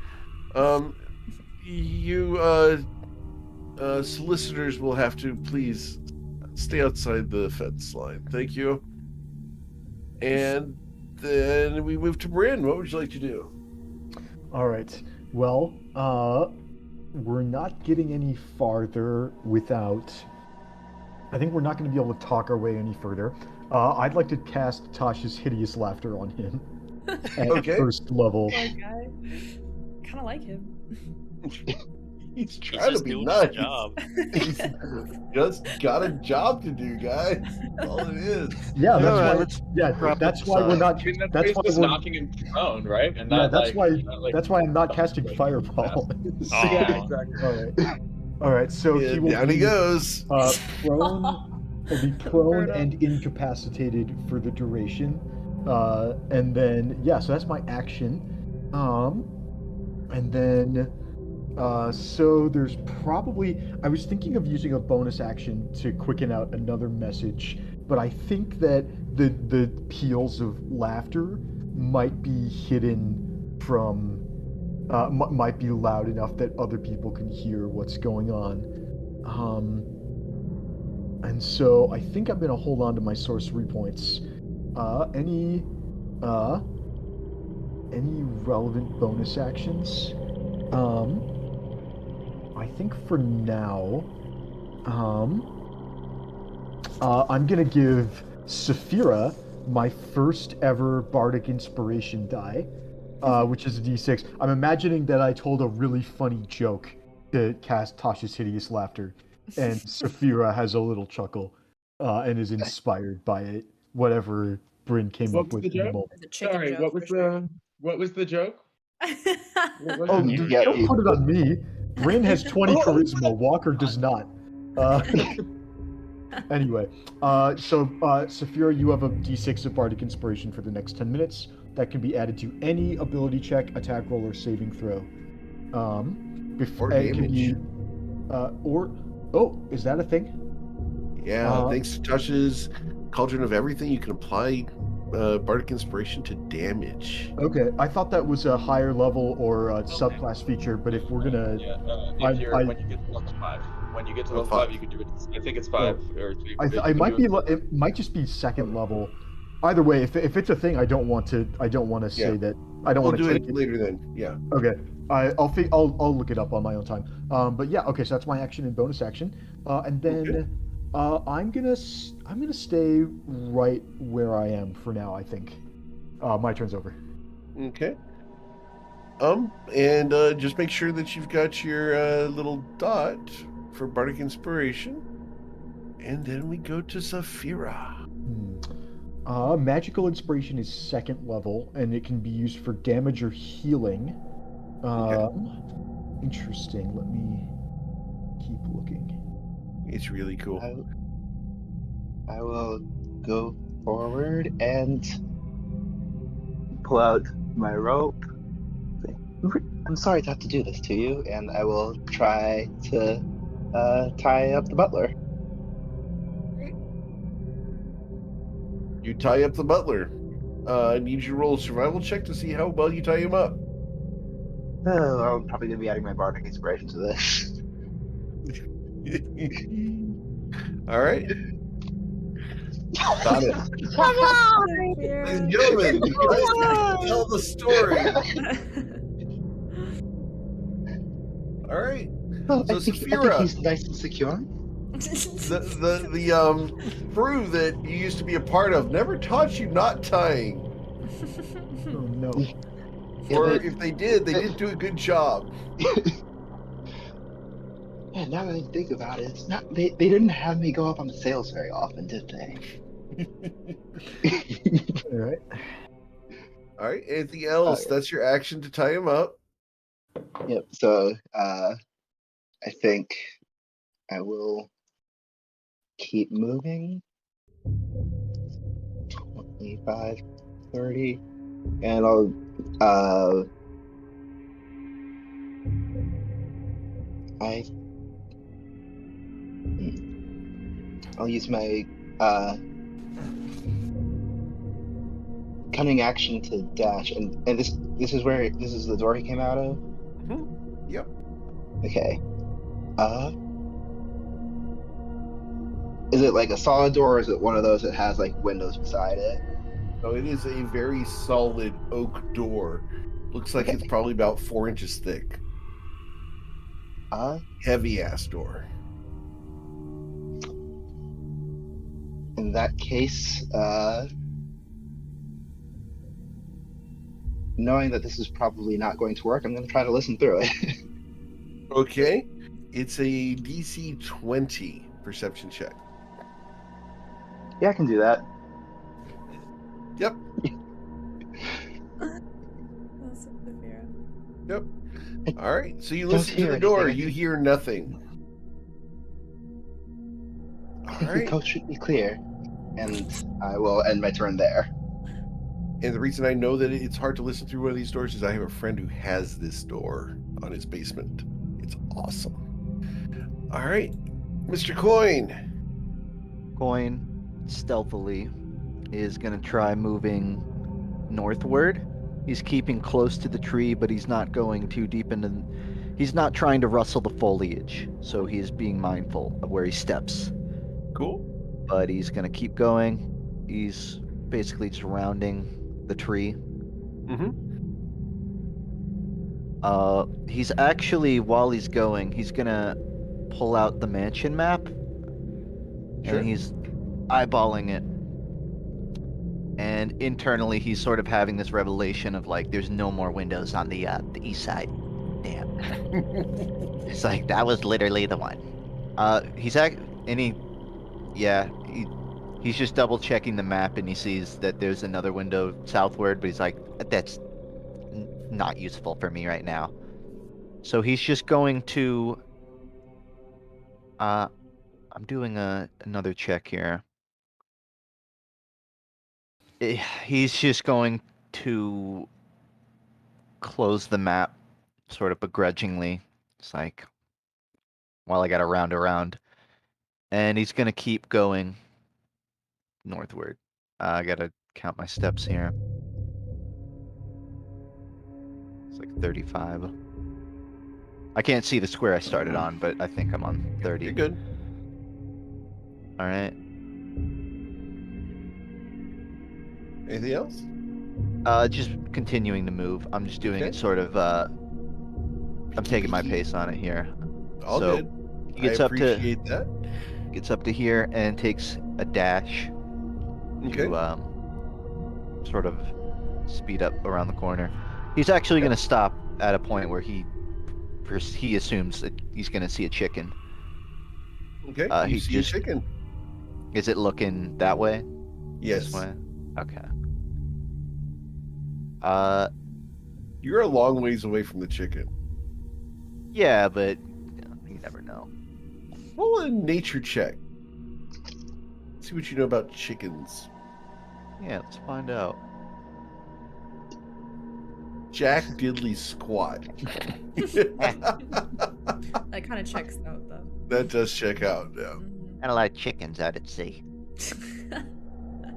You solicitors will have to please stay outside the fence line. Thank you. And then we move to Bryn. What would you like to do? All right. Well, we're not getting any farther without. I think we're not going to be able to talk our way any further. I'd like to cast Tasha's Hideous Laughter on him at Okay. first level. Poor guy. Kind of like him. He's He's trying to just be doing nice. his job. He's just got a job to do, guys. That's all it is. Yeah, that's Alright, why. let's Yeah, wrap that's up why the we're side. not. I mean, That's why just we're. knocking him prone, right? And Yeah, not that's like, why. you know, like, That's why I'm not casting like, Fireball. Aw. Yeah, exactly. All right. All right. So Yeah, he will down be he goes. prone. He'll be prone Brutal. and incapacitated for the duration. And then yeah, so that's my action. And then so there's probably I was thinking of using a bonus action to quicken out another message, but I think that the peals of laughter might be hidden from might be loud enough that other people can hear what's going on. And so I think I'm gonna hold on to my sorcery points. Any relevant bonus actions? I think for now, I'm gonna give Saphira my first ever bardic inspiration die, which is a d6. I'm imagining that I told a really funny joke to cast Tasha's Hideous Laughter, and Saphira has a little chuckle and is inspired by it, whatever Bryn came What up was with the in the joke? moment. It's a chicken Sorry, joke what was for sure. the joke? What was Oh, it? Yeah, don't put it on me. Bryn has 20 charisma. Walker does not. Anyway, so Saphira, you have a d6 of bardic inspiration for the next 10 minutes. That can be added to any ability check, attack roll, or saving throw. Or and can damage. is that a thing? Yeah, thanks to Tasha's Cauldron of Everything, you can apply Bardic Inspiration to damage. Okay, I thought that was a higher level or a subclass feature, but if we're gonna, Yeah, I- if you're, I- when you get to level 5. When you get to Oh, level 5, you can do it. I think it's 5 or 3. I might be, it might just be second level. Either way, if it's a thing, I don't want to say Yeah. that. I don't We'll want to do take it it. later then. Yeah. Okay, I'll look it up on my own time. But yeah, okay, so that's my action and bonus action, and then I'm gonna stay right where I am for now. I think. My turn's over. Okay. And just make sure that you've got your little dot for Bardic Inspiration. And then we go to Saphira. Magical inspiration is second level, and it can be used for damage or healing. Interesting. Let me keep looking. It's really cool. I will go forward and pull out my rope. I'm sorry to have to do this to you, and I will try to tie up the butler. You tie up the butler. I need you to roll a survival check to see how well you tie him up. Oh, I'm probably going to be adding my bardic inspiration to this. All right. Got it. Ladies and gentlemen, you guys get to tell the story. All right. Well, So I think Saphira, he's nice and secure. the crew that you used to be a part of never taught you knot tying. Oh no. Yeah, Or but- if they did do a good job. Yeah, now that I think about it, it's not they didn't have me go up on the sales very often, did they? All right. All right. Anything else? Okay. That's your action to tie him up. Yep. So I think I will keep moving. 25, 30, and I'll use my cunning action to dash, and this is the door he came out of. Yep. Okay. Is it like a solid door, or is it one of those that has like windows beside it? So it is a very solid oak door. Looks like it's probably about 4 inches thick. Heavy ass door. In that case, knowing that this is probably not going to work, I'm going to try to listen through it. Okay. It's a DC 20 perception check. Yeah, I can do that. Yep. That's Saphira. Yep. All right. So you Don't listen to hear the door. anything. You hear nothing. I All think the right. coast should be clear, and I will end my turn there. And the reason I know that it's hard to listen through one of these doors is I have a friend who has this door on his basement. It's awesome. All right. Mr. Coin. Coin stealthily is gonna try moving northward. He's keeping close to the tree, but he's not going too deep into. He's not trying to rustle the foliage, so he is being mindful of where he steps. Cool. But he's gonna keep going. He's basically just rounding the tree. He's actually, while he's going, he's gonna pull out the mansion map. Sure. And he's eyeballing it. And internally, he's sort of having this revelation of like, there's no more windows on the east side. Damn. It's like, that was literally the one. He's just double checking the map, and he sees that there's another window southward, but he's like, that's not useful for me right now. So he's just going to, I'm doing another check here. He's just going to close the map, sort of begrudgingly. It's like, well, I gotta round around. And he's gonna keep going northward. I gotta count my steps here. It's like 35. I can't see the square I started on, but I think I'm on 30. You're good. All right. Anything else? Just continuing to move. I'm just doing Okay. it sort of. I'm taking my pace on it here. All So, good. He gets I up to appreciate that. here and takes a dash Okay. to sort of speed up around the corner. He's actually going to stop at a point where he assumes that he's going to see a chicken. Okay. he You see just- a chicken. Is it looking that way? Yes. This way? Okay. You're a long ways away from the chicken. Yeah, but you never know. Roll a nature check. See what you know about chickens. Yeah, let's find out. Jack Diddley squat. That kind of checks out, though. That does check out, yeah. Mhm. Had a lot of chickens out at sea.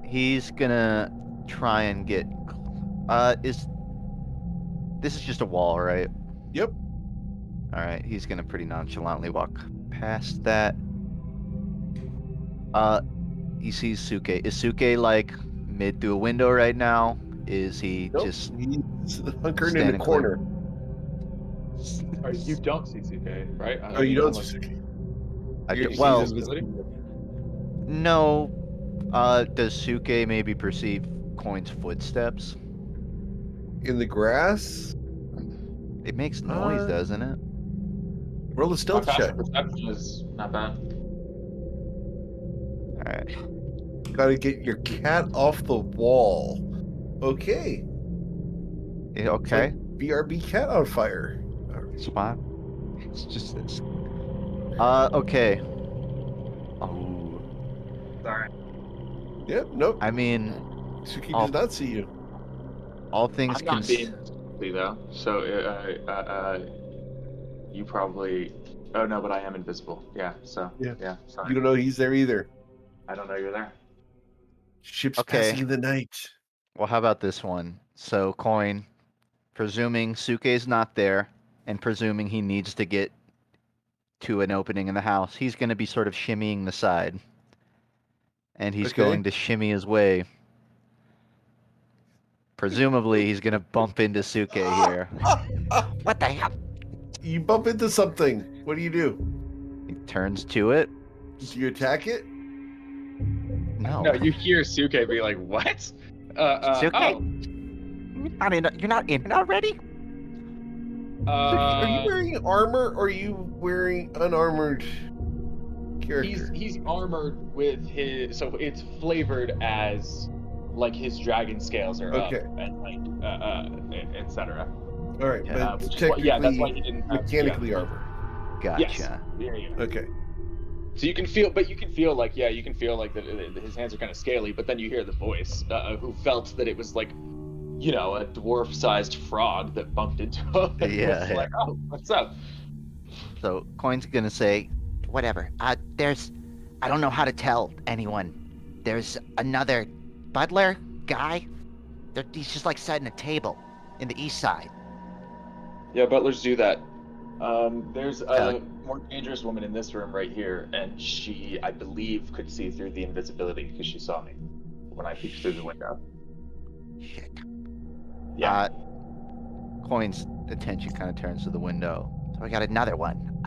He's gonna try and get. This is just a wall, right? Yep. All right. He's gonna pretty nonchalantly walk past that. He sees Suke. Is Suke like mid through a window right now? Is he Nope, just he's hunkering in standing the clear? corner. Or you don't see CK, right? Oh, you don't Unless- see Suki. I You do- see well, his Visibility? no. Does Suke maybe perceive Coin's footsteps? in the grass. It makes noise, Uh, doesn't it? Roll a My stealth check. passive perception is not bad. All right. Gotta get your cat off the wall. Okay. Yeah, It's like okay. BRB cat on fire. Spot. It's just this. Okay. Oh. Sorry. Yep, nope. I mean, Suki Oh. does not see you. all things I'm not considered. being though, so you probably. Oh no, but I am invisible. Yeah. So Yeah. Sorry. You don't know he's there either. I don't know you're there. Ship's Okay. passing in the night. Well, how about this one? So, Coin, presuming Suke's not there, and presuming he needs to get to an opening in the house, he's going to be sort of shimmying the side. And he's Okay. going to shimmy his way. Presumably, he's going to bump into Suke here. What the hell? You bump into something. What do? He turns to it. Do you attack it? No. No, you hear Suke be like, "What? Suke? Oh, You're not in already? Are you wearing armor or are you wearing unarmored character? he's armored with his, so it's flavored as like his dragon scales are Okay. up and like etc. All right, Yeah. but Which is why, yeah, that's why technically he didn't have, mechanically armor. Gotcha. Yes. Yeah. Okay. So you can feel like that his hands are kind of scaly, but then you hear the voice who felt that it was like, you know, a dwarf-sized frog that bumped into him. And Yeah, was yeah. like, oh, what's up? So, Coin's going to say, whatever. I don't know how to tell anyone. There's another butler guy. He's just like setting a table in the east side. Yeah, butlers do that. There's a Tell- more dangerous woman in this room right here, and she, I believe, could see through the invisibility because she saw me when I peeked through the window. Shit. Yeah. Coin's attention kind of turns to the window. So I got another one.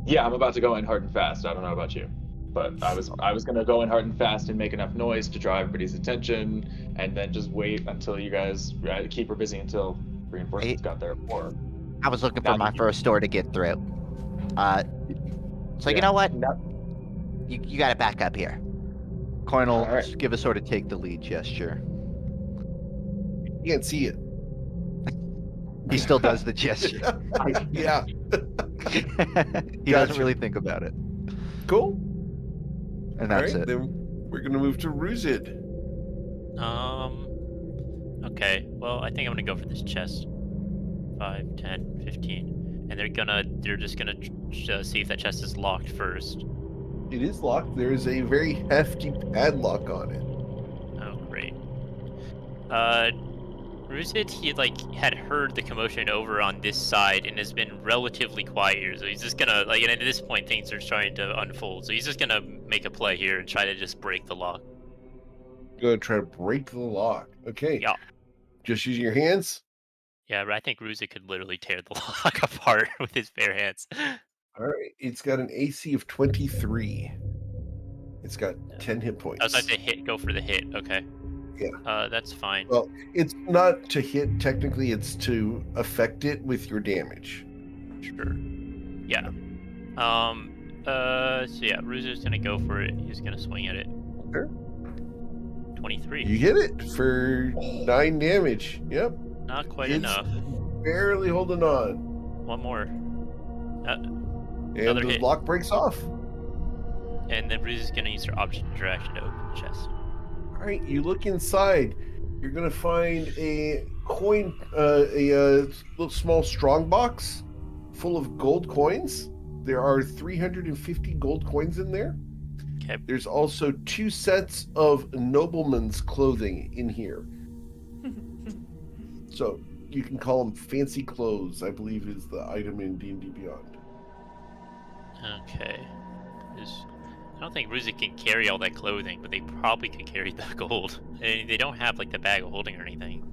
Yeah, I'm about to go in hard and fast. I don't know about you, but I was gonna go in hard and fast and make enough noise to draw everybody's attention, and then just wait until you guys keep her busy until reinforcements got there. Or I was looking for Now my you- first door to get through. So you Yeah. know what? Now- You got to back up here. Coin will All right. give a sort of take the lead gesture. You can't see it. He still does the gesture. Yeah. He doesn't really think about it. Cool. And All that's right, it. then we're gonna move to Ruzid. Okay. Well, I think I'm gonna go for this chest. 5, 10, 15, and they're just gonna see if that chest is locked first. It is locked. There is a very hefty padlock on it. Oh, great. Ruzid, he had heard the commotion over on this side and has been relatively quiet here, so he's just gonna and at this point things are starting to unfold, so he's just gonna make a play here and try to just break the lock. Gonna try to break the lock. Okay. Yeah. Just using your hands. Yeah, but I think Ruzid could literally tear the lock apart with his bare hands. All right. It's got an AC of 23. It's got 10 hit points. I was like to go for the hit. Okay. Yeah. That's fine. Well, it's not to hit technically. It's to affect it with your damage. Sure. Yeah. So yeah, Ruzid's gonna go for it. He's gonna swing at it. Sure. 23. You hit it for 9 damage. Yep. Not quite It's enough. barely holding on. One more. And Another the hit. lock breaks off. And then Ruzid's gonna use her object interaction to open the chest. All right, you look inside. You're gonna find a coin, a little small strong box full of gold coins. There are 350 gold coins in there. Okay. There's also 2 sets of nobleman's clothing in here. So you can call them fancy clothes, I believe is the item in D&D Beyond. Okay. I don't think Ruzik can carry all that clothing, but they probably could carry the gold. They don't have like the bag of holding or anything.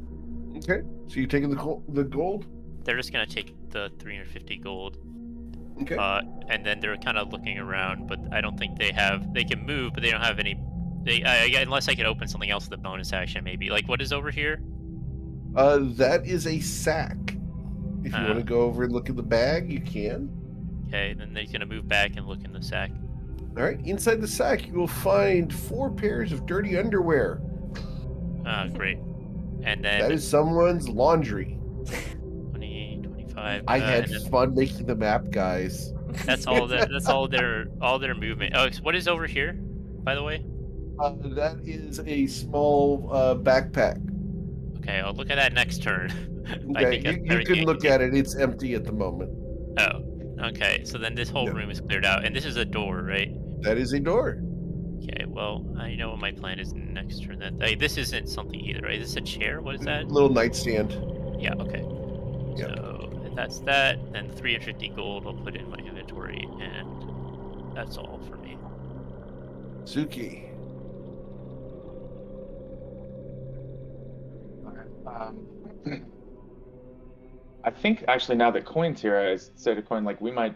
Okay. So you're taking the gold? They're just gonna take the 350 gold. Okay. And then they're kind of looking around, but I don't think they can move, but they don't have any. Unless I could open something else with a bonus action, maybe. Like, what is over here? That is a sack. If you want to go over and look at the bag, you can. Okay, then they're gonna move back and look in the sack. All right. Inside the sack, you will find 4 pairs of dirty underwear. Great. And then That is someone's laundry. 20, 25. I had and then fun making the map, guys. that's all. That's all their movement. Oh, what is over here, by the way? That is a small backpack. Okay, I'll look at that next turn. I Okay, think you can look at it. It's empty at the moment. Oh, okay. So then this whole room is cleared out, and this is a door, right? That is a door. Okay. Well, I know what my plan is next turn. Then this isn't something either, right? Is this a chair? What is that? Little nightstand. Yeah. Okay. Yeah. So that's that. Then 350 gold. I'll put in my inventory, and that's all for me. Suki. I think actually now that Coin's here, I say to Coin, like, we might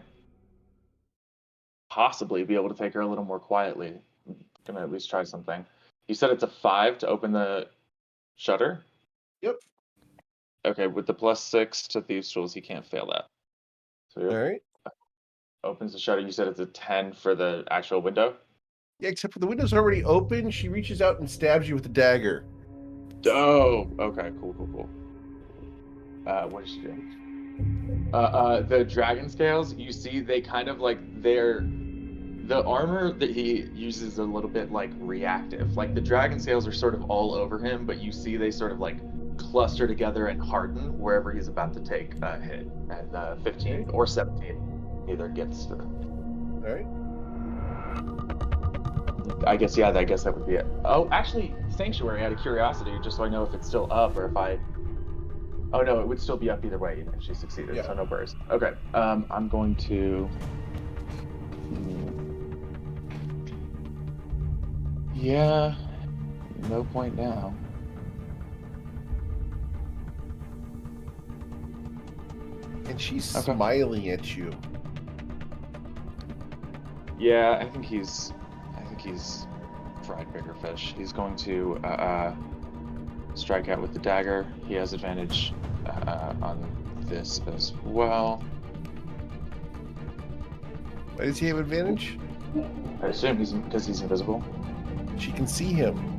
possibly be able to take her a little more quietly. I'm gonna at least try something. You said it's a 5 to open the shutter? Yep. Okay, with the +6 to Thieves' Tools, he can't fail that. So All right. opens the shutter. You said it's a 10 for the actual window? Yeah, except for the window's already open. She reaches out and stabs you with a dagger. Oh, okay, cool. What is she doing? The dragon scales, you see, they kind of like the armor that he uses is a little bit like reactive. Like the dragon scales are sort of all over him, but you see they sort of like cluster together and harden wherever he's about to take a hit at 15 or 17. Either gets to. All right. I guess that would be it. Oh, actually, Sanctuary, out of curiosity, just so I know if it's still up or if I. Oh no, it would still be up either way, even if she succeeded. Yeah. So no worries. Okay, I'm going to. Yeah, no point now. And she's Okay. smiling at you. Yeah, I think he's fried bigger fish. He's going to strike out with the dagger. He has advantage on this as well. Why does he have advantage? I assume because he's invisible. She can see him.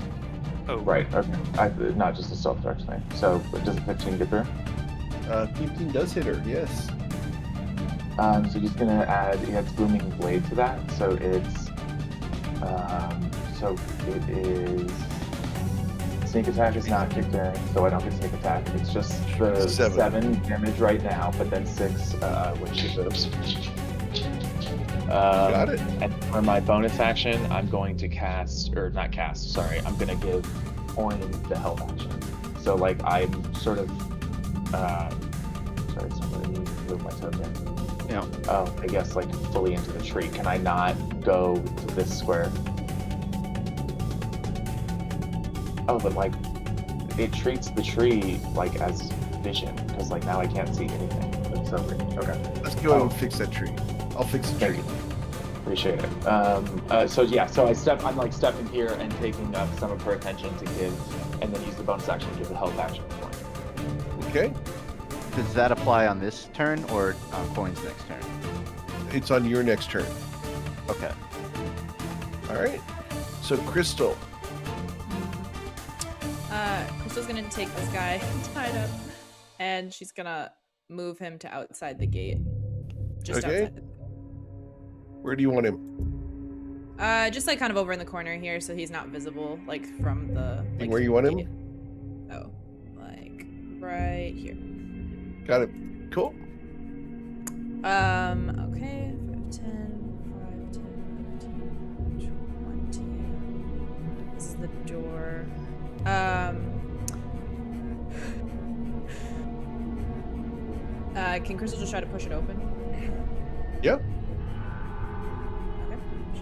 Oh, Right. Okay. Not just a stealth check thing. So does a 15 get through? 15 does hit her, yes. So he's gonna add. He adds booming blade to that. So it's. So it is. Sneak attack is not kicked in, so I don't get sneak attack. It's just the 7 damage right now, but then 6 when she moves. Got it. And for my bonus action, I'm going to I'm going to give Coin the help action. So, like, I'm sort of. Sorry, somebody move my token. Yeah. Oh, I guess, like, fully into the tree. Can I not go to this square? Oh, but, like, it treats the tree, like, as vision, because, like, now I can't see anything. It's over. Okay. Let's go and fix that tree. I'll fix the Thank tree. you. Appreciate it. So I'm like stepping here and taking up some of her attention to give, and then use the bonus action to give the help action. Okay. Does that apply on this turn or on Coin's next turn? It's on your next turn. Okay. All right. So, Crystal. Crystal's gonna take this guy tied up, and she's gonna move him to outside the gate. Just Okay. outside. Where do you want him? Just like kind of over in the corner here, so he's not visible, like from the. And Like, where you want him? gate. Oh, like right here. Got it. Cool. Okay. 5, 10, 5, 10, 15, 20. This is the door. Can Crystal just try to push it open? Yep.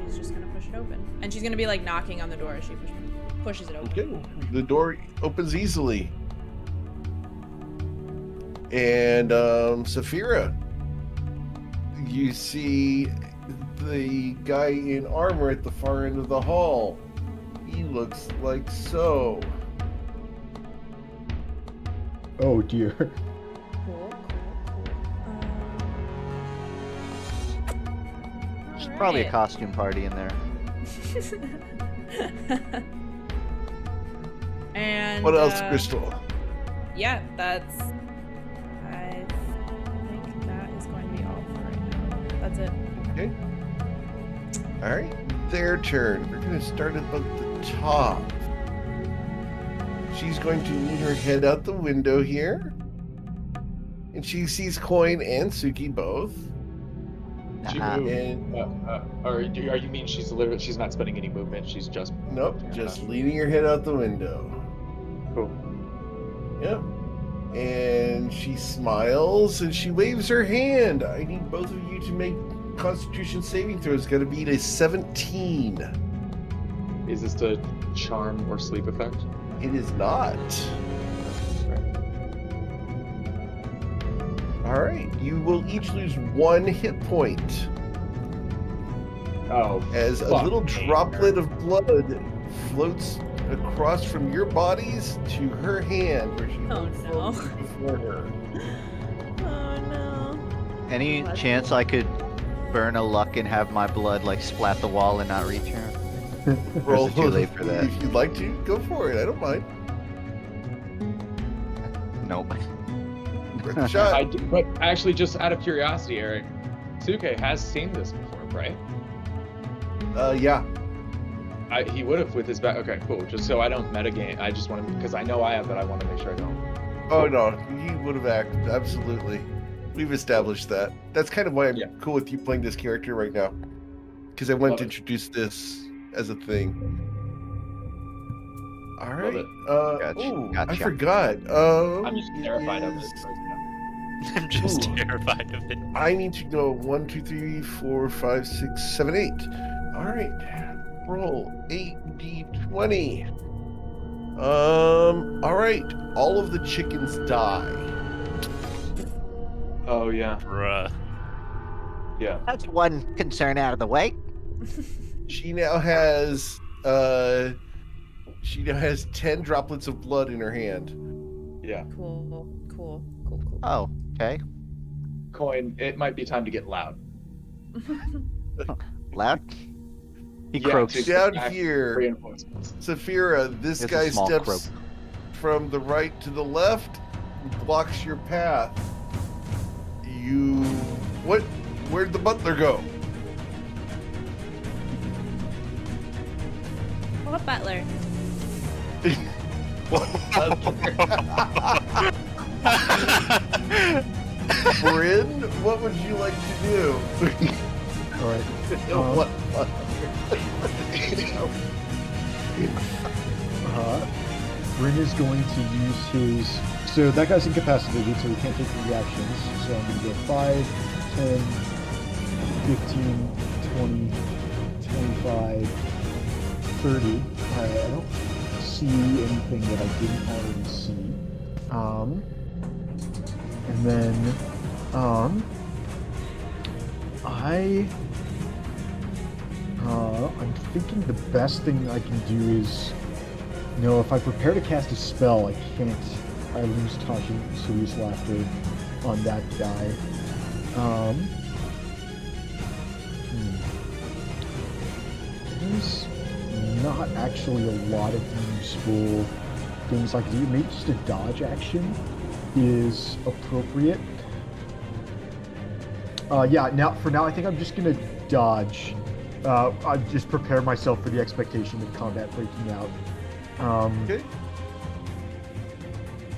she's just gonna push it open. And she's gonna be like knocking on the door as she pushes it open. Okay, the door opens easily. And Saphira, you see the guy in armor at the far end of the hall. He looks like so. Oh dear. Cool. There's probably a costume party in there. And What else, Crystal? Yeah, that's. I think that is going to be all for right now. That's it. Okay. All right, their turn. We're going to start about the top. She's going to lean her head out the window here. And she sees Coin and Suki both. And Or you mean she's not spending any movement? She's just nope, just leaning her head out the window. Cool. Yep. And she smiles and she waves her hand. I need both of you to make Constitution saving throws. Got to beat a 17. Is this the charm or sleep effect? It is not. All right, you will each lose 1 hit point Oh. as a fuck little me. droplet of blood floats across from your bodies to her hand, where she Oh, holds no. floating before her. Oh no. Any That's chance I could burn a luck and have my blood like splat the wall and not reach her? Or is it too late for that? If you'd like to, go for it. I don't mind. Nope. Worth a shot. But actually, just out of curiosity, Eric, Suke has seen this before, right? Yeah. He would have with his back. Okay, cool. Just so I don't metagame. I just want to, because I know I have, but I want to make sure I don't. Oh no, he would have acted absolutely. We've established that. That's kind of why I'm Yeah. cool with you playing this character right now, because I wanted Love to it. introduce this as a thing. All right. it. Gotcha, Oh, I gotcha. forgot. I'm just terrified of it. is- I'm just Ooh. terrified of it. I need to go 1, 2, 3, 4, 5, 6, 7, 8. All right. Roll 8d20. All right. All of the chickens die. Oh yeah, Bruh. yeah. That's one concern out of the way. She now has 10 droplets of blood in her hand. Yeah. Cool. Oh, okay. Coin, it might be time to get loud. Loud? He Yeah, croaks. to Down act here, reinforcements. Saphira, this It's a guy small steps croak. from the right to the left, blocks your path. Where'd the butler go? What butler? Bryn, what would you like to do? All right. What? Bryn is going to use his. So that guy's incapacitated, so he can't take the reactions. So I'm going to go 5, 10, 15, 20, 25, 30. I don't see anything that I didn't already see. And then, I'm thinking the best thing I can do is, if I prepare to cast a spell, I lose Tasha Serious Laughter on that guy. There's not actually a lot of useful things I can do. Maybe just a dodge action is appropriate. Now I think I'm just gonna dodge. I just prepare myself for the expectation of combat breaking out. Okay.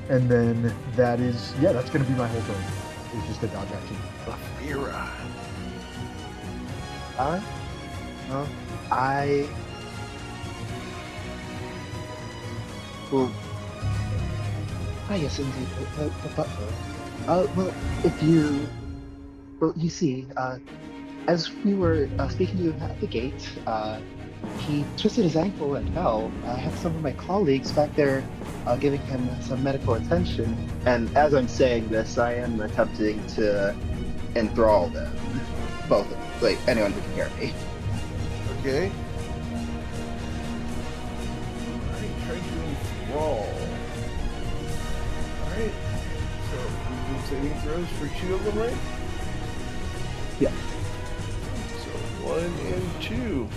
And then that's gonna be my whole turn. It's just a dodge action. Saphira. Well, yes, indeed, the butler. You see, as we were speaking to him at the gate, he twisted his ankle and fell. I have some of my colleagues back there giving him some medical attention. And as I'm saying this, I am attempting to enthrall them. Both, like anyone who can hear me. Okay. Alright, trying to enthrall. Alright. So we do saving throws for 2 of them, right? Yeah. So 1 and 2.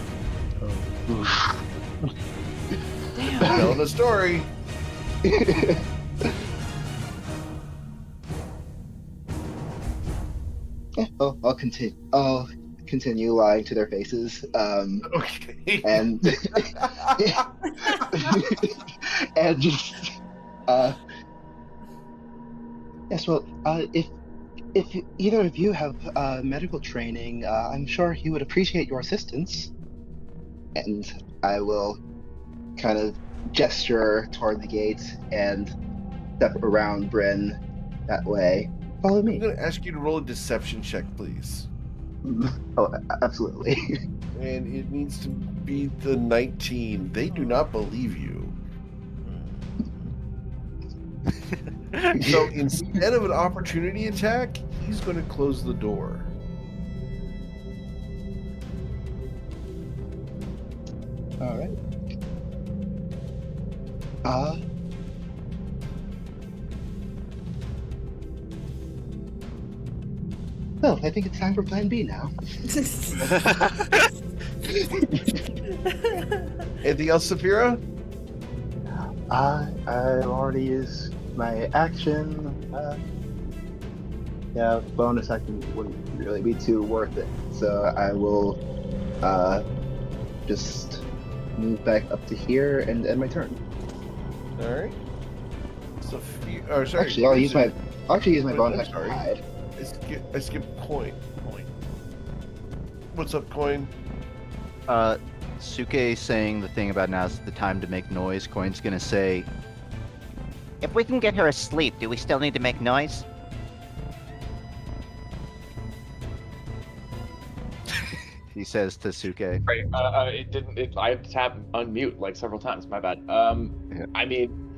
Damn. Telling the story. Yeah, I'll continue lying to their faces. Okay. And and just yes. Well, if either of you have medical training, I'm sure he would appreciate your assistance. And I will kind of gesture toward the gate and step around Bryn that way. Follow I'm me. going to ask you to roll a deception check, please. Oh, absolutely. And it needs to be the 19. They do not believe you. So instead of an opportunity attack, he's going to close the door. All right. Well, I think it's time for Plan B now. Anything else, Saphira? I already used my action. Yeah, bonus action wouldn't really be too worth it. So I will just move back up to here and end my turn. All right. Saphira. Oh, sorry. Actually, I'll use my Wait, bonus I'm action sorry. to hide. I skipped Coin. What's up, Coin? Suke saying the thing about now's the time to make noise. Coin's gonna say, If we can get her asleep, do we still need to make noise? he says to Suke, Right. It didn't. I had to tap unmute like several times. My bad. Yeah. I mean,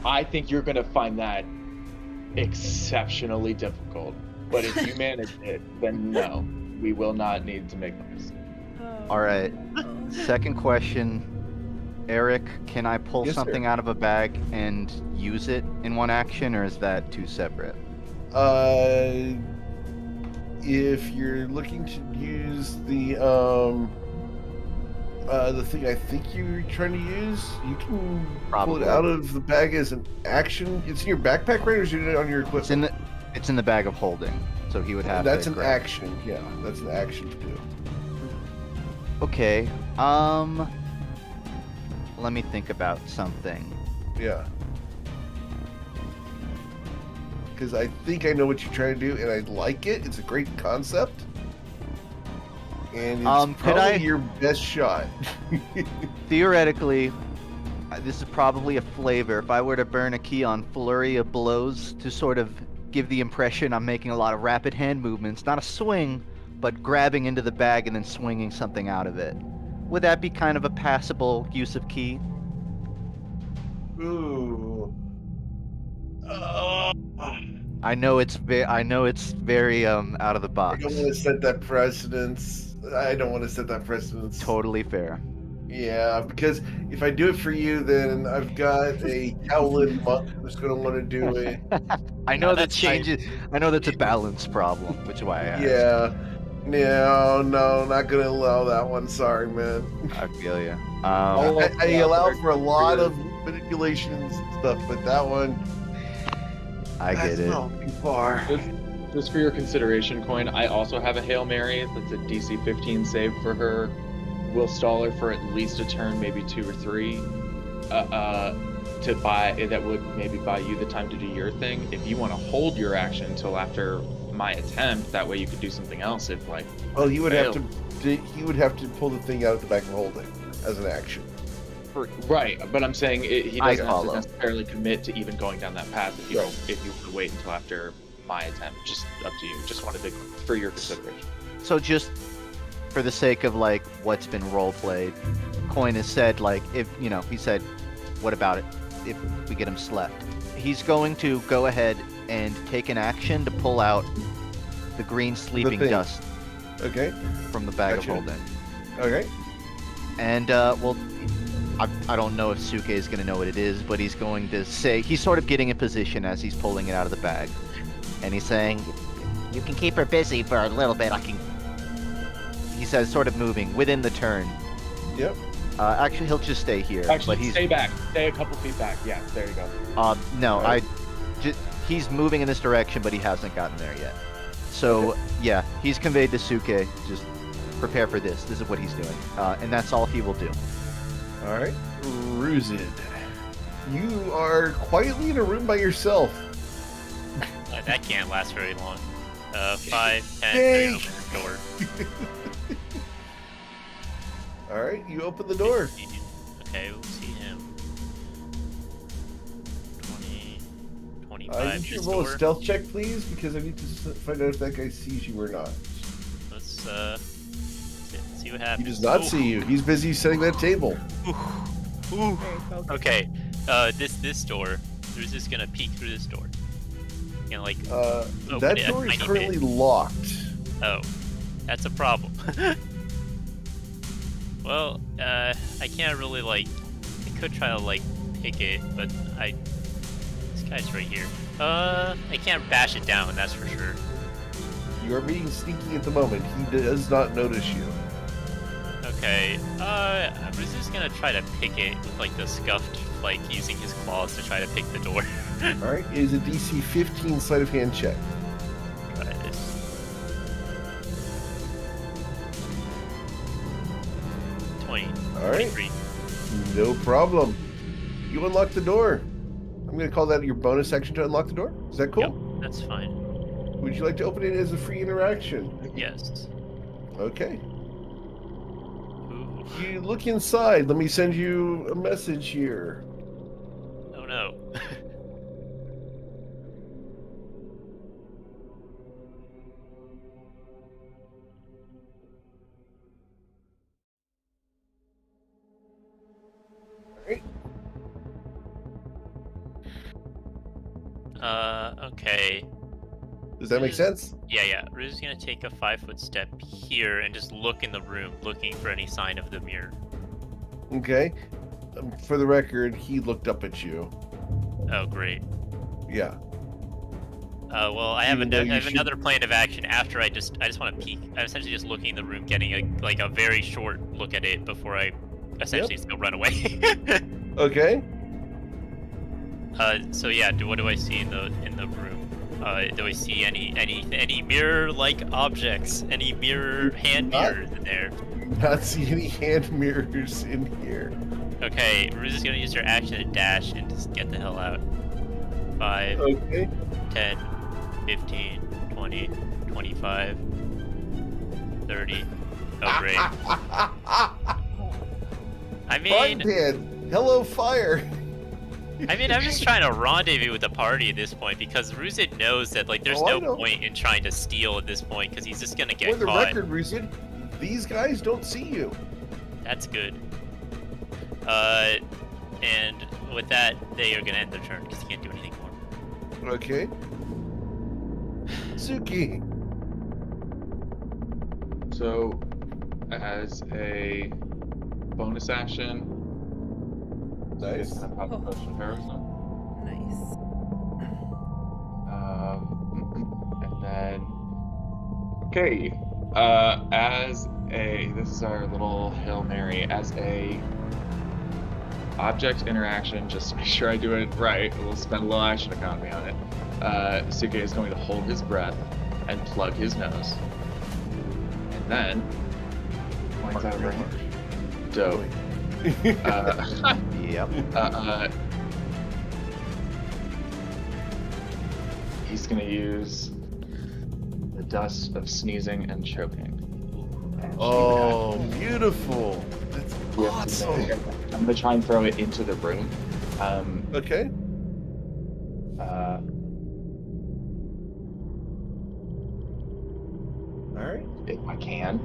I think you're gonna find that exceptionally difficult. But if you manage it, then no, we will not need to make noise. all right. Second question, Eric, can I pull Yes, sir. something out of a bag and use it in one action, or is that too separate? If you're looking to use the thing I think you're trying to use, you can pull Probably. it out of the bag as an action. It's in your backpack, right, or is it on your equipment? It's in the bag of holding, so he would have. That's to an grab it. action. Yeah, that's an action to do. Okay. Let me think about something. Yeah. Because I think I know what you're trying to do, and I like it. It's a great concept. And it's Could probably I- your best shot. Theoretically, this is probably a flavor. If I were to burn a key on flurry of blows to sort of give the impression I'm making a lot of rapid hand movements, not a swing, but grabbing into the bag and then swinging something out of it. Would that be kind of a passable use of key? Ooh. I know it's very out of the I box. don't want to set that precedence. Totally fair. Yeah, because if I do it for you, then I've got a Howlin monk who's going to want to do it. I know that that's fine. changes. I know that's a balance problem, which is why I asked. Yeah. No, not going to allow that one. Sorry, man. I feel you. I allow for a lot of manipulations and stuff, but that one, I get that's it. not too far. Just for your consideration, Coin, I also have a Hail Mary that's a DC 15 save for her. We'll stall her for at least a turn, maybe 2 or 3. That would maybe buy you the time to do your thing. If you want to hold your action until after my attempt, that way you could do something else. If like, Well, he would have failed. he would have to pull the thing out of the back of holding as an action. Right, but I'm saying he I doesn't have to follow. necessarily commit to even going down that path if you don't, if you would wait until after my attempt. Just up to you. Just wanted to for your consideration. So just for the sake of like what's been role played, Coin has said like if he said, what about it if we get him slept? He's going to go ahead and take an action to pull out the green sleeping thing. dust Okay. from the bag Gotcha. of holding. Okay. And well, I don't know if Suke is going to know what it is, but he's going to say he's sort of getting in position as he's pulling it out of the bag, and he's saying, You can keep her busy for a little bit. he says, sort of moving within the turn. Yep. Actually, he'll just stay here. Actually, but he's stay back. Stay a couple feet back. Yeah, there you go. no, Alright. he's moving in this direction, but he hasn't gotten there yet. So yeah, he's conveyed to Suke, just prepare for this. This is what he's doing, and that's all he will do. All right. Ruzid. You are quietly in a room by yourself. That can't last very long. 5, 10, Yay! open the door. All right. You open the door. Okay, we'll see him. 20, I 25. need you This to roll a door. stealth check, please, because I need to find out if that guy sees you or not. Let's see what happens. He does not Ooh. see you. He's busy setting that table. Ooh. Very focused. Okay. This door. There's just gonna peek through this door. Like open That it a door is tiny currently bit. locked. Oh, that's a problem. Well, I can't really I could try to pick it, but this guy's right here. I can't bash it down, that's for sure. You are being sneaky at the moment. He does not notice you. Okay, I was just gonna try to pick it with the scuffed, using his claws to try to pick the door. All right. It is a DC 15 sleight of hand check. Try this. 20. All right. 23. No problem. You unlock the door. I'm going to call that your bonus action to unlock the door. Is that cool? Yep, that's fine. Would you like to open it as a free interaction? Yes. Okay. Ooh. You look inside. Let me send you a message here. Oh no. Alright. Okay. Does that make sense? Yeah. We're just gonna take a 5-foot step here and just look in the room, looking for any sign of the mirror. Okay. For the record, he looked up at you. Oh, great. Yeah. Well, I have, Even though you should- another plan of action after I just want to peek. I'm essentially just looking in the room, getting a very short look at it before I essentially just go run away. Okay. So yeah, what do I see in the room? Do I see any mirror-like objects? Any hand Not- mirrors in there? Not see any hand mirrors in here. Okay, we're just gonna use our action to dash and just get the hell out. 5, Okay. 10, 15, 20, 25, 30. Oh great. I mean, Fun Hello, fire. I'm just trying to rendezvous with the party at this point because Ruzid knows that there's Oh, I no know. point in trying to steal at this point because he's just gonna For get the caught. record, Ruzid, these guys don't see you. That's good. And with that, they are gonna end their turn because he can't do anything more. Okay. Suki. So, as a bonus action, Nice. It's gonna pop a potion of heroism. Nice. And then, okay, this is our little Hail Mary, as a object interaction, just to make sure I do it right, we'll spend a little action economy on it. Suke is going to hold his breath and plug his nose. And then, points out right. Dope. Yep. He's gonna use the dust of sneezing and choking. Oh, beautiful. That's Yeah, awesome. I'm gonna try and throw it into the room. Okay. If I can.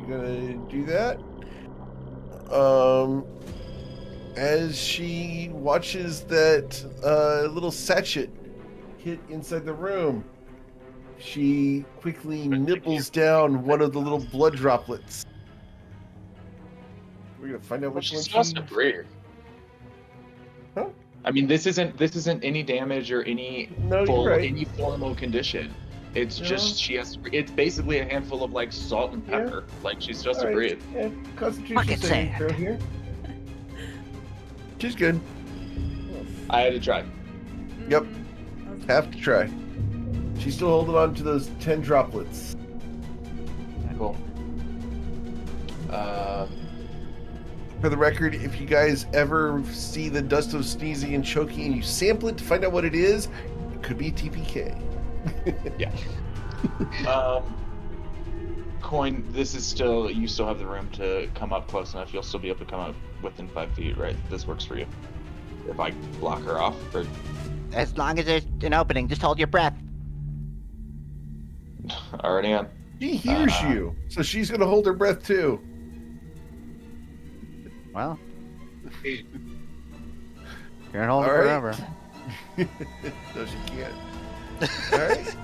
gonna do that. As she watches that little sachet hit inside the room, she quickly nibbles down one of the little blood droplets. We're gonna find out Well, which she's one supposed to breathe. Huh? I mean, this isn't any damage or any No, you're right. any formal condition. It's No. just she has. It's basically a handful of like salt and Yeah. pepper. Like she's supposed to Alright, breathe. yeah, Constitution Bucket saving sand. throw here. She's good. I had to try. Yep. Mm, Have to try. She's still holding on to those 10 droplets. Cool. For the record, if you guys ever see the dust of sneezing and choking and you sample it to find out what it is, it could be TPK. Coin. This is still. You still have the room to come up close enough. You'll still be able to come up within 5 feet, right? This works for you. If I block her off, or As long as there's an opening, just hold your breath. already on. She hears you, so she's gonna hold her breath too. Well, can't hold it All right. forever. No, she can't. Alright.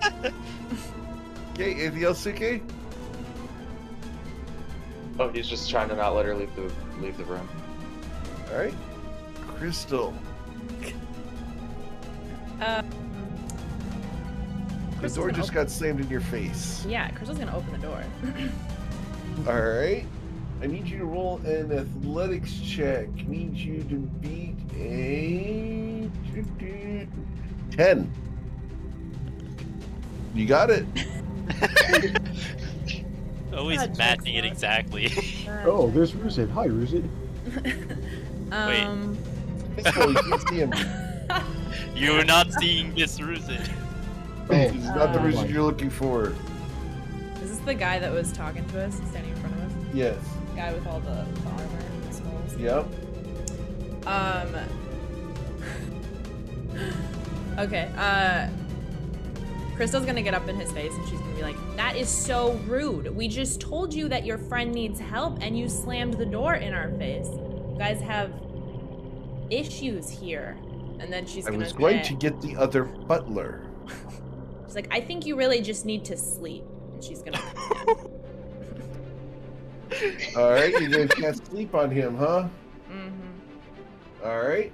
Okay, anything else, Suke? Oh, he's just trying to not let her leave the room. Alright. Crystal. Uh, The Crystal's door gonna just got slammed in your face. Yeah, Crystal's gonna open the door. Alright. I need you to roll an athletics check. I need you to beat a 10. You got it. Always God, matching it Jack's exactly. Oh, there's Ruzid. Hi, Ruzid. Crystal, you can't see him. You're not seeing this Ruzid. This is not the Oh reason my- you're looking for. Is this the guy that was talking to us, standing in front of us? Yes. Guy with all the armor and skulls? Yep. Okay, Crystal's gonna get up in his face and she's gonna be like, "That is so rude. We just told you that your friend needs help and you slammed the door in our face. You guys have issues here." And then she's I gonna was going say- to get the other butler. She's like, "I think you really just need to sleep." And she's gonna Alright, you guys can't sleep on him, huh? Mm-hmm. Alright.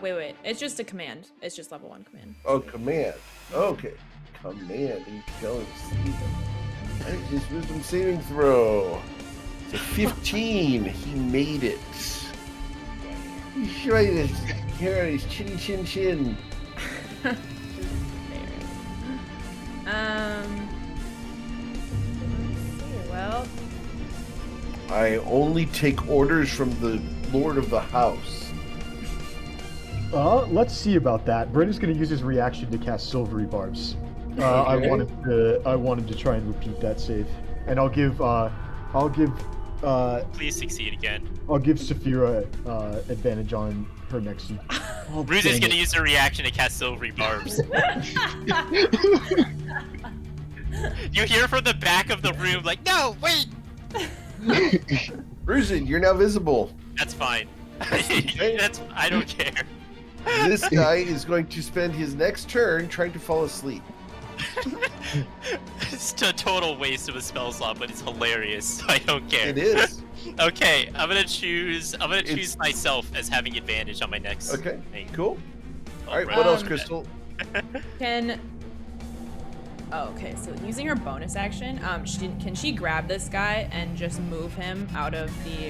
Wait. It's just a command. It's just level 1 command. Oh, command. Okay. Command. You tell him to sleep. Alright, his wisdom saving throw. It's a 15. He made it. He's right his hair on his chinny chin chin. Let's see. Well, I only take orders from the Lord of the House. Let's see about that. Brendan's gonna use his reaction to cast Silvery Barbs. I Okay. wanted to try and repeat that save, and I'll give Please succeed again. Saphira advantage on her next. Oh, Ruse is dang gonna it. use her reaction to cast silvery barbs. You hear from the back of the room like, "No, wait!" Ruzin, you're now visible. That's fine. I don't care. This guy is going to spend his next turn trying to fall asleep. It's a total waste of a spell slot, but it's hilarious, so I don't care. It is. Okay, I'm gonna choose It's- myself as having advantage on my next Okay, thing. cool. All right, Alright. what else, Um, Crystal? Okay, so using her bonus action, can she grab this guy and just move him out of the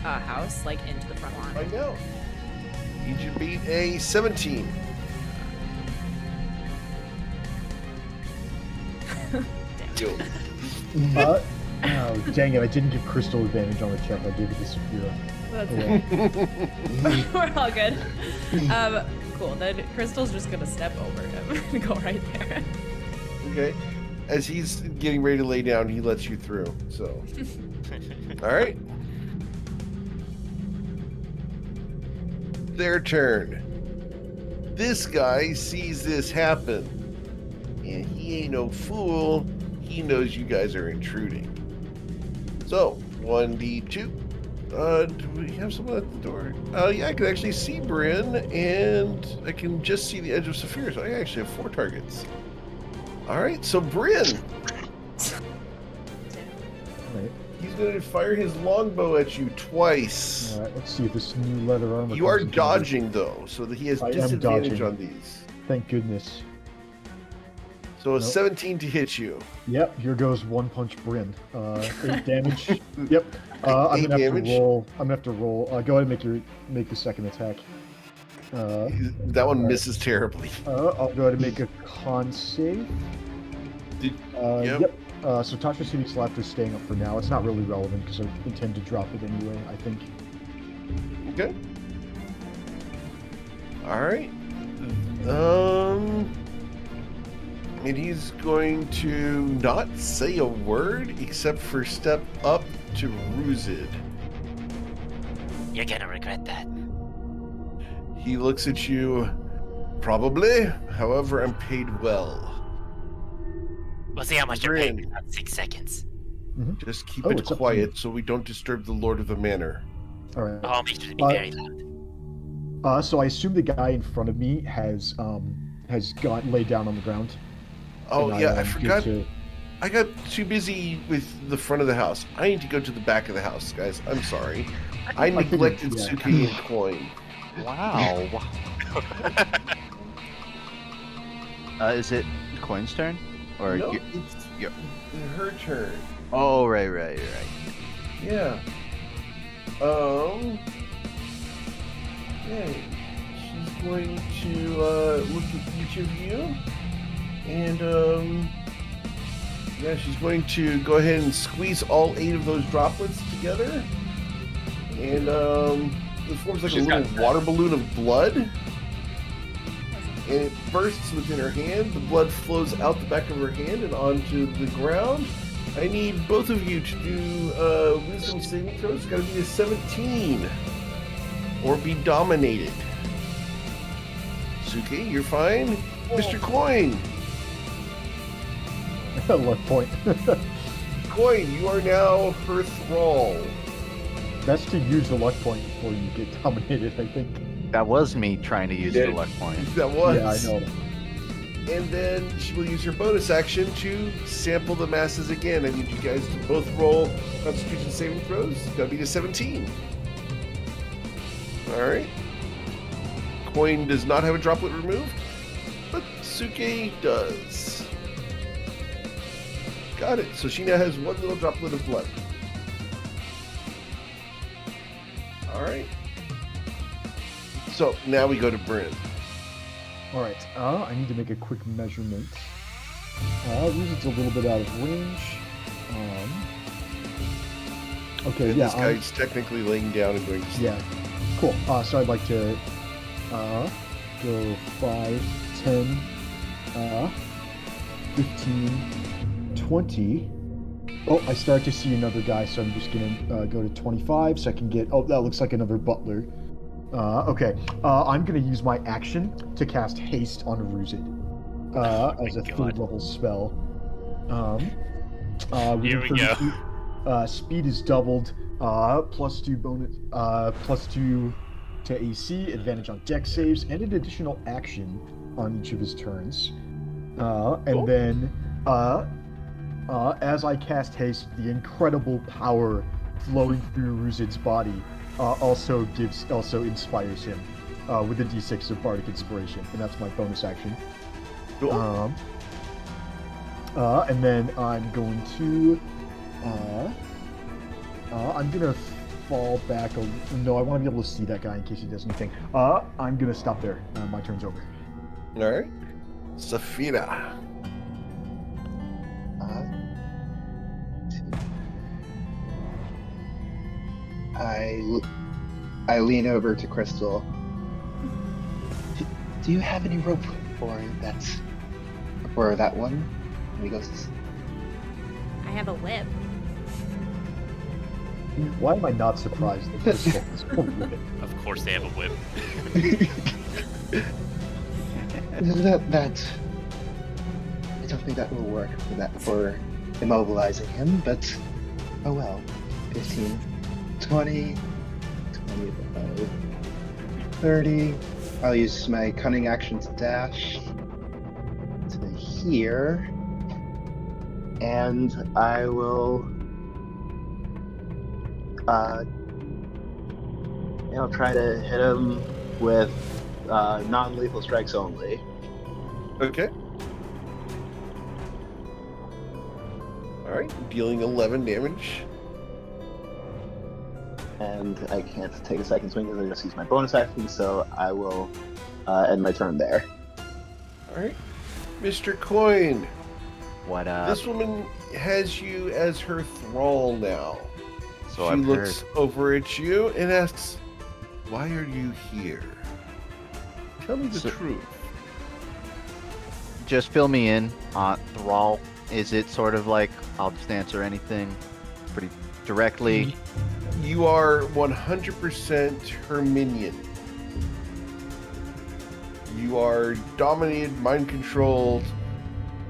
house, like into the front lawn? Find out. Need you to beat a 17. Yo. Oh, dang it! I didn't give Crystal advantage on the check. I gave it to Saphira. That's Oh, well. We're all good. Cool. Then Crystal's just gonna step over him and go right there. Okay. As he's getting ready to lay down, he lets you through. So, all right. Their turn. This guy sees this happen, And he ain't no fool. He knows you guys are intruding. So, 1d2. Do we have someone at the door? Yeah, I can actually see Bryn, and I can just see the edge of Saphir, so I actually have 4 targets. Alright, so Bryn. Right. He's going to fire his longbow at you twice. All right, let's see if this new leather armor. You are comes in handy. dodging, though, so that he has I am disadvantage dodging. on these. Thank goodness. So a Nope. 17 to hit you. Yep, here goes one punch Bryn. 8 damage. Yep. I'm Eight gonna have damage. to roll. I'm gonna have to roll. Go ahead and make the second attack. That one Alright. misses terribly. I'll go ahead and make a con save. Did- Yep. yep. So Tasha's Phoenix Laughter is staying up for now. It's not really relevant because I intend to drop it anyway, I think. Okay. Alright. And he's going to not say a word except for step up to Ruzid. You're gonna regret that. He looks at you. Probably. However, I'm paid well. We'll see how much you're paying Bryn. in about 6 seconds. Just keep Oh, it it's up to quiet so we don't disturb the Lord of the Manor. All right. Oh, I'll make sure to be Uh, very loud. So I assume the guy in front of me has got laid down on the ground. Oh, and yeah, am I good forgot. to- I got too busy with the front of the house. I need to go to the back of the house, guys. I'm sorry. I figured, neglected yeah. Suki and Coin. Wow. Is it Coin's turn? Or No, you- it's you're- her turn. Oh, right. Yeah. Yeah. She's going to look at each of you, and yeah, she's going to go ahead and squeeze all 8 of those droplets together, and it forms like She's a got little water balloon of blood, and it bursts within her hand. The blood flows out the back of her hand and onto the ground. I need both of you to do wisdom saving throws. It's got to be a 17, or be dominated. Suki, you're fine. Mr. Coin, Luck point. Coin, you are now her thrall. That's to use the luck point before you get dominated, I think. That was me trying to use the did. luck point. That was. Yeah, I know. And then she will use her bonus action to sample the masses again. I need you guys to both roll Constitution saving throws. Got to be to 17. All right. Coin does not have a droplet removed, but Suke does. Got it. So she now has 1 little droplet of blood. All right. So now we go to Bryn. All right. I need to make a quick measurement. It's a little bit out of range. Okay. And Yeah. this guy's technically laying down and going to sleep. Yeah. Cool. So I'd like to go 5, 10, 15, 20. Oh, I start to see another guy, so I'm just gonna go to 25 so I can get. Oh, that looks like another butler. Okay. I'm gonna use my action to cast haste on Ruzid as a 3rd level spell. Here within we 30 go. feet. Speed is doubled. +2 bonus. +2 to AC. Advantage on dex saves, and an additional action on each of his turns. And then, as I cast haste, the incredible power flowing through Ruzid's body also inspires him with a d6 of bardic inspiration, and that's my bonus action. Cool. And then I'm going to fall back. No, I want to be able to see that guy in case he does anything. I'm gonna stop there. My turn's over. All right. Safira. I lean over to Crystal. Do you have any rope for that one? And he goes, I have a whip. Why am I not surprised that this is horrific? Of course they have a whip. that don't think that will work for immobilizing him, but oh well. 15, 20, 25, 30. I'll use my cunning action to dash to here. And I will try to hit him with non-lethal strikes only. Okay. All right, dealing 11 damage. And I can't take a second swing because I just used my bonus action, so I will end my turn there. All right, Mr. Coin. What up? This woman has you as her thrall now. So she I've looks heard. over at you and asks, "Why are you here? Tell me the So- truth." Just fill me in on Thrall. Is it sort of like I'll just answer anything pretty directly? You are 100% her minion. You are dominated, mind controlled.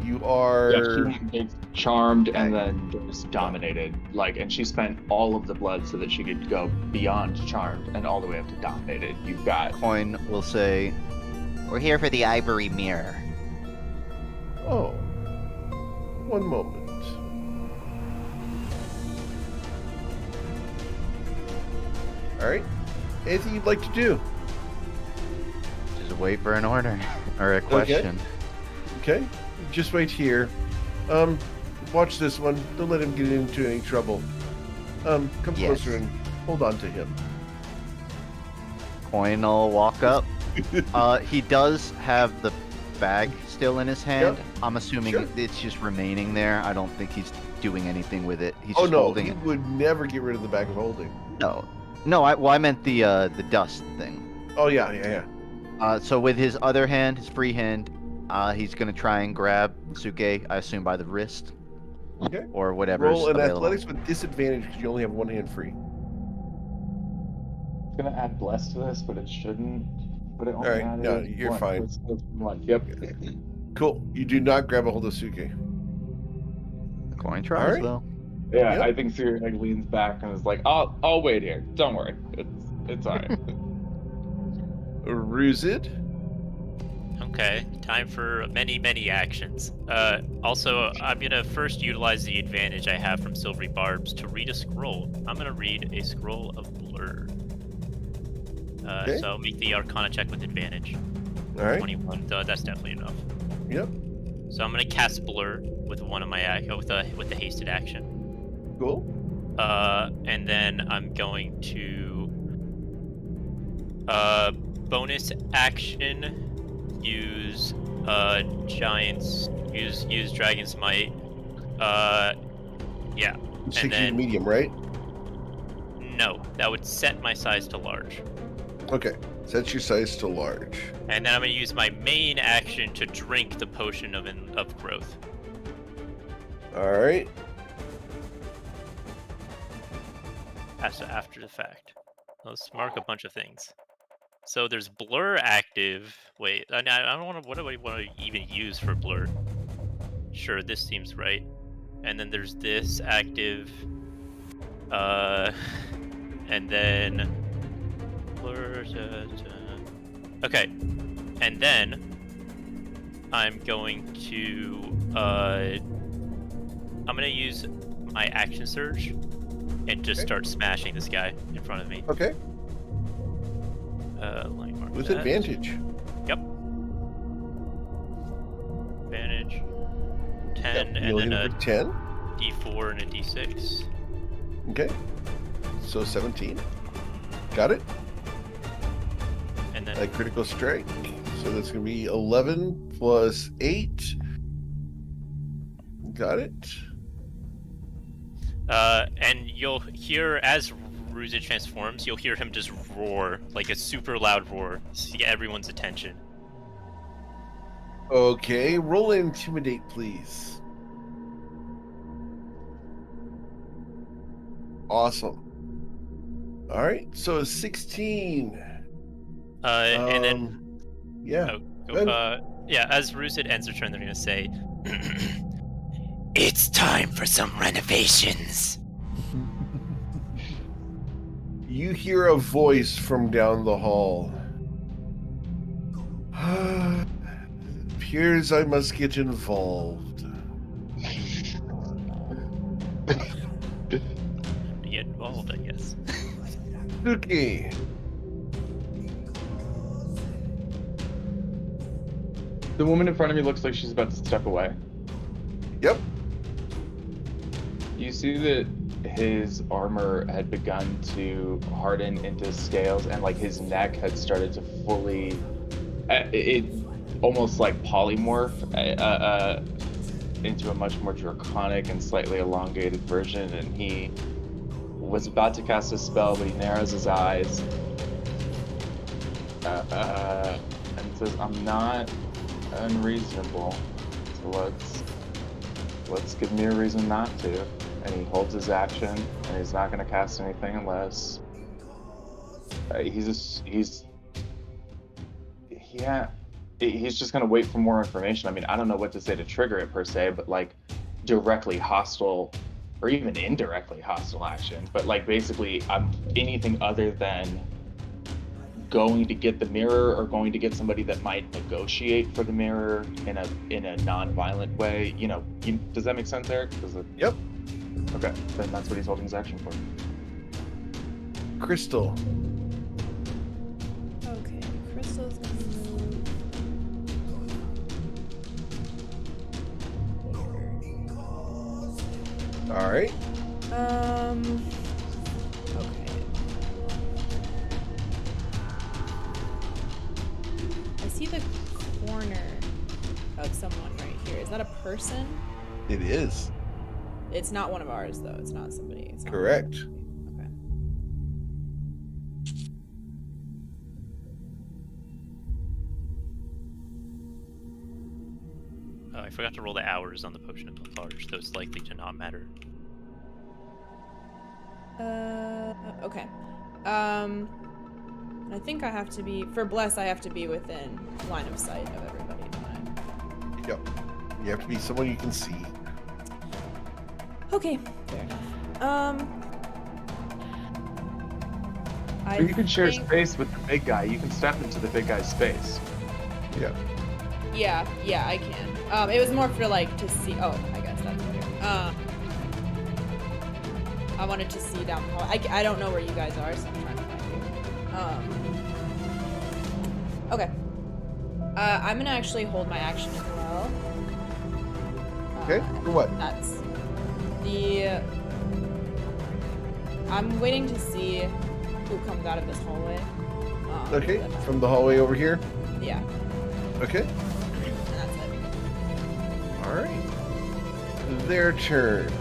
You are. It's charmed and then just dominated. And she spent all of the blood so that she could go beyond charmed and all the way up to dominated. You've got. Coin will say, We're here for the ivory mirror. Oh. One moment. All right. Anything you'd like to do? just wait for an order or a question. Okay. Just wait here. Watch this one. Don't let him get into any trouble. Come Yes. closer and hold on to him. Coin will walk up. He does have the bag still in his hand. Yep. I'm assuming Sure. it's just remaining there. I don't think he's doing anything with it. He's Oh just no, holding he it. would never get rid of the bag of holding. No. I meant the dust thing. Oh yeah. So with his other hand, his free hand, he's gonna try and grab Suke, I assume by the wrist. Okay. Or whatever's Roll an available. athletics with disadvantage because you only have one hand free. It's gonna add bless to this, but it shouldn't. But it only All right, added no, you're one. fine. It's one. Yep. Cool. You do not grab a hold of Suke. Coin tries Alright. though. Yeah, Yep. I think Siri leans back and is like, "I'll wait here. Don't worry. It's alright." Ruzid. Okay, time for many, many actions. Also, I'm gonna first utilize the advantage I have from Silvery Barbs to read a scroll. I'm gonna read a scroll of blur. Okay. So make the Arcana check with advantage. All right. 21. That's definitely enough. Yep. So I'm gonna cast blur with one of my with the hasted action. Cool. And then I'm going to bonus action use use Dragon's Might. Yeah. Six And then medium, right? no, that would set my size to large. Okay. Set your size to large. And then I'm gonna use my main action to drink the potion of growth. All right. After the fact. Let's mark a bunch of things. So there's blur active. Wait, I don't want to. What do I want to even use for blur? Sure, this seems right. And then there's this active. And then blur. Okay, and then I'm going to. I'm gonna use my action surge and just Okay. start smashing this guy in front of me. Okay. Let me mark With that. advantage. Yep. Advantage. 10 Yep. and You'll then hit a him for 10. D4 and a D6. Okay. So 17. Got it. And then A critical strike. So that's going to be 11 plus 8. Got it. and you'll hear as Ruzid transforms, you'll hear him just roar, like a super loud roar, to get everyone's attention. Okay. Roll intimidate, please. Awesome. All right. So 16. And then Yeah. Oh, Good. yeah, as Ruzid ends their turn, they're gonna say, It's time for some renovations. You hear a voice from down the hall. Appears I must get involved. Get involved, I guess. Okay. The woman in front of me looks like she's about to step away. Yep. You see that his armor had begun to harden into scales, and like his neck had started to fully, it almost like polymorph into a much more draconic and slightly elongated version. And he was about to cast a spell, but he narrows his eyes and says, "I'm not unreasonable, so let's give me a reason not to." And he holds his action, and he's not going to cast anything unless he's just going to wait for more information. I mean, I don't know what to say to trigger it per se, but like directly hostile or even indirectly hostile actions. But like basically, anything other than going to get the mirror or going to get somebody that might negotiate for the mirror in a non-violent way. Does that make sense, Eric? Yep. Okay, then that's what he's holding his action for. Crystal. Okay, Crystal's gonna move. All right. Okay. I see the corner of someone right here. Is that a person? It is. It's not one of ours, though. It's not somebody. It's not Correct. Okay. I forgot to roll the hours on the potion of Lafarge. Those likely to not matter. Okay. I think I have to be, for Bless, I have to be within line of sight of everybody, don't I? Yep. You have to be someone you can see. Okay, fair enough. Or you can share think- space with the big guy. You can step into the big guy's space. Yeah. Yeah, I can. It was more for like to see. Oh, I guess that's better. I wanted to see down the hall. I don't know where you guys are, so I'm trying to find you. Okay. I'm gonna actually hold my action as well. Okay. For what? That's the. I'm waiting to see who comes out of this hallway. Okay. From the hallway over here. Yeah. Okay. And that's it. All right. Their turn.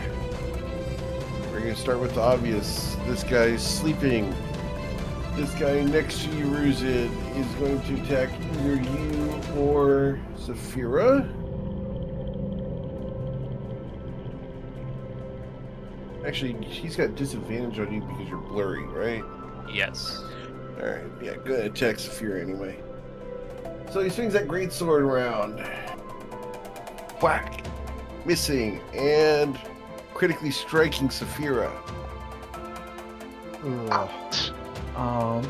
We're gonna start with the obvious. This guy's sleeping. This guy next to you, Ruzid, is going to attack either you or Saphira. Actually, he's got disadvantage on you because you're blurry, right? Yes. Alright, yeah, go ahead, attack Saphira anyway. So he swings that greatsword around. Whack! Missing, and critically striking Saphira. I'm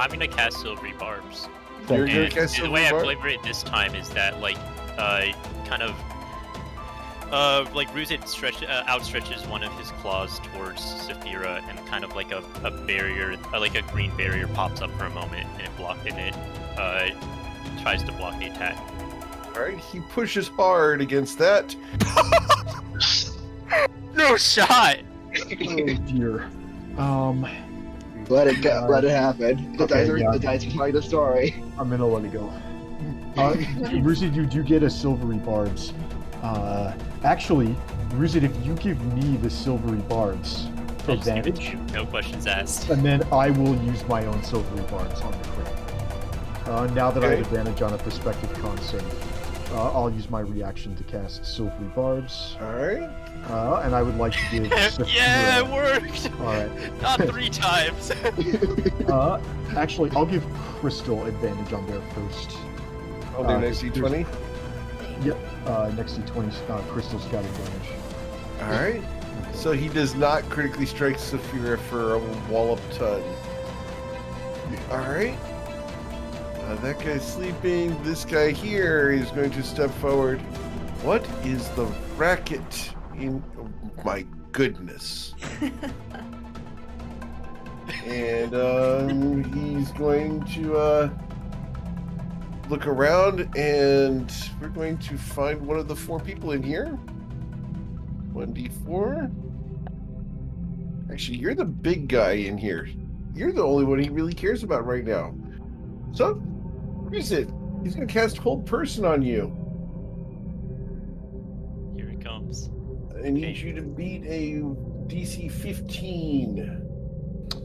gonna cast Silvery Barbs. You're And gonna cast the Silvery way I Barb? flavor it this time is that, like, kind of, like Ruzid outstretches one of his claws towards Saphira, and kind of like a barrier, like a green barrier, pops up for a moment, and it tries to block the attack. Alright, he pushes hard against that. No shot. Oh dear. Let it go. Let it happen. The Okay, dice are yeah. the dice are telling the story. I'm gonna let it go. Ruzid, you do get a silvery barbs. Actually, Ruzid, if you give me the silvery barbs I'll just give it to advantage, you, no questions asked. and then I will use my own silvery barbs on the crit. Now that I have Okay. advantage on a prospective con save, I'll use my reaction to cast silvery barbs. Alright. And I would like to give Yeah, it Saphira- worked. Alright. Not 3 times. Actually, I'll give Crystal advantage on there first. I'll do next D20. Yep. Next d20, Crystal's got advantage. All right. So he does not critically strike Saphira for a wallop ton. All right. That guy's sleeping. This guy here is going to step forward. What is the racket in... Oh, my goodness. And he's going to look around, and we're going to find one of the 4 people in here. 1d4. Actually, you're the big guy in here. You're the only one he really cares about right now. So, where is it? He's going to cast Hold Person on you. Here it comes. I need you to beat a DC 15.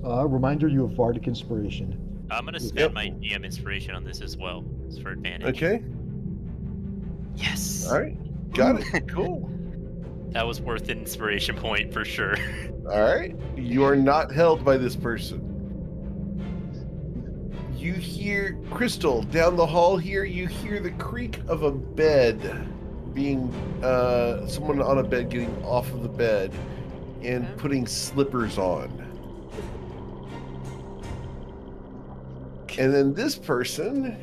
Reminder, you have Bardic Inspiration. I'm gonna spend my DM inspiration on this as well. It's for advantage. Okay. Yes. All right. Got it. Cool. That was worth an inspiration point for sure. All right. You are not held by this person. You hear, Crystal, down the hall here, you hear the creak of a bed being, someone on a bed getting off of the bed and putting slippers on. And then this person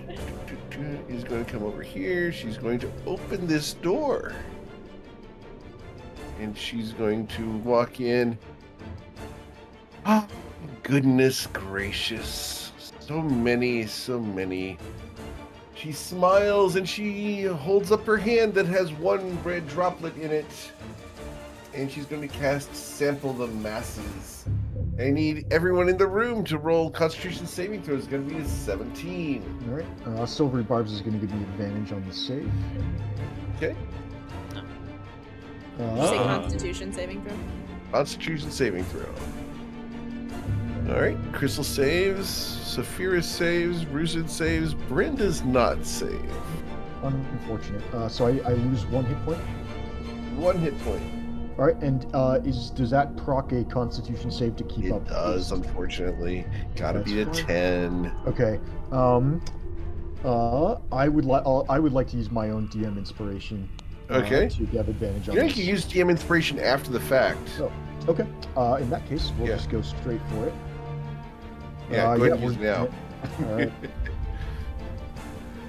is going to come over here. She's going to open this door. And she's going to walk in. Oh, goodness gracious. So many. She smiles and she holds up her hand that has one red droplet in it. And she's going to cast Sample the Masses. I need everyone in the room to roll Constitution saving throws. It's going to be a 17. All right. Silvery Barbs is going to give you advantage on the save. Okay. Did you say Constitution saving throw? Constitution saving throw. All right. Crystal saves. Saphira saves. Ruzid saves. Bryn does not save. Unfortunate. So I lose 1 hit point. 1 hit point. All right, and does that proc a Constitution save to keep up? It does, unfortunately. Gotta That's be a fine. 10. Okay. I would like to use my own DM inspiration. Okay. To have advantage on You know, this. you can use DM inspiration after the fact. Oh, okay. In that case, we'll just go straight for it. Yeah, go ahead and use it now. All right.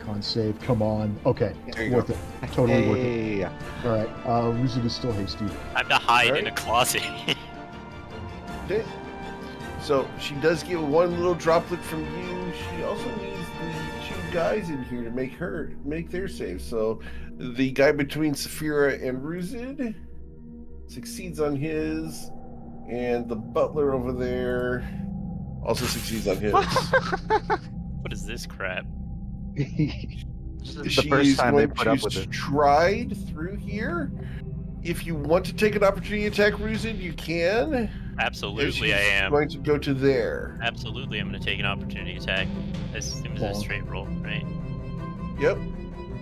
Con save. Come on. Okay. There you Worth go. it. Totally worth it. Hey. All right. Ruzid is still hasty. I have to hide in Alright. a closet. Okay. So she does get one little droplet from you. She also needs the 2 guys in here to make their save. So the guy between Saphira and Ruzid succeeds on his, and the butler over there also succeeds on his. What is this crap? This is the She's first time they going put to up with it. stride through here. If you want to take an opportunity attack, Ruzid, you can. Absolutely, I She's am. going to go to there. Absolutely, I'm going to take an opportunity attack. As soon as a Bonk. straight roll, right? Yep.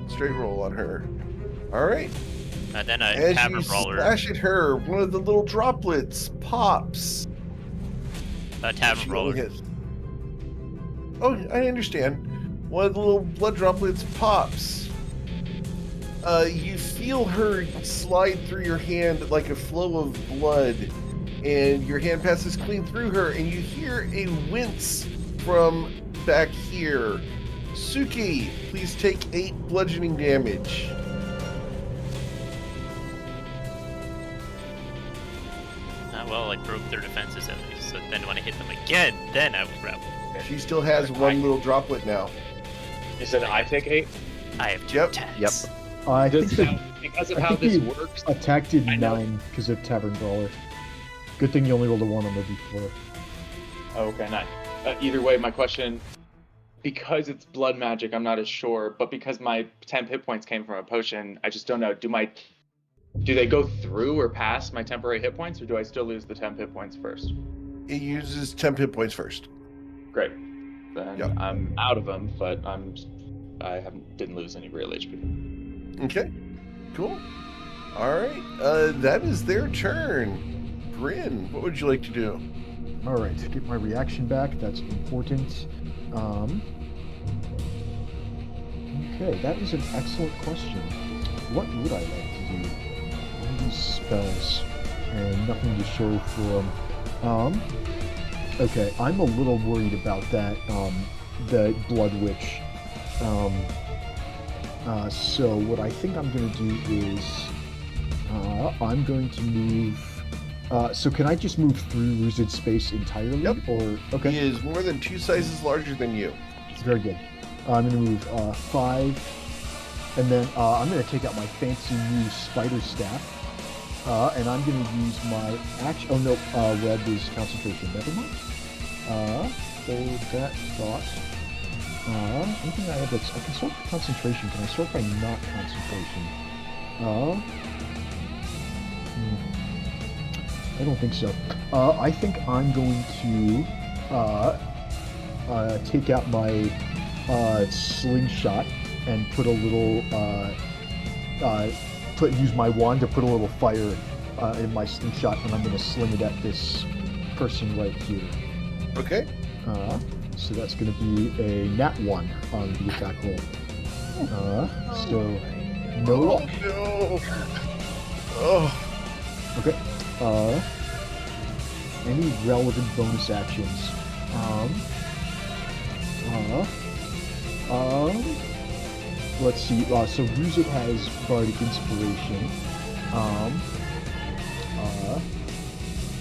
Straight roll on her. All right. And then a As tavern you brawler. slash at her, one of the little droplets pops. A tavern She brawler. only hits. Oh, I understand. One of the little blood droplets pops. You feel her slide through your hand like a flow of blood, and your hand passes clean through her, and you hear a wince from back here. Suki, please take 8 bludgeoning damage. Well, I broke their defenses at least. So then when I hit them again, then I will grapple. She still has one little droplet now. You said I take 8? I have 2 Yep. attacks. I think Does, the because of I how think this the works, attack did I know. 9 because of Tavern Brawler. Good thing you only rolled a 1 on the d4. oh, okay, nice. Either way, my question, because it's blood magic, I'm not as sure, but because my temp hit points came from a potion, I just don't know. Do they go through or past my temporary hit points, or do I still lose the temp hit points first? It uses 10 hit points first. Great. Then Yep. I'm out of them, but didn't lose any real HP. Okay, cool. All right, that is their turn. Bryn, what would you like to do? All right, get my reaction back. That's important. Okay, that is an excellent question. what would I like to do? All these spells and nothing to show for them. Okay, I'm a little worried about that, the Blood Witch. So what I think I'm going to do is, I'm going to move. So can I just move through Rooted Space entirely? Yep. Or okay, He is more than 2 sizes larger than you. very good. I'm going to move 5, and then I'm going to take out my fancy new spider staff, and I'm going to use my action. Oh no, web is concentration. Never mind. Hold that thought. Anything I have that's I can sort by concentration. Can I sort by not concentration? I don't think so. I think I'm going to take out my slingshot and put a little use my wand to put a little fire in my slingshot, and I'm going to sling it at this person right here. Okay. So that's going to be a nat 1 on the attack roll. So no luck. No. Oh. Okay. Any relevant bonus actions? Let's see. So Ruzit has Bardic Inspiration.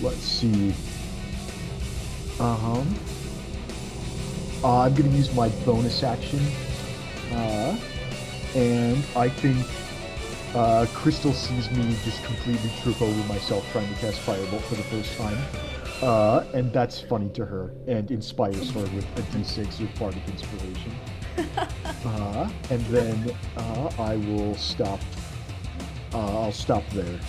Let's see. I'm gonna use my bonus action. And I think Crystal sees me just completely trip over myself trying to cast Firebolt for the first time. And that's funny to her and inspires her with a D6 with Bardic Inspiration. And then I will stop. I'll stop there.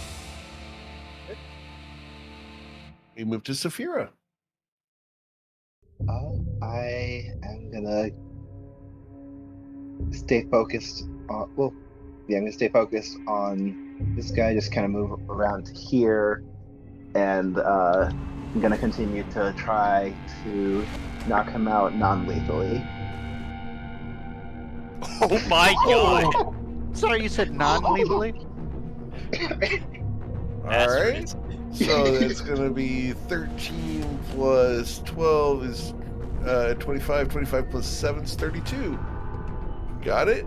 We move to Saphira. I am gonna stay focused on. Well, yeah, I'm gonna stay focused on this guy. Just kind of move around to here, and I'm gonna continue to try to knock him out non-lethally. Oh my god! Sorry, you said non-lethally? All right. So that's going to be 13 plus 12 is 25. 25 plus 7 is 32. Got it?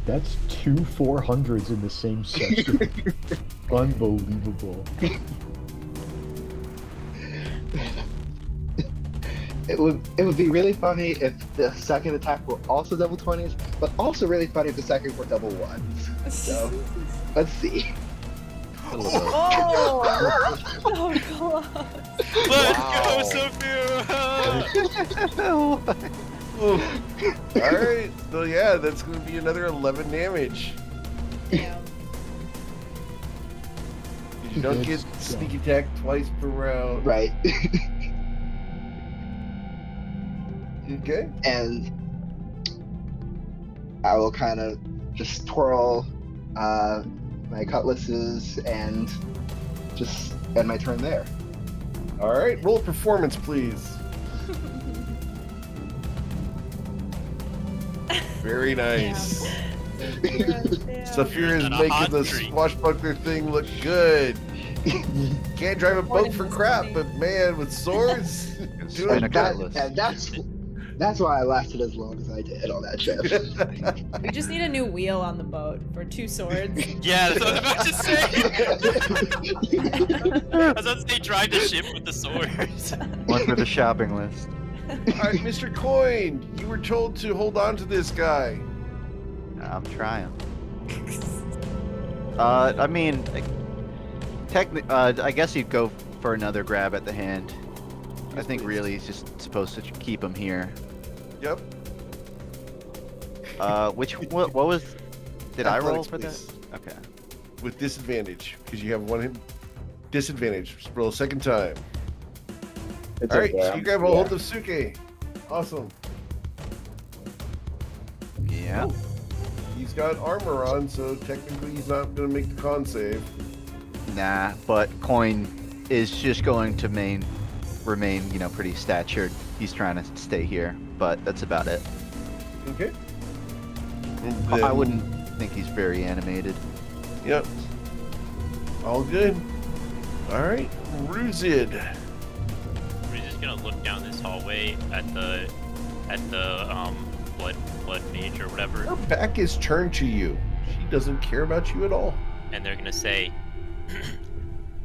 That's 2 400s in the same session. Unbelievable. It would be really funny if the second attack were also double 20s, but also really funny if the second were double 1s. So, let's see. Oh, so close. Let's Wow. go, Saphira! All right. So yeah, that's going to be another 11 damage. Damn. You don't get sneak attack twice per round. Right. Okay. And I will kind of just twirl my cutlasses and just end my turn there. All right. Roll performance, please. Very nice. Saphira is On a making hot the streak. swashbuckler thing look good. Can't drive a boat for crap, but man, with swords, doing Spin a cutlass. And that's why I lasted as long as I did on that ship. We just need a new wheel on the boat for 2 swords. Yeah, that's what I was about to say! I was about to say, drive the ship with the swords. One for the shopping list. All right, Mr. Coin, you were told to hold on to this guy. I'm trying. I mean, I guess you'd go for another grab at the hand. I think really he's just supposed to keep him here. Yep. What was? Did I roll Athletics, for that? please. Okay. With disadvantage, because you have one disadvantage. Just roll a second time. It's All right, okay, so you I'm- grab a yeah. hold of Suke. Awesome. Yeah. He's got armor on, so technically he's not going to make the con save. Nah, but Coin is just going to remain, pretty statured. He's trying to stay here, but that's about it. Okay. I wouldn't think he's very animated. Yep. All good. All right, Ruzid. We're just gonna look down this hallway at the blood mage or whatever, Her back is turned to you. She doesn't care about you at all. and they're gonna say,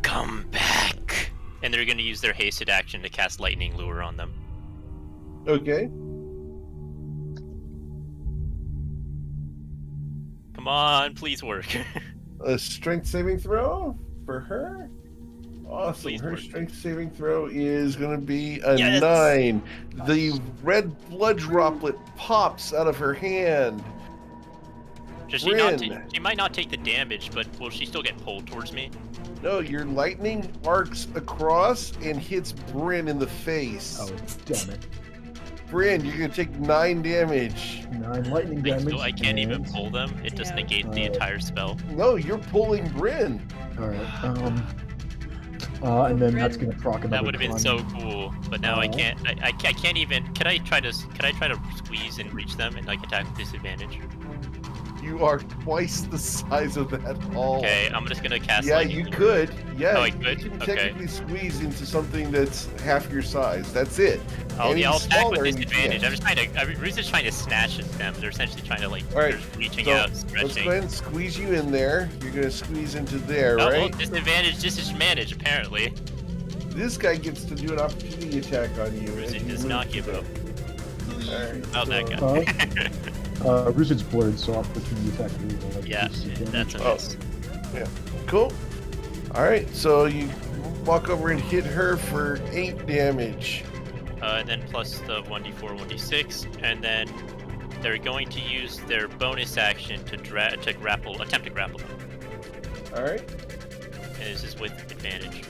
"Come back!" And they're gonna use their hasted action to cast lightning lure on them. Okay. Come on, please work. A strength saving throw for her. Awesome. Please Her work. strength saving throw is going to be a Yes! 9. The red blood droplet pops out of her hand. Does she not? Bryn. She might not take the damage, but will she still get pulled towards me? No, your lightning arcs across and hits Bryn in the face. Oh, damn it. Bryn, you're going to take 9 damage. 9 lightning damage. I can't even and- pull them. It just Yeah. negates the entire spell. No, you're pulling Bryn. Alright, and then that's gonna proc another That would have been con. so cool, but now I Uh, can't. I can't even. Could I try to squeeze and reach them and like attack with disadvantage? You are twice the size of that hall. Okay, I'm just gonna cast. Yeah, lightning you lure. could. Yeah, Oh, I could? you can Okay. technically squeeze into something that's half your size. That's it. Any I'll attack with smaller, you disadvantage. can't. I'm just trying to. Ruth is trying to snatch at them. They're essentially trying to like. All right, They're reaching so out, let's stretching. go ahead and squeeze you in there. You're gonna squeeze into there, Oh, well, right? disadvantage, disadvantage. Apparently, This guy gets to do an opportunity attack on you. Ruth as you does move not to give there. up. Alright, Oh, that so- guy. Rusid's blurred, so opportunity attack. Yeah, that's a Oh. miss. Cool. Alright, so you walk over and hit her for 8 damage. And then plus the 1d4, 1d6, and then they're going to use their bonus action to attempt to grapple them. Alright, And this is with advantage.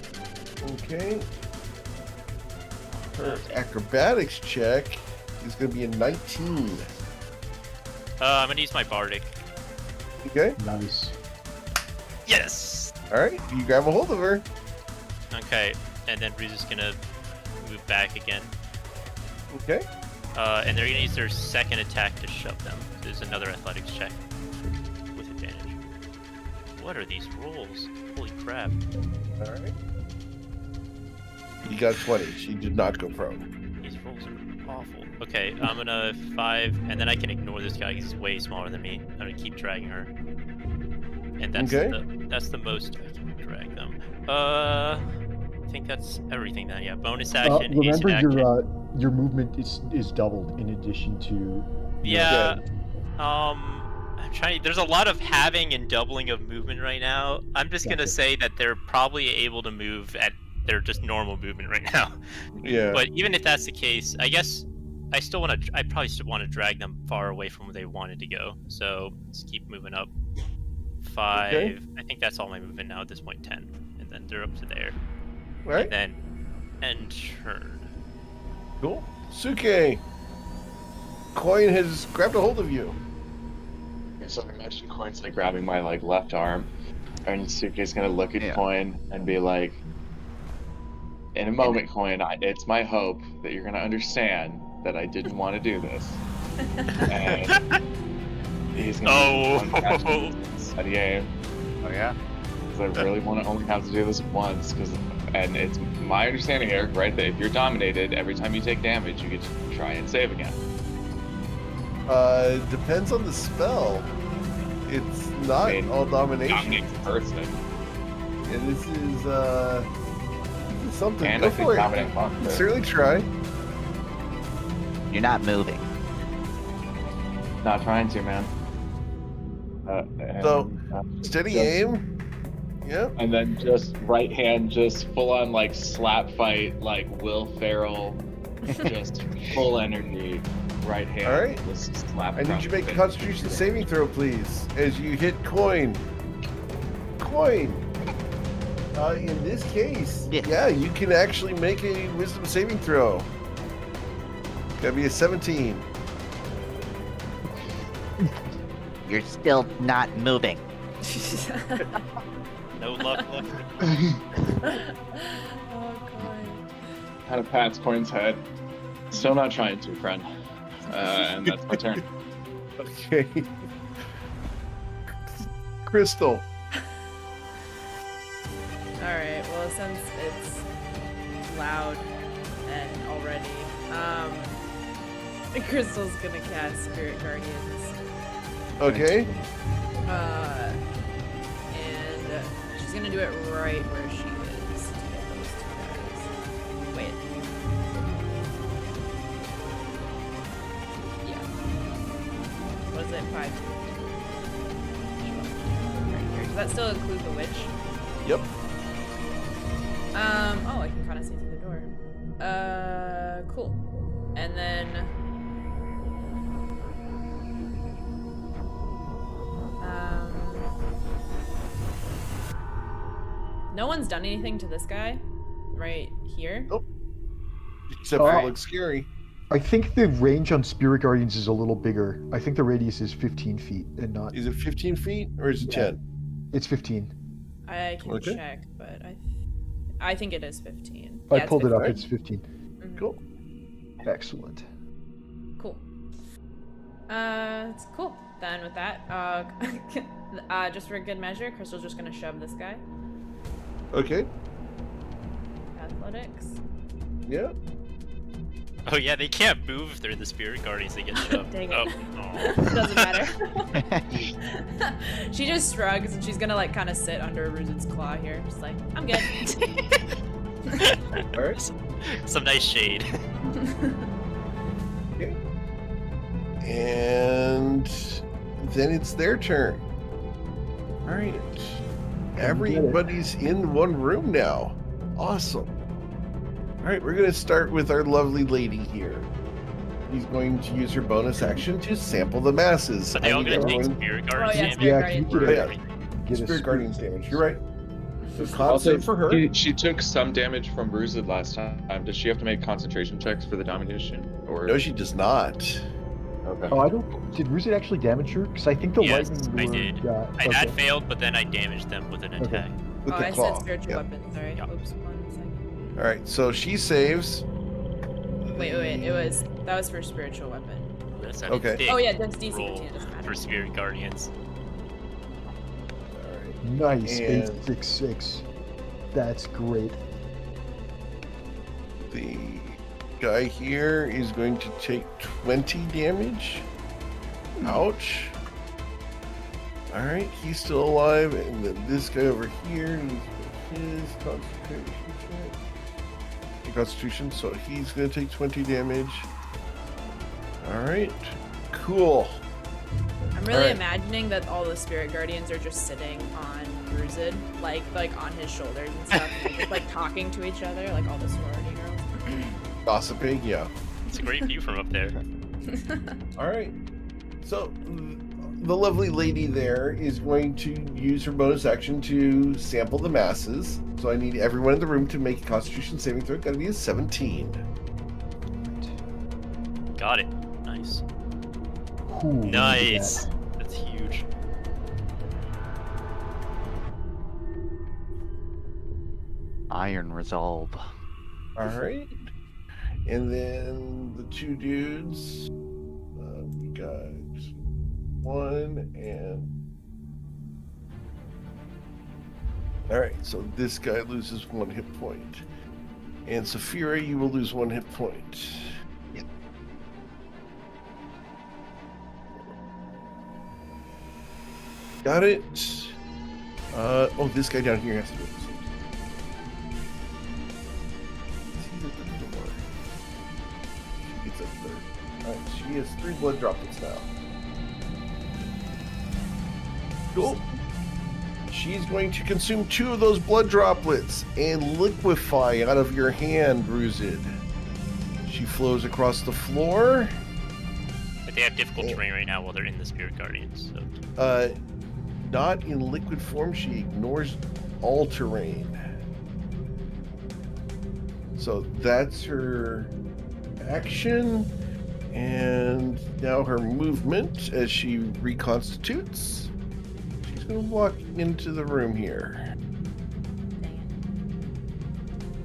okay. Her acrobatics check is going to be a 19. I'm gonna use my bardic. Okay, Nice. Yes. alright, you grab a hold of her. Okay, and then Bruce is gonna move back again. Okay, And they're gonna use their second attack to shove them. There's another athletics check with advantage. What are these rolls? Holy crap! alright. You got 20. She did not go prone. These rolls are awful. Okay, I'm gonna 5, and then I can ignore this guy. He's way smaller than me. I'm gonna keep dragging her, and that's the most I can drag them. I think that's everything then. Yeah, bonus action. Remember hasted action. your movement is doubled in addition to. Yeah. I'm trying. There's a lot of halving and doubling of movement right now. I'm just gonna Gotcha. say that they're probably able to move at their just normal movement right now. Yeah. But even if that's the case, I guess I still want to. I probably still want to drag them far away from where they wanted to go. So let's keep moving up. 5. Okay. I think that's all my movement now at this point. 10, and then they're up to there. Alright, And then end turn. cool. Suke! Coin has grabbed a hold of you. So I imagine Coin's like grabbing my like left arm, and Suke's gonna look at Yeah. Coin and be like, "In a moment, Coin, it's my hope that you're gonna understand that I didn't want to do this." And he's gonna study aim Oh yeah. because I really want to only have to do this once. And it's my understanding, Eric, right, that if you're dominated, every time you take damage, you get to try and save again. Depends on the spell. It's not I mean, all domination. Dominate the person, Yeah, this is something. and Go I think for it. dominate monster. Certainly try. You're not moving. Not trying to, man. And, So, Steady just- aim. Yep. And then just right hand, just full on like slap fight, like Will Ferrell, just full energy, right hand. All right. Just slap. I need across you to make the a face. Constitution saving throw, please, as you hit Coin. Coin. In this case, Yeah. yeah, you can actually make a Wisdom saving throw. Gotta be a 17. You're still not moving. No luck left. Oh god. Kind of pats Coin's head. Still not trying to, friend. And that's my turn. Okay. Crystal. Alright, well, since it's loud and already, Crystal's gonna cast Spirit Guardians. Okay. And she's gonna do it right where she is to get those two guys. Wait. Yeah. What is it? 5. Right here. Does that still include the witch? Yep. Oh, I can kind of see through the door. Cool. And then no one's done anything to this guy right here. Nope. Except for it looks scary. I think the range on Spirit Guardians is a little bigger. I think the radius is 15 feet and not. Is it 15 feet or is it 10? It's 15. I can Okay. check, but I think it is 15. I Yeah, it's pulled it up. 15. It's 15. Mhm. Cool. Excellent. Cool. It's cool. Then with that, just for good measure, Crystal's just gonna shove this guy. Okay. Athletics. Yeah. Oh yeah, they can't move if they're the Spirit Guardians. They get shoved. Dang it. Oh. It doesn't matter. She just shrugs and she's gonna like kind of sit under Ruzid's claw here, just like I'm good. All right. Some nice shade. Okay. And then it's their turn. All right. Everybody's in one room now. Awesome. All right, we're going to start with our lovely lady here. He's going to use her bonus action to sample the masses. So they all I need gonna take everyone- Spirit Oh Guardians yeah, damage? Spirit Yeah, Guardian. can you Yeah. get a Spirit Guardians damage. You're right. So con Also, save for her. she took some damage from Ruzid last time. Does she have to make concentration checks for the domination? Or No, she does not. Okay. Oh, I don't. Did Ruzid actually damage her? Because I think the Yes, lightning I lure did. got. That okay. failed, but then I damaged them with an Okay. attack. With Oh, the I claw. said spiritual Yeah. weapon. Sorry. Yeah. Oops. 1 second. All right, so she saves. Wait. That was for spiritual weapon. That's a Okay. big Oh yeah, that's DC roll 15. It doesn't matter. for Spirit Guardians. All right. Nice. And- 866. That's great. The guy here is going to take 20 damage. Ouch. All right, he's still alive, and then this guy over here needs his concentration check. Constitution, so he's going to take 20 damage. All right, cool. I'm really Alright. imagining that all the spirit guardians are just sitting on Ruzid, like on his shoulders and stuff, and they're just like talking to each other, like all the sorority girls. Gossiping, yeah. It's a great view from up there. All right. So the lovely lady there is going to use her bonus action to sample the masses. So I need everyone in the room to make a Constitution saving throw. Got to be a 17. Got it. Nice. Ooh, look at Nice. that. That's huge. Iron resolve. All right. And then the two dudes. We got 1 and. All right. So this guy loses 1 hit point, and Saphira, you will lose 1 hit point. Yep. Got it. Oh, this guy down here has to do it. He's at the door. She gets a third. Alright, she has 3 blood droplets now. Cool. She's going to consume 2 of those blood droplets and liquefy out of your hand, Ruzid. She flows across the floor. But they have difficult terrain right now while they're in the Spirit Guardians. So. Not in liquid form, she ignores all terrain. So that's her action, and now her movement as she reconstitutes. She's going to walk into the room here.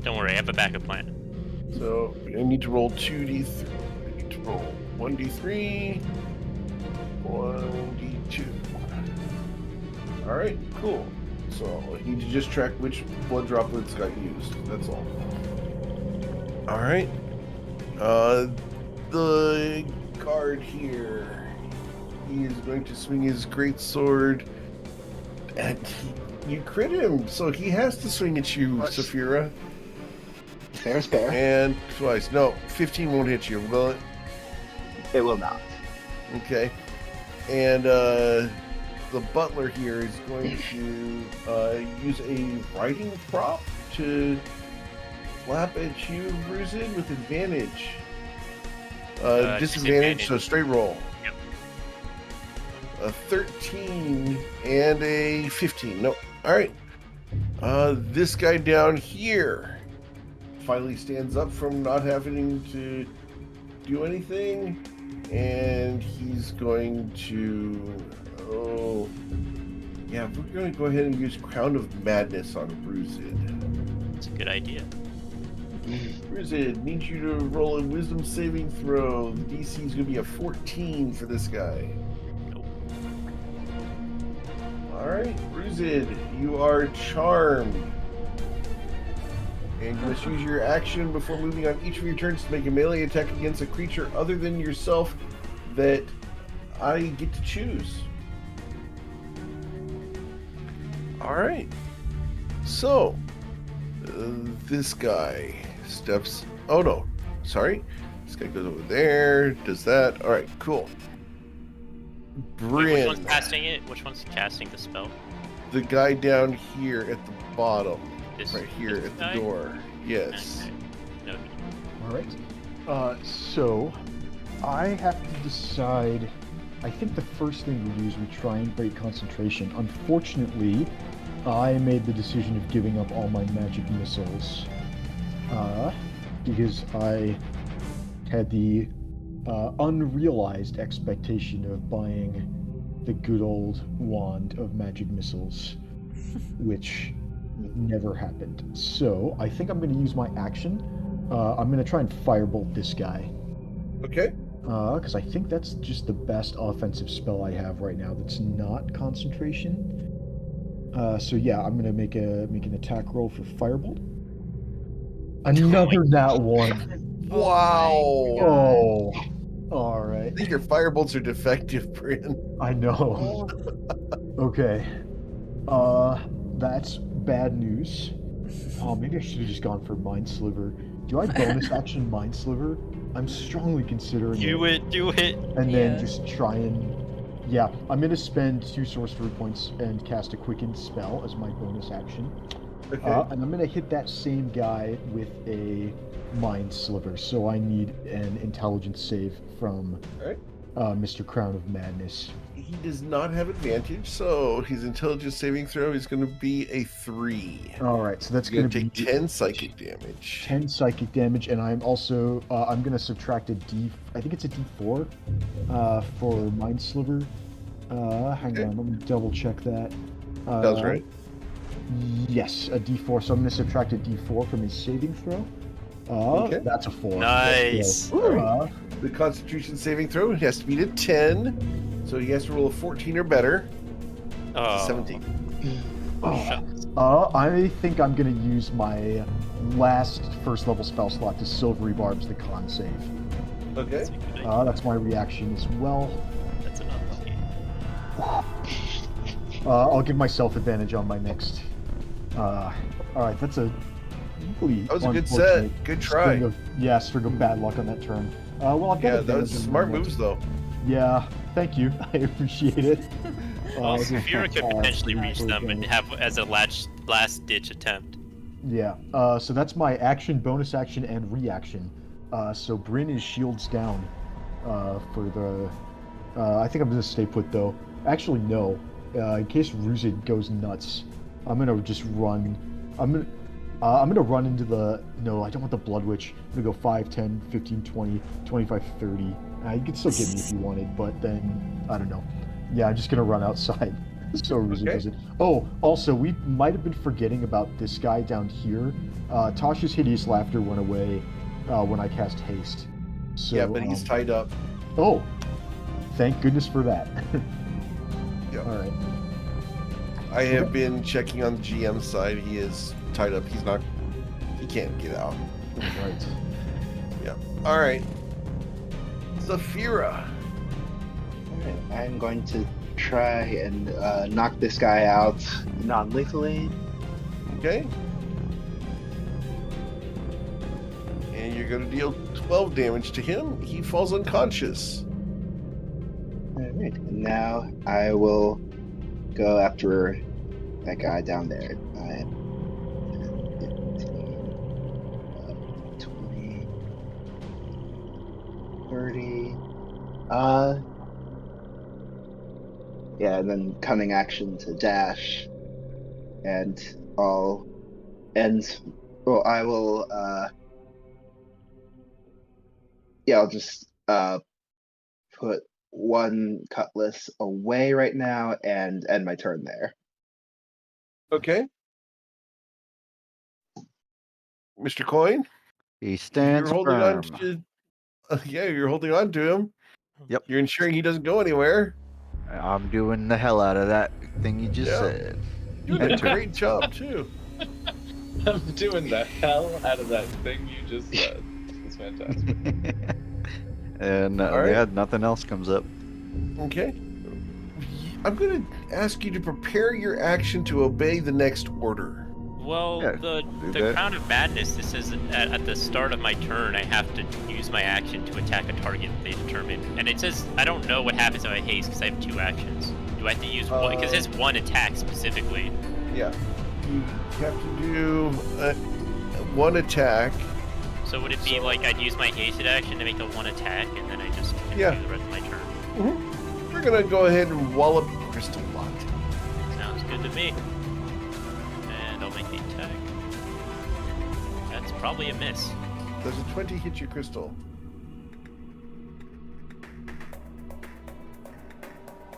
Don't worry, I have a backup plan. So I need to roll 2d3. I need to roll 1d3, 1d2. All right, cool. So I need to just track which blood droplets got used. That's all. All right. The guard here. He is going to swing his great sword, and you crit him, so he has to swing at you, Saphira. Fair is fair. And twice. No, 15 won't hit you, will it? It will not. Okay. And the butler here is going to use a riding prop to flap at you, Ruzid, with advantage. Disadvantage, so straight roll. Yep. A 13 and a 15. Nope. All right. This guy down here finally stands up from not having to do anything, and he's going to. Oh, yeah. We're going to go ahead and use Crown of Madness on Ruzid. It's a good idea. Ruzid, need you to roll a Wisdom saving throw. The DC is going to be a 14 for this guy. Nope. Alright, Ruzid, you are charmed. And you must use your action before moving on each of your turns to make a melee attack against a creature other than yourself that I get to choose. Alright. So, this guy steps. Oh no, sorry. This guy goes over there, does that. Alright, cool. Wait, Bryn. which one's casting it? Which one's casting the spell? The guy down here at the bottom. This Right here this at guy? the door. Yes. Okay. No. All right. So I have to decide. I think the first thing we do is we try and break concentration. Unfortunately, I made the decision of giving up all my magic missiles because I had the unrealized expectation of buying the good old wand of magic missiles, which never happened. So I think I'm going to use my action. I'm going to try and firebolt this guy. Okay. Because I think that's just the best offensive spell I have right now that's not concentration. So yeah, I'm gonna make an attack roll for firebolt. Another nat one. Wow. Oh, all right. I think your firebolts are defective, Bryn. I know. Okay. That's bad news. Oh, maybe I should have just gone for Mind Sliver. Do I bonus action Mind Sliver? I'm strongly considering Do it. and Yeah. then just try and. Yeah, I'm gonna spend 2 sorcery points and cast a quicken spell as my bonus action. Okay. And I'm gonna hit that same guy with a Mind Sliver. So I need an intelligence save from Alright. Mr. Crown of Madness. He does not have advantage, so his intelligence saving throw is going to be a 3. All right, so that's He's gonna going to be take 10 psychic damage. 10 psychic damage, and I'm also I'm gonna subtract a D. I think it's a D4 for Mind Sliver. Hang Okay. on, let me double check that. Sounds right. Yes, a D4. So I'm gonna subtract a D4 from his saving throw. Okay. That's a 4. Nice. The Constitution saving throw has to beat a 10, so he has to roll a 14 or better. Oh. 17. I think I'm gonna use my last first level spell slot to Silvery Barbs the con save. Okay. That's a good idea. That's my reaction as well. That's enough. Okay. I'll give myself advantage on my next. All right, that's a really That was a good unfortunate set. Good try. String of bad luck on that turn. Well, I've got Yeah, that advantage was on smart my next- moves, though. Yeah, thank you. I appreciate it. Well, this is Saphira could potentially reach fantastic. them and have as a last ditch attempt. Yeah. So that's my action, bonus action, and reaction. So Bryn is shields down. For the. I think I'm gonna stay put though. Actually, no. In case Ruzid goes nuts, I'm gonna just run. I'm gonna run into the. No, I don't want the Blood Witch. I'm gonna go 5, 10, 15, 20, 25, 30. You could still get me if you wanted, but then I don't know. Yeah, I'm just gonna run outside. So Ruzid Okay. does it. Oh, also, we might have been forgetting about this guy down here. Tasha's hideous laughter went away when I cast haste. So, Yeah, but he's tied up. Oh, thank goodness for that. Yeah. All right. I have been checking on the GM side. He is tied up. He can't get out. Right. Yeah. All right. Zafira. Alright, I'm going to try and knock this guy out non-lethally. Okay. And you're going to deal 12 damage to him. He falls unconscious. Alright, and now I will go after that guy down there. 5, 10, 15, 20, 30. Yeah, and then cunning action to dash. And I'll end. Well, I will. Yeah, I'll just put one cutlass away right now and end my turn there. Okay. Mr. Coin, He you're stands holding on firm. to. Yeah, you're holding on to him. Yep. You're ensuring he doesn't go anywhere. I'm doing the hell out of that thing you just Yeah. said. You're doing a Enter. great job too. I'm doing the hell out of that thing you just said. It's fantastic. And All right. yeah, nothing else comes up. Okay. I'm going to ask you to prepare your action to obey the next order. Well, Yeah, the do the that. Crown of Madness, this is at the start of my turn, I have to use my action to attack a target they determine. And it says, I don't know what happens if I haste because I have 2 actions. Do I have to use one? Because it says 1 attack specifically. Yeah. You have to do one attack. So would it be like I'd use my hasted action to make the 1 attack and then I just continue Yeah. the rest of my turn? We're going to go ahead and wallop Crystal Lot. Sounds good to me. And I'll make the attack. That's probably a miss. Does a 20 hit you, Crystal?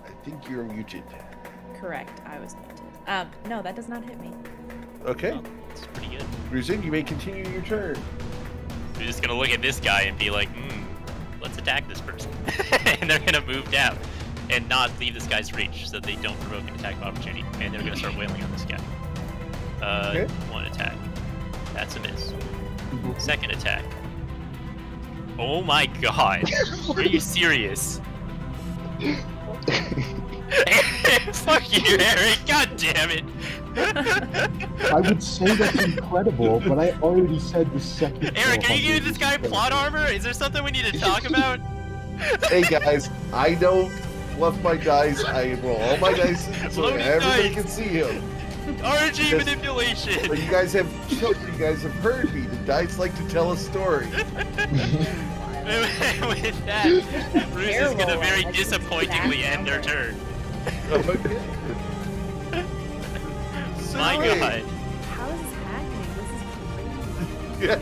I think you're muted. Correct. I was muted. No, that does not hit me. Okay. Oh, that's pretty good. Ruzin, you may continue your turn. We're just gonna look at this guy and be like, let's attack this person. And they're gonna move down and not leave this guy's reach so they don't provoke an attack of opportunity. And they're gonna start wailing on this guy. Okay. 1 attack. That's a miss. 2nd attack. Oh my god. Are you serious? Fuck you, Eric. God damn it. I would say that's incredible, but I already said the second. Eric, are you 400 giving this is guy incredible. plot armor? Is there something we need to talk about? Hey guys, I don't fluff my dice. I roll all my dice so Loading everybody dice. can see him. RNG Yes. manipulation. But you guys have heard me. The dice like to tell a story. With that, Bruce is gonna roll, very that's just disappointingly back end her number. turn. Okay. My Silly. god. How is this happening? This is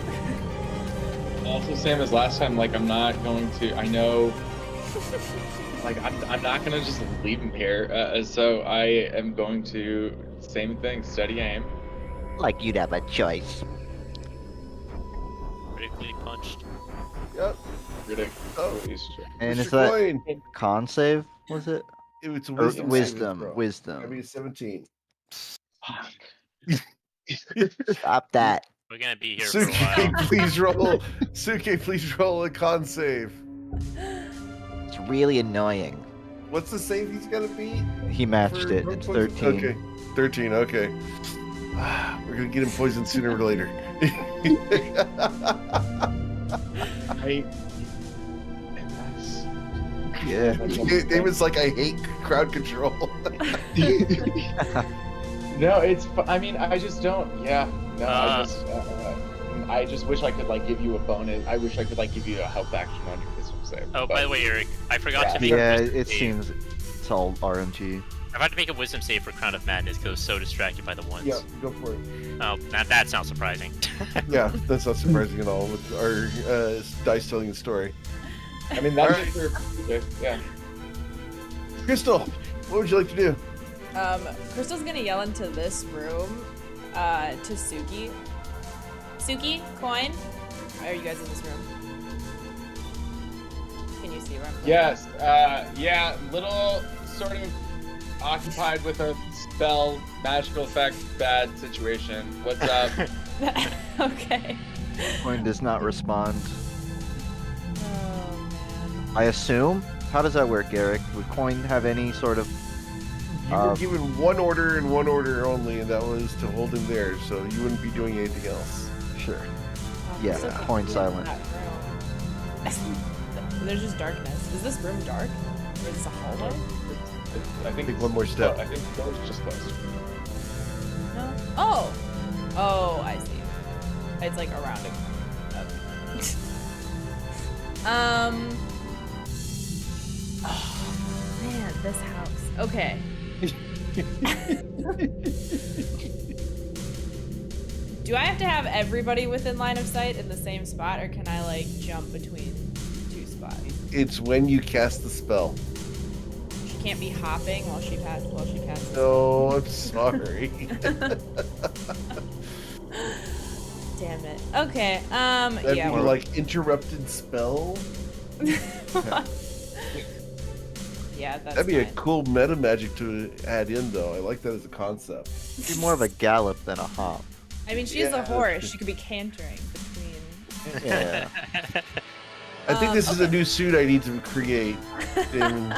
crazy. Also, same as last time. Like, I'm not going to. I know. Like, I'm not gonna just leave him here. So I am going to same thing. Steady aim. Like you'd have a choice. Critically punched. Yep. Critic. Oh. And Mr. is that Coin, con save? Was it? it's a Or wisdom. wisdom. saving throw. Wisdom. I mean, 17. Stop that. We're gonna be here for a Suke, while. please roll. Suke, please roll a con save. It's really annoying. What's the save he's gonna be? He matched for it. rogue It's poison? 13. Okay, 13. Okay. We're gonna get him poisoned sooner or later. I. And that's. Yeah. David's like, I hate crowd control. No, it's. I mean, I just don't. Yeah. No, Uh. I just wish I could like give you a bonus. I wish I could like give you a help action on your wisdom save. Oh, but- by the way, Eric, I forgot Yeah. to make Yeah, a wisdom it save. seems it's all RNG. I had to make a wisdom save for Crown of Madness because I was so distracted by the ones. Yeah, go for it. Oh, that's not surprising. Yeah, that's not surprising at all with our dice telling the story. I mean, that's Alright. just yeah. Crystal, what would you like to do? Crystal's gonna yell into this room, to Suki. Suki, Coin, are you guys in this room? Can you see where I'm going? Yes. Yeah. Little sort of. occupied with a spell, magical effect, bad situation. What's up? Okay. Coin does not respond. Oh man. I assume. How does that work, Eric? Would Coin have any sort of? You were given one order and one order only, and that was to hold him there, so you wouldn't be doing anything else. Sure. Oh, Yeah, so coin cool silent. that room. There's just darkness. Is this room dark? Or is this a hallway? I think Take one more step. I think the door's just closed. No. Oh. Oh, I see. It's like around it. Oh man, this house. Okay. Do I have to have everybody within line of sight in the same spot, or can I like jump between two spots? It's when you cast the spell. She can't be hopping while she passes. No, I'm sorry. Damn it. Okay. That'd Yeah. be like interrupted spell. Yeah, that's That'd be a fine. cool meta magic to add in, though. I like that as a concept. It'd be more of a gallop than a hop. I mean, she's Yeah. a horse. She could be cantering between. Yeah. I think this is a okay. new suit I need to create. In,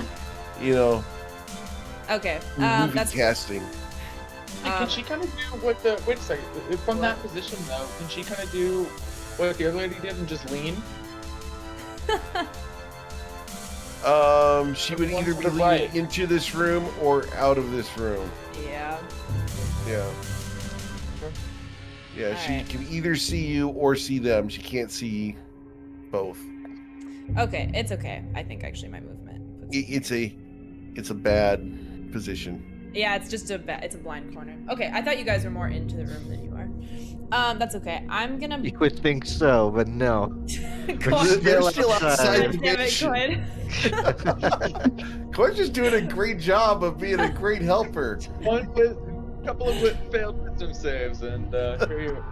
you know, Okay. movie That's casting. Can she kind of do what the? Wait a second. From that position though, can she kind of do what the other lady did and just lean? She would One either to be the leaning right. into this room or out of this room. Yeah. Yeah. Yeah, she Alright. can either see you or see them. She can't see both. Okay, it's okay. I think actually my movement. puts me It's a bad position. Yeah, it's just it's a blind corner. Okay, I thought you guys were more into the room than you are. That's okay. I'm gonna. You would think so, but no. Coin. They're still still outside. outside the Damn it, mansion. Coin. Coin's just doing a great job of being a great helper. One with a couple of failed wisdom saves, and here you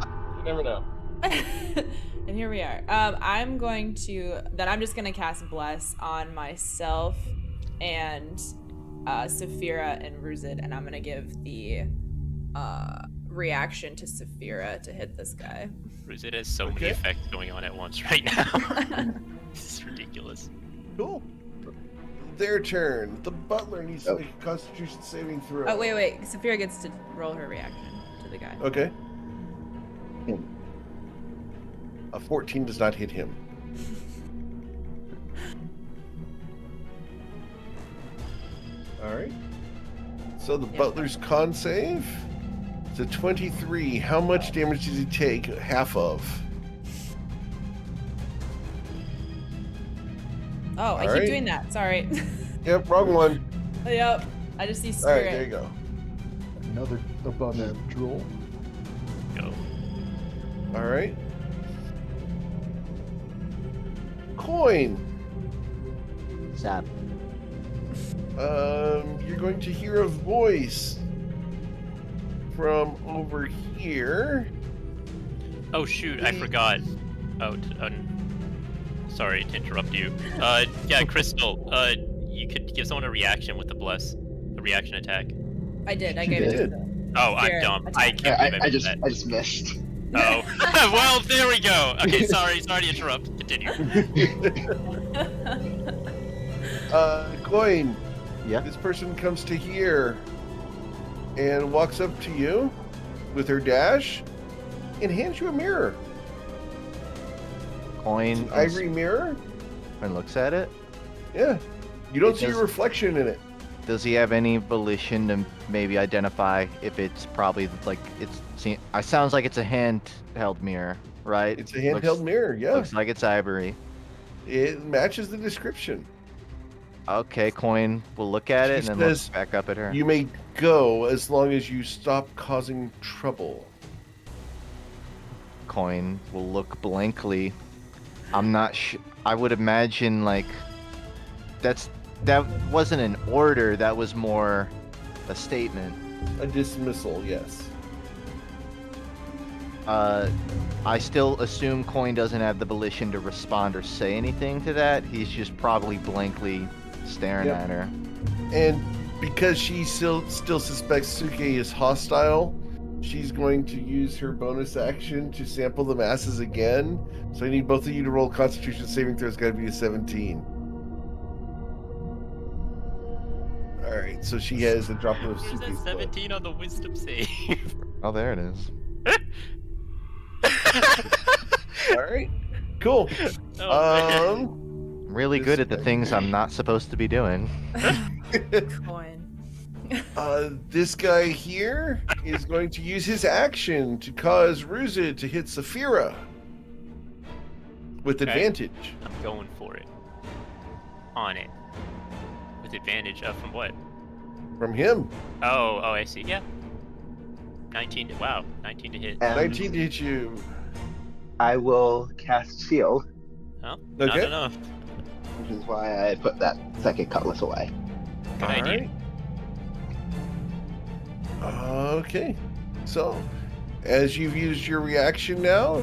never know. And here we are. I'm just gonna cast Bless on myself and Saphira and Ruzid, and I'm gonna give the reaction to Saphira to hit this guy. Ruzid has so many Okay. effects going on at once right now. This is ridiculous. Cool. Their turn. The butler needs to make a Constitution saving throw. Oh wait. Saphira gets to roll her reaction to the guy. Okay. A 14 does not hit him. All right. So the Yeah. butler's con save. It's a 23. How much damage does he take? Half of. Oh, I All keep right. doing that. Sorry. Yep, wrong one. Yep. I just see All right, spirit. there you go. Another above average roll. Go. All right. Coin. Zap. You're going to hear a voice from over here. Oh shoot, I forgot. Sorry to interrupt you. Yeah, Crystal. You could give someone a reaction with the bless, a reaction attack. I did. I You gave it to did. the Oh, I'm Spirit dumb. attack. I can't believe I missed that. I just missed. Oh, well, there we go. Okay, sorry to interrupt. Continue. Coin. Yeah. This person comes to here and walks up to you with her dash and hands you a mirror. Coin An ivory mirror. and looks at it. Yeah. You don't It see does- a reflection in it. Does he have any volition to maybe identify if it's probably like it sounds like it's a handheld mirror, right? It's a handheld Looks- mirror. Yeah. Looks like it's ivory. It matches the description. Okay, Coin will look at it She and then look says, back up at her. You may go as long as you stop causing trouble. Coin will look blankly. I'm not sure. I would imagine like that wasn't an order. That was more a statement. A dismissal, yes. I still assume Coin doesn't have the volition to respond or say anything to that. He's just probably blankly staring Yep. at her. And because she still suspects Suke is hostile, she's going to use her bonus action to sample the masses again. So I need both of you to roll Constitution saving throws. Got to be a 17. All right, so she has a drop of Where's that Suke's blood. 17 on the wisdom save? Oh, there it is. All right, cool. Oh, man. I'm really good at the things I'm not supposed to be doing. Coin. This guy here is going to use his action to cause Ruzid to hit Saphira with Okay. advantage. I'm going for it. On it. With advantage from what? From him. Oh, I see. Yeah. 19 to, wow, 19 to hit. And 19 to hit you. I will cast shield, Oh, Okay. no. which is why I put that second cutlass away. Good idea. Okay. So, as you've used your reaction now,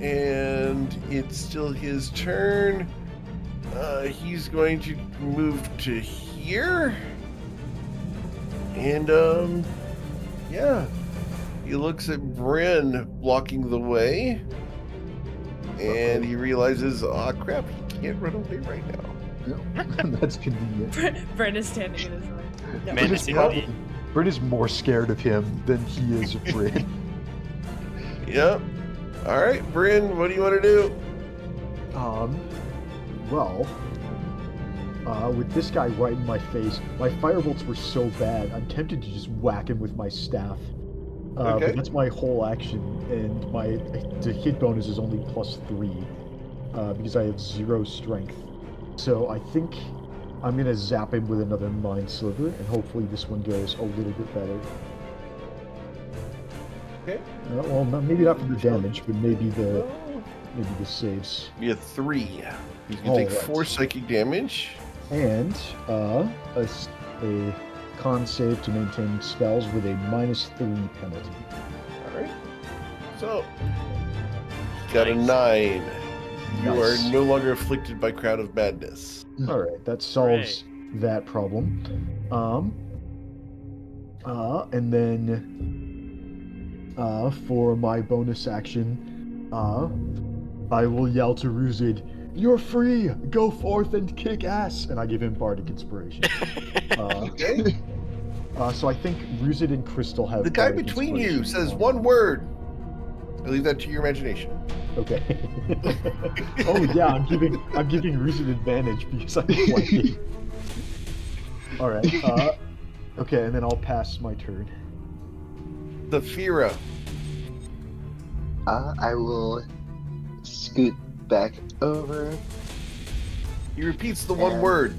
and it's still his turn, he's going to move to here. And, yeah. He looks at Bryn blocking the way. And he realizes, oh crap, he can't run away right now. That's convenient. Brent is standing in his way. No. Bryn is, Menacing probably, me. Bryn is more scared of him than he is of Bryn. Yep. All right, Bryn, what do you want to do? Well, with this guy right in my face, my firebolts were so bad, I'm tempted to just whack him with my staff. Okay. But that's my whole action, and the hit bonus is only +3, because I have 0 strength. So I think I'm gonna zap him with another Mind Sliver, and hopefully this one goes a little bit better. Okay. Well, maybe not for the damage, but maybe the saves. Be a 3. He's going to take Alright. 4 psychic damage. And a con save to maintain spells with a -3 penalty. All right. So, he's got a Nice. 9. You Nice. are no longer afflicted by Crown of Madness. All right, that solves that problem. And then for my bonus action, I will yell to Ruzid, "You're free! Go forth and kick ass!" And I give him Bardic Inspiration. Okay. So I think Ruzid and Crystal have The guy Bardic between you Inspiration says on. one word. I leave that to your imagination. Okay. Oh yeah, I'm giving Ruzid advantage because I'm flanking. All right. Okay, and then I'll pass my turn. Saphira. I will scoot back over. He repeats the one And- word.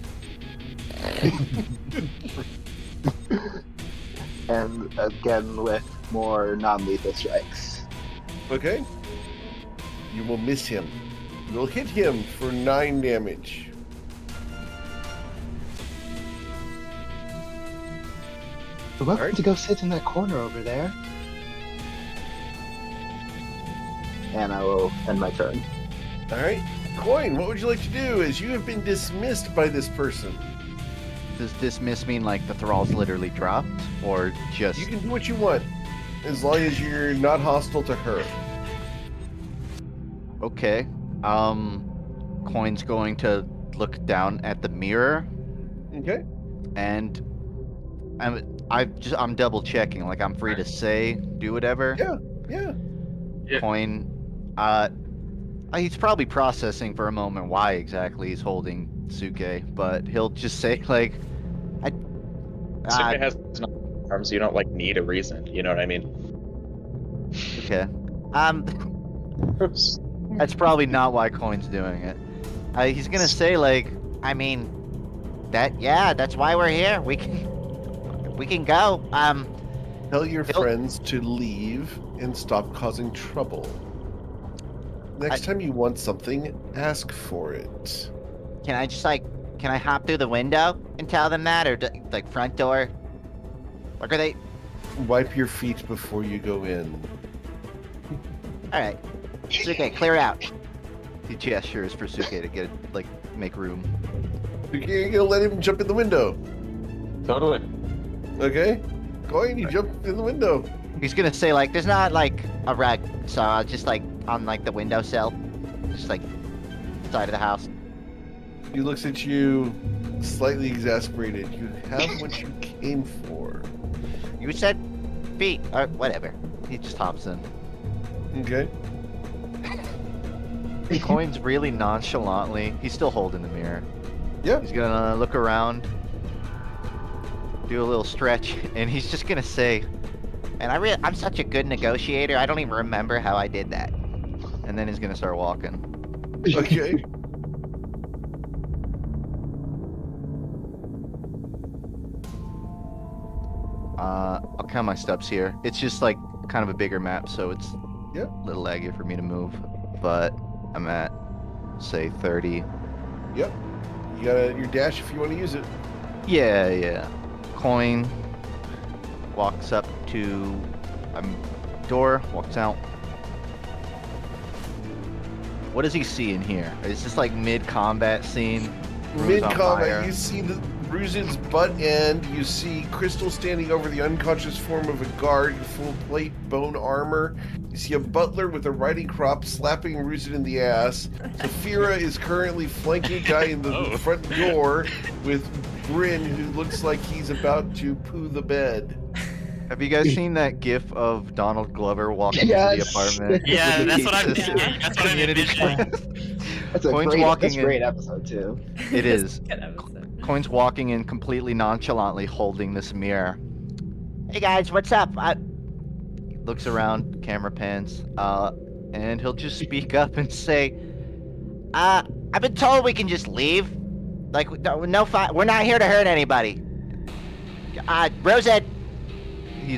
And again with more non-lethal strikes. Okay. You will miss him. You will hit him for 9 damage. Welcome Alright. to go sit in that corner over there. And I will end my turn. All right. Coin, what would you like to do as you have been dismissed by this person? Does dismiss mean like the thrall's literally dropped, or just You can do what you want as long as you're not hostile to her. okay? Coin's going to look down at the mirror, Okay. and I'm double checking. Like I'm free to say, do whatever. Yeah. Yeah. Yeah. Coin, he's probably processing for a moment why exactly he's holding Suke, but he'll just say like, Suke has no arms, so you don't like need a reason. You know what I mean? okay. That's probably not why Coin's doing it. He's gonna say like, I mean, that's why we're here. We can go. Tell your Phil- friends to leave and stop causing trouble. Next time you want something, ask for it. Can I hop through the window and tell them that, or like front door? Like, are they? Wipe your feet before you go in. All right. It's okay. Clear out. He gestures for Suke to make room. You're gonna let him jump in the window. Totally. Okay. Coin, you jump in the window. He's gonna say like, there's not like a rug, so I'll just like on like the windowsill, just like side of the house. He looks at you, slightly exasperated. You have what you came for. You said feet, or whatever. He just hops in. Okay. Coin's really nonchalantly. He's still holding the mirror. Yeah. He's gonna look around, do a little stretch, and he's just gonna say, And I'm such a good negotiator. I don't even remember how I did that. and then he's gonna start walking. Okay. I'll count my steps here. It's just like kind of a bigger map, so it's Yep. a little laggy for me to move. But I'm at, say, 30. Yep. You got your dash if you want to use it. Yeah. Coin walks up to door, walks out. What does he see in here? Is this like mid-combat scene? Room's on Mid-combat, fire. you see the Ruzid's butt end. You see Crystal standing over the unconscious form of a guard in full plate bone armor. You see a butler with a riding crop slapping Ruzid in the ass. Saphira is currently flanking a guy in the front door with Bryn, who looks like he's about to poo the bed. Have you guys seen that GIF of Donald Glover walking into the Yes. apartment? Yeah, that's what I'm It's thinking. That's what I'm community envisioning. That's a Coin's great, walking that's a in. great episode too. It is. Good episode. Coin's walking in completely nonchalantly holding this mirror. Hey guys, what's up? He looks around, camera pans, and he'll just speak up and say, I've been told we can just leave. Like, no fight. We're not here to hurt anybody. Rosette. he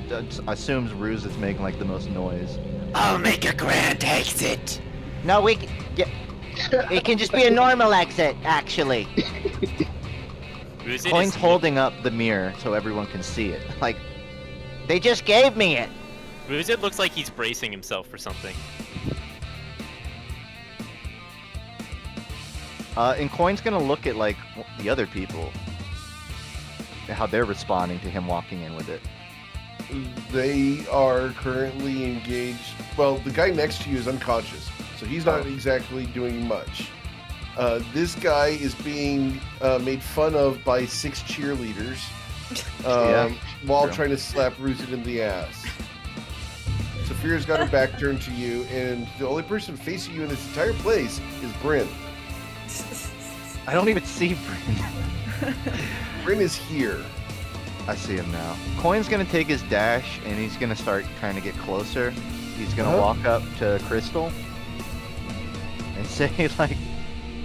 assumes Ruse is making like the most noise. I'll make a grand exit. No, it can just be a normal exit, actually. Ruzid Coin's is- holding up the mirror so everyone can see it. Like, they just gave me it. Ruzid looks like he's bracing himself for something. And Coin's gonna look at like the other people, how they're responding to him walking in with it. They are currently engaged. Well, the guy next to you is unconscious, so he's not exactly doing much. This guy is being made fun of by 6 cheerleaders Yeah, while true. trying to slap Ruzid in the ass. Saphira's got her back turned to you, and the only person facing you in this entire place is Bryn. I don't even see Bryn. Bryn is here. I see him now. Coin's gonna take his dash and he's gonna start trying to get closer. He's gonna Uh-huh. walk up to Crystal and say like,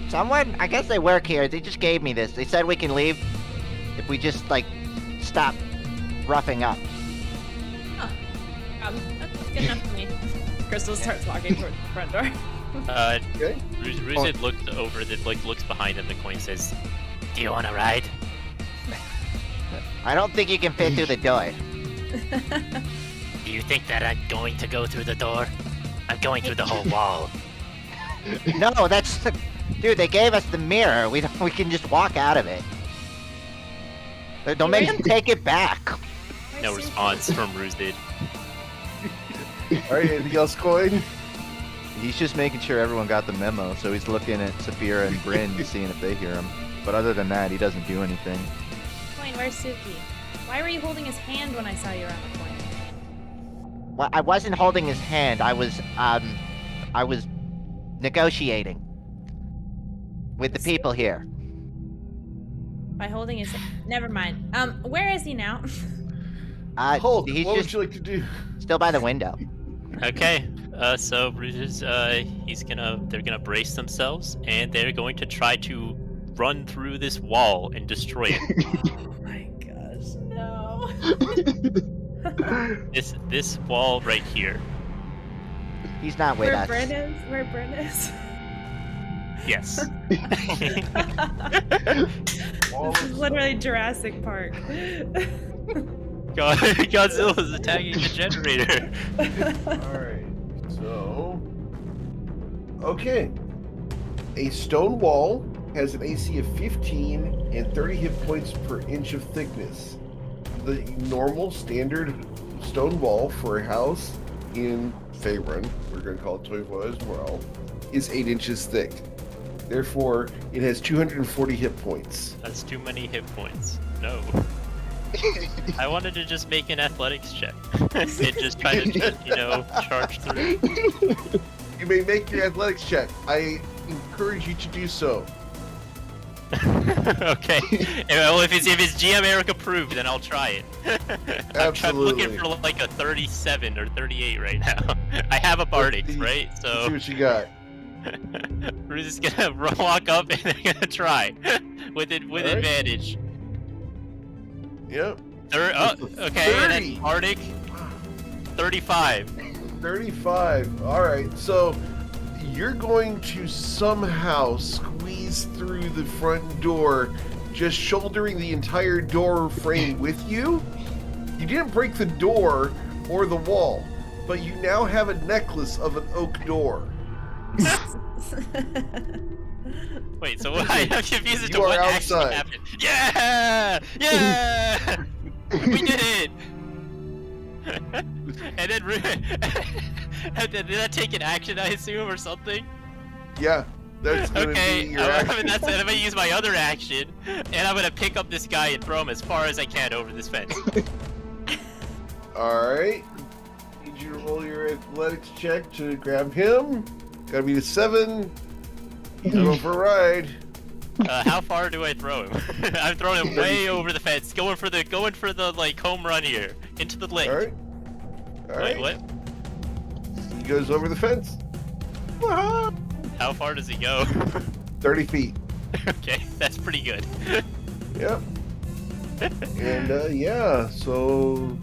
Someone, I guess they work here. They just gave me this. They said we can leave if we just, like, stop roughing up. That's good enough for me. Crystal starts walking towards the front door. Okay. Ruzid looks over, looks behind him. The coin says, "Do you want to ride?" I don't think you can fit through the door. Do you think that I'm going to go through the door? I'm going through the whole wall. No, that's... Dude, they gave us the mirror. We can just walk out of it. Don't make them take it back. No response from Ruzid. All right. Anything else, Coin? he's just making sure everyone got the memo. So he's looking at Saphira and Bryn, seeing if they hear him. But other than that, he doesn't do anything. Coin, where's Suki? Why were you holding his hand when I saw you around the corner? Well, I wasn't holding his hand. I was negotiating with the people here. By holding his never mind. Where is he now? Hulk, He's what would just you like to do? still by the window. Okay. So Ruzid's, they're gonna brace themselves, and they're going to try to run through this wall and destroy it. Oh my gosh, no. This wall right here. He's not with Where us. Bryn is? Where Bryn is? Yes. This is literally Jurassic Park. Godzilla's attacking the generator. Alright, so... Okay. A stone wall has an AC of 15 and 30 hit points per inch of thickness. The normal standard stone wall for a house in Faerun, we're going to call it Toivoan as well, is 8 inches thick. Therefore, it has 240 hit points. That's too many hit points. No. I wanted to just make an athletics check and just try to, charge through. You may make your athletics check. I encourage you to do so. Okay. Well, if it's GM Eric approved, then I'll try it. I'm looking for like a 37 or 38 right now. I have a Bardic, right? Let's So see what you got. we're just gonna walk up and they're gonna try with Alright. advantage. Yep. Okay. And 30. then Bardic, 35. 35. All right. So you're going to somehow squeeze through the front door, just shouldering the entire door frame with you. You didn't break the door or the wall, but you now have a necklace of an oak door. Wait, so what? I'm confused as to You are what actually outside. happened. Yeah! Yeah! We did it! And then, did that take an action, I assume, or something? Yeah, that's going to Okay, be your action. that's it. I'm gonna use my other action, and I'm gonna pick up this guy and throw him as far as I can over this fence. All right. Need you to roll your athletics check to grab him. Gotta be a 7. Go for a ride. How far do I throw him? I'm throwing him way over the fence, going for the like home run here into the lake. All right. All right. Wait, what? He goes over the fence. Wah-ha! How far does he go? 30 feet. Okay, that's pretty good. Yep. And yeah, so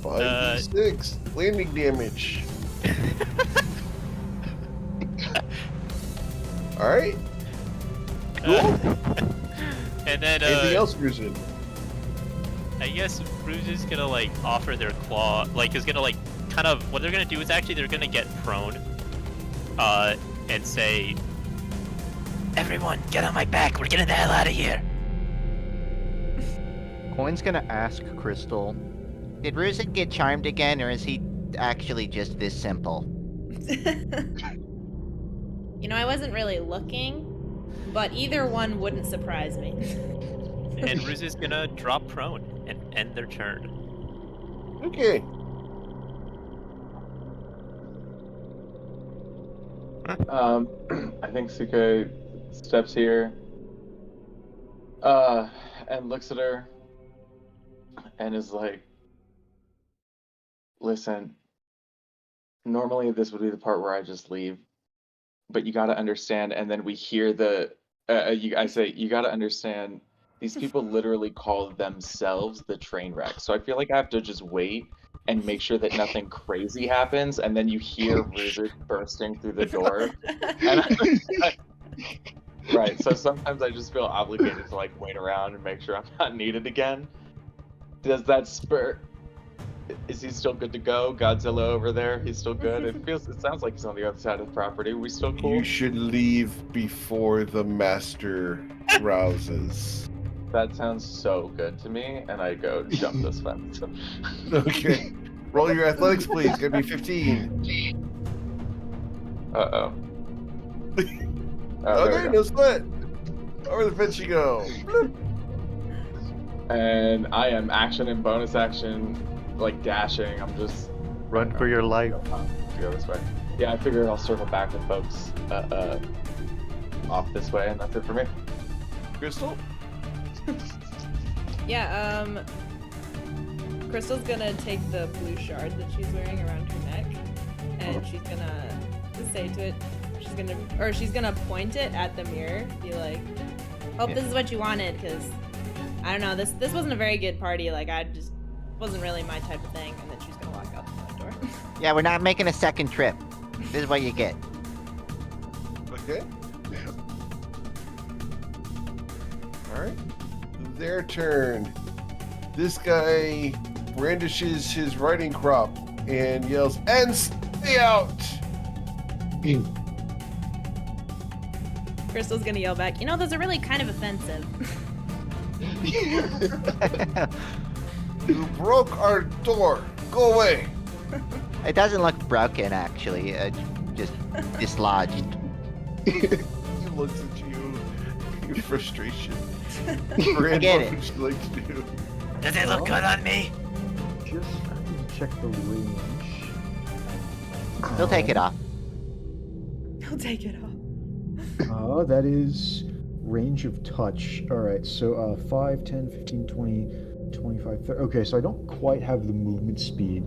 5d6 landing damage. All right. Cool. And then Anything else, Bruisin? I guess Bruce is gonna like offer their claw, like is gonna like kind of what they're gonna do is actually they're gonna get prone, and say, "Everyone, get on my back. We're getting the hell out of here." Coin's gonna ask Crystal. Did Ruzin get charmed again, or is he actually just this simple? I wasn't really looking, but either one wouldn't surprise me. And Ruz is gonna drop prone and end their turn. Okay. I think Suke steps here, and looks at her, and is like, "Listen, normally this would be the part where I just leave, but you gotta understand." And then we hear I say, "You gotta understand, these people literally call themselves the Trainwreck. So I feel like I have to just wait and make sure that nothing crazy happens." And then you hear Wizard bursting through the door. And right, so sometimes I just feel obligated to like wait around and make sure I'm not needed again. Does that spur? Is he still good to go? Godzilla over there, he's still good. It sounds like he's on the other side of the property. We still cool? You should leave before the master rouses. That sounds so good to me, and I go jump this fence. Okay. Roll your athletics, please. Gotta be 15. Uh-oh. Okay, no sweat. Over the fence you go. And I am action and bonus action, like dashing. I'm just Run for your life. go this way. Yeah, I figured I'll circle back with folks off this way, and that's it for me. Crystal? Yeah, Crystal's gonna take the blue shard that she's wearing around her neck, and she's gonna say to it, she's gonna point it at the mirror, be like, "Hope this is what you wanted," because I don't know, this wasn't a very good party. Like, I just wasn't really my type of thing. And then she's gonna walk out the front door. Yeah, we're not making a second trip. This is what you get. Okay. Alright. Their turn. This guy brandishes his riding crop and yells, "And stay out!" Crystal's gonna yell back, those are really kind of offensive. You broke our door. Go away. It doesn't look broken, actually. Just dislodged. He looks at you. Your frustration. I get it. What would you like to do? Does it look good on me? Just have to check the range. He'll take it off. He'll take it off. That is range of touch. Alright, so 5, 10, 15, 20, 25, 30. Okay, so I don't quite have the movement speed.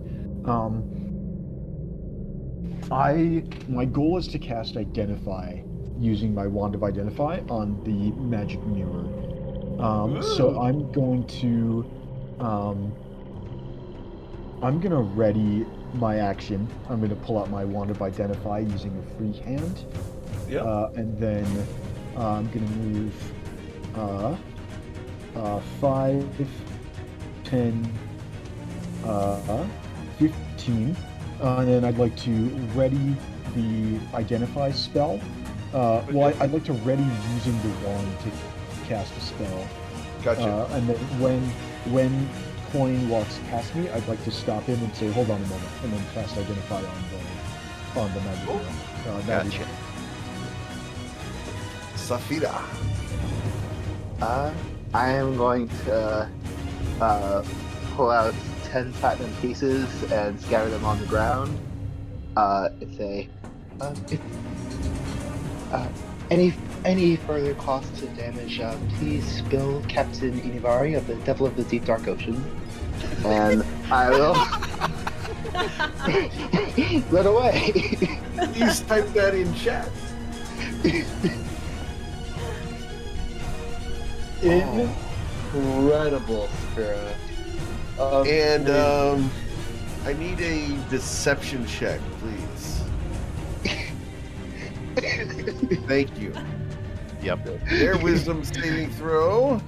My goal is to cast Identify using my Wand of Identify on the magic mirror. So I'm going to ready my action. I'm gonna pull out my Wand of Identify using a free hand. Yeah. And then I'm gonna move 5, 10, 15, and then I'd like to ready the Identify spell. I'd like to ready using the wand to cast a spell. Gotcha. And then when Coin walks past me, I'd like to stop him and say, "Hold on a moment," and then cast Identify on the magic. Gotcha. Safira. I am going to pull out 10 platinum pieces and scatter them on the ground. Any further cost to damage, please spill Captain Inivari of the Devil of the Deep Dark Ocean. And I will run away. Please type that in chat. Incredible, Spira. I need a deception check, please. Thank you. Yep. Their wisdom saving throw.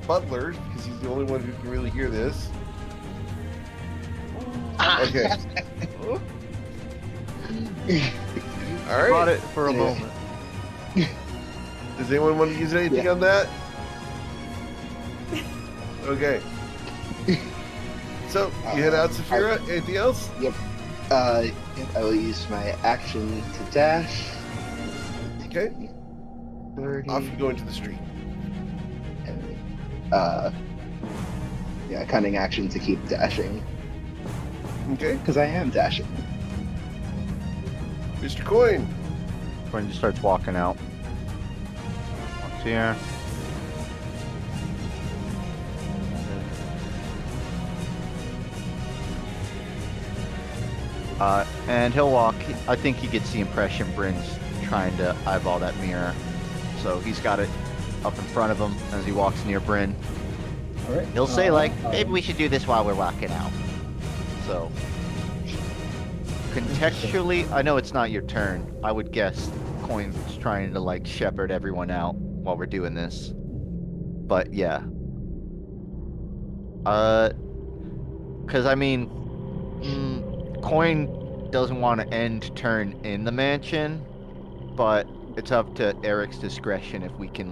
Butler, because he's the only one who can really hear this. Okay. All right. Brought it for a moment. Does anyone want to use anything on that? Okay. So, you head out, Saphira. Anything else? Yep. I will use my action to dash. Okay. 30. Off you go into the street. Cunning action to keep dashing. Okay. Because I am dashing. Mr. Coin. Coin just starts walking out. Walks here. And he'll walk. I think he gets the impression Bryn's trying to eyeball that mirror. So he's got it up in front of him as he walks near Bryn. All right. He'll say, maybe we should do this while we're walking out. So, contextually, I know it's not your turn. I would guess Coin's trying to, shepherd everyone out while we're doing this. But, yeah. Because, Coin doesn't want to end turn in the mansion, but it's up to Eric's discretion if we can,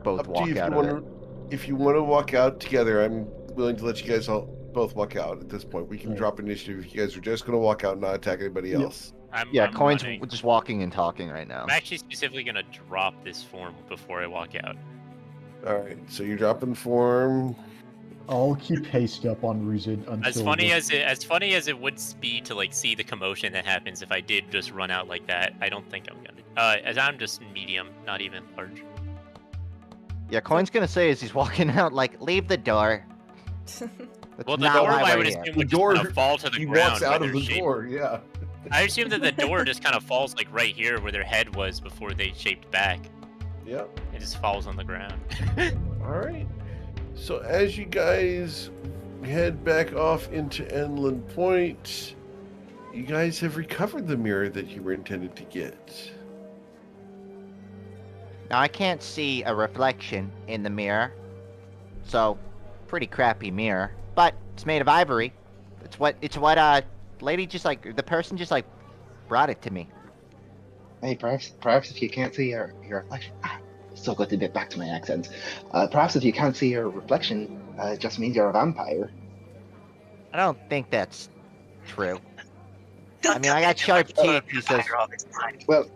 both Up to walk you out of it. if you want to walk out together, I'm willing to let you guys all both walk out at this point. We can drop initiative if you guys are just going to walk out and not attack anybody else. I'm Coin's running. just walking and talking right now. I'm actually specifically gonna drop this form before I walk out. All right, so you're dropping form. I'll keep haste up on Ruzid until. As funny as it would be to see the commotion that happens if I did just run out like that, I don't think I'm gonna. As I'm just medium, not even large. Yeah, Coin's gonna say as he's walking out, leave the door. Well, the not door why I we're would here. assume The would door- just kind of fall to the He ground. walks out where of the they're shaped. door, yeah. I assume that the door just kind of falls right here where their head was before they shaped back. Yep. It just falls on the ground. All right. So as you guys head back off into Enland Point, you guys have recovered the mirror that you were intended to get. Now I can't see a reflection in the mirror, so pretty crappy mirror. But it's made of ivory. It's what lady the person just brought it to me. Hey, perhaps if you can't see your reflection, so good to get back to my accent. Perhaps if you can't see your reflection, it just means you're a vampire. I don't think that's true. I mean, I got sharp teeth, he says. Well,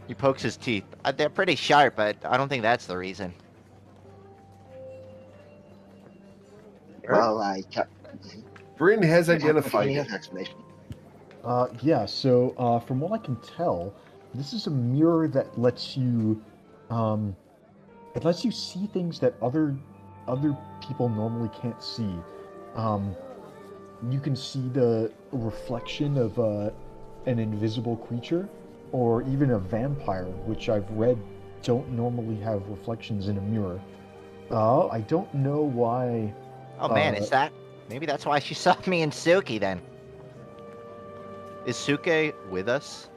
He pokes his teeth. They're pretty sharp, but I don't think that's the reason. well, I can't. Bryn has Can't think of identified any it. other explanation. Yeah, so from what I can tell, this is a mirror that lets you see things that other people normally can't see. You can see the reflection of an invisible creature, or even a vampire, which I've read don't normally have reflections in a mirror. I don't know why. Oh man, is that? Maybe that's why she saw me and Suki then. Is Suke with us?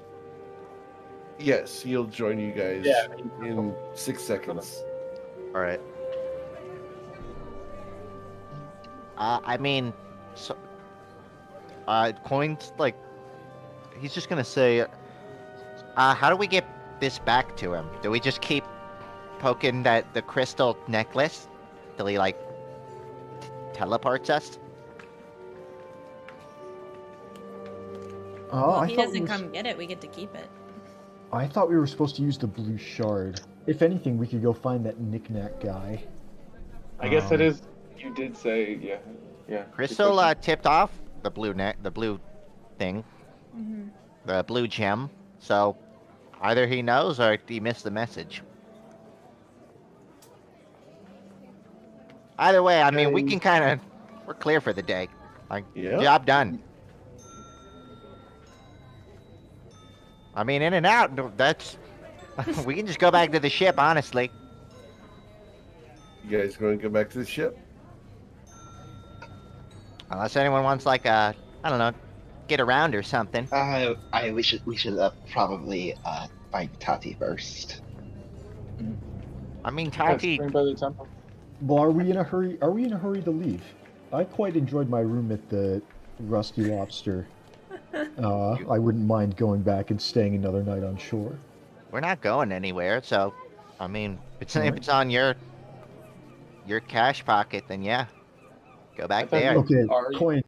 Yes, he'll join you guys Yeah. in 6 seconds. All right. I mean, so, Coin's like, he's just gonna say, how do we get this back to him? Do we just keep poking the crystal necklace till he like teleports us? Well, I if he thought doesn't we come get it, we get to keep it. I thought we were supposed to use the blue shard. If anything, we could go find that knickknack guy. I guess it is. You did say, yeah. Good Crystal question. tipped off the blue thing, Mm-hmm. the blue gem. So either he knows or he missed the message. Either way, I mean, we can we're clear for the day. Like, Yeah. job done. I mean, in and out, that's... we can just go back to the ship, honestly. You guys going to go back to the ship? Unless anyone wants, like, I don't know, get around or something. We should probably find Tati first. I mean, Yeah, Tati... swing by the temple. Well, are we in a hurry? Are we in a hurry to leave? I quite enjoyed my room at the Rusty Lobster. I wouldn't mind going back and staying another night on shore. We're not going anywhere, so... I mean, if Alright. it's on your cash pocket, then yeah. Go back thought there. you- Okay, Are you- Coin.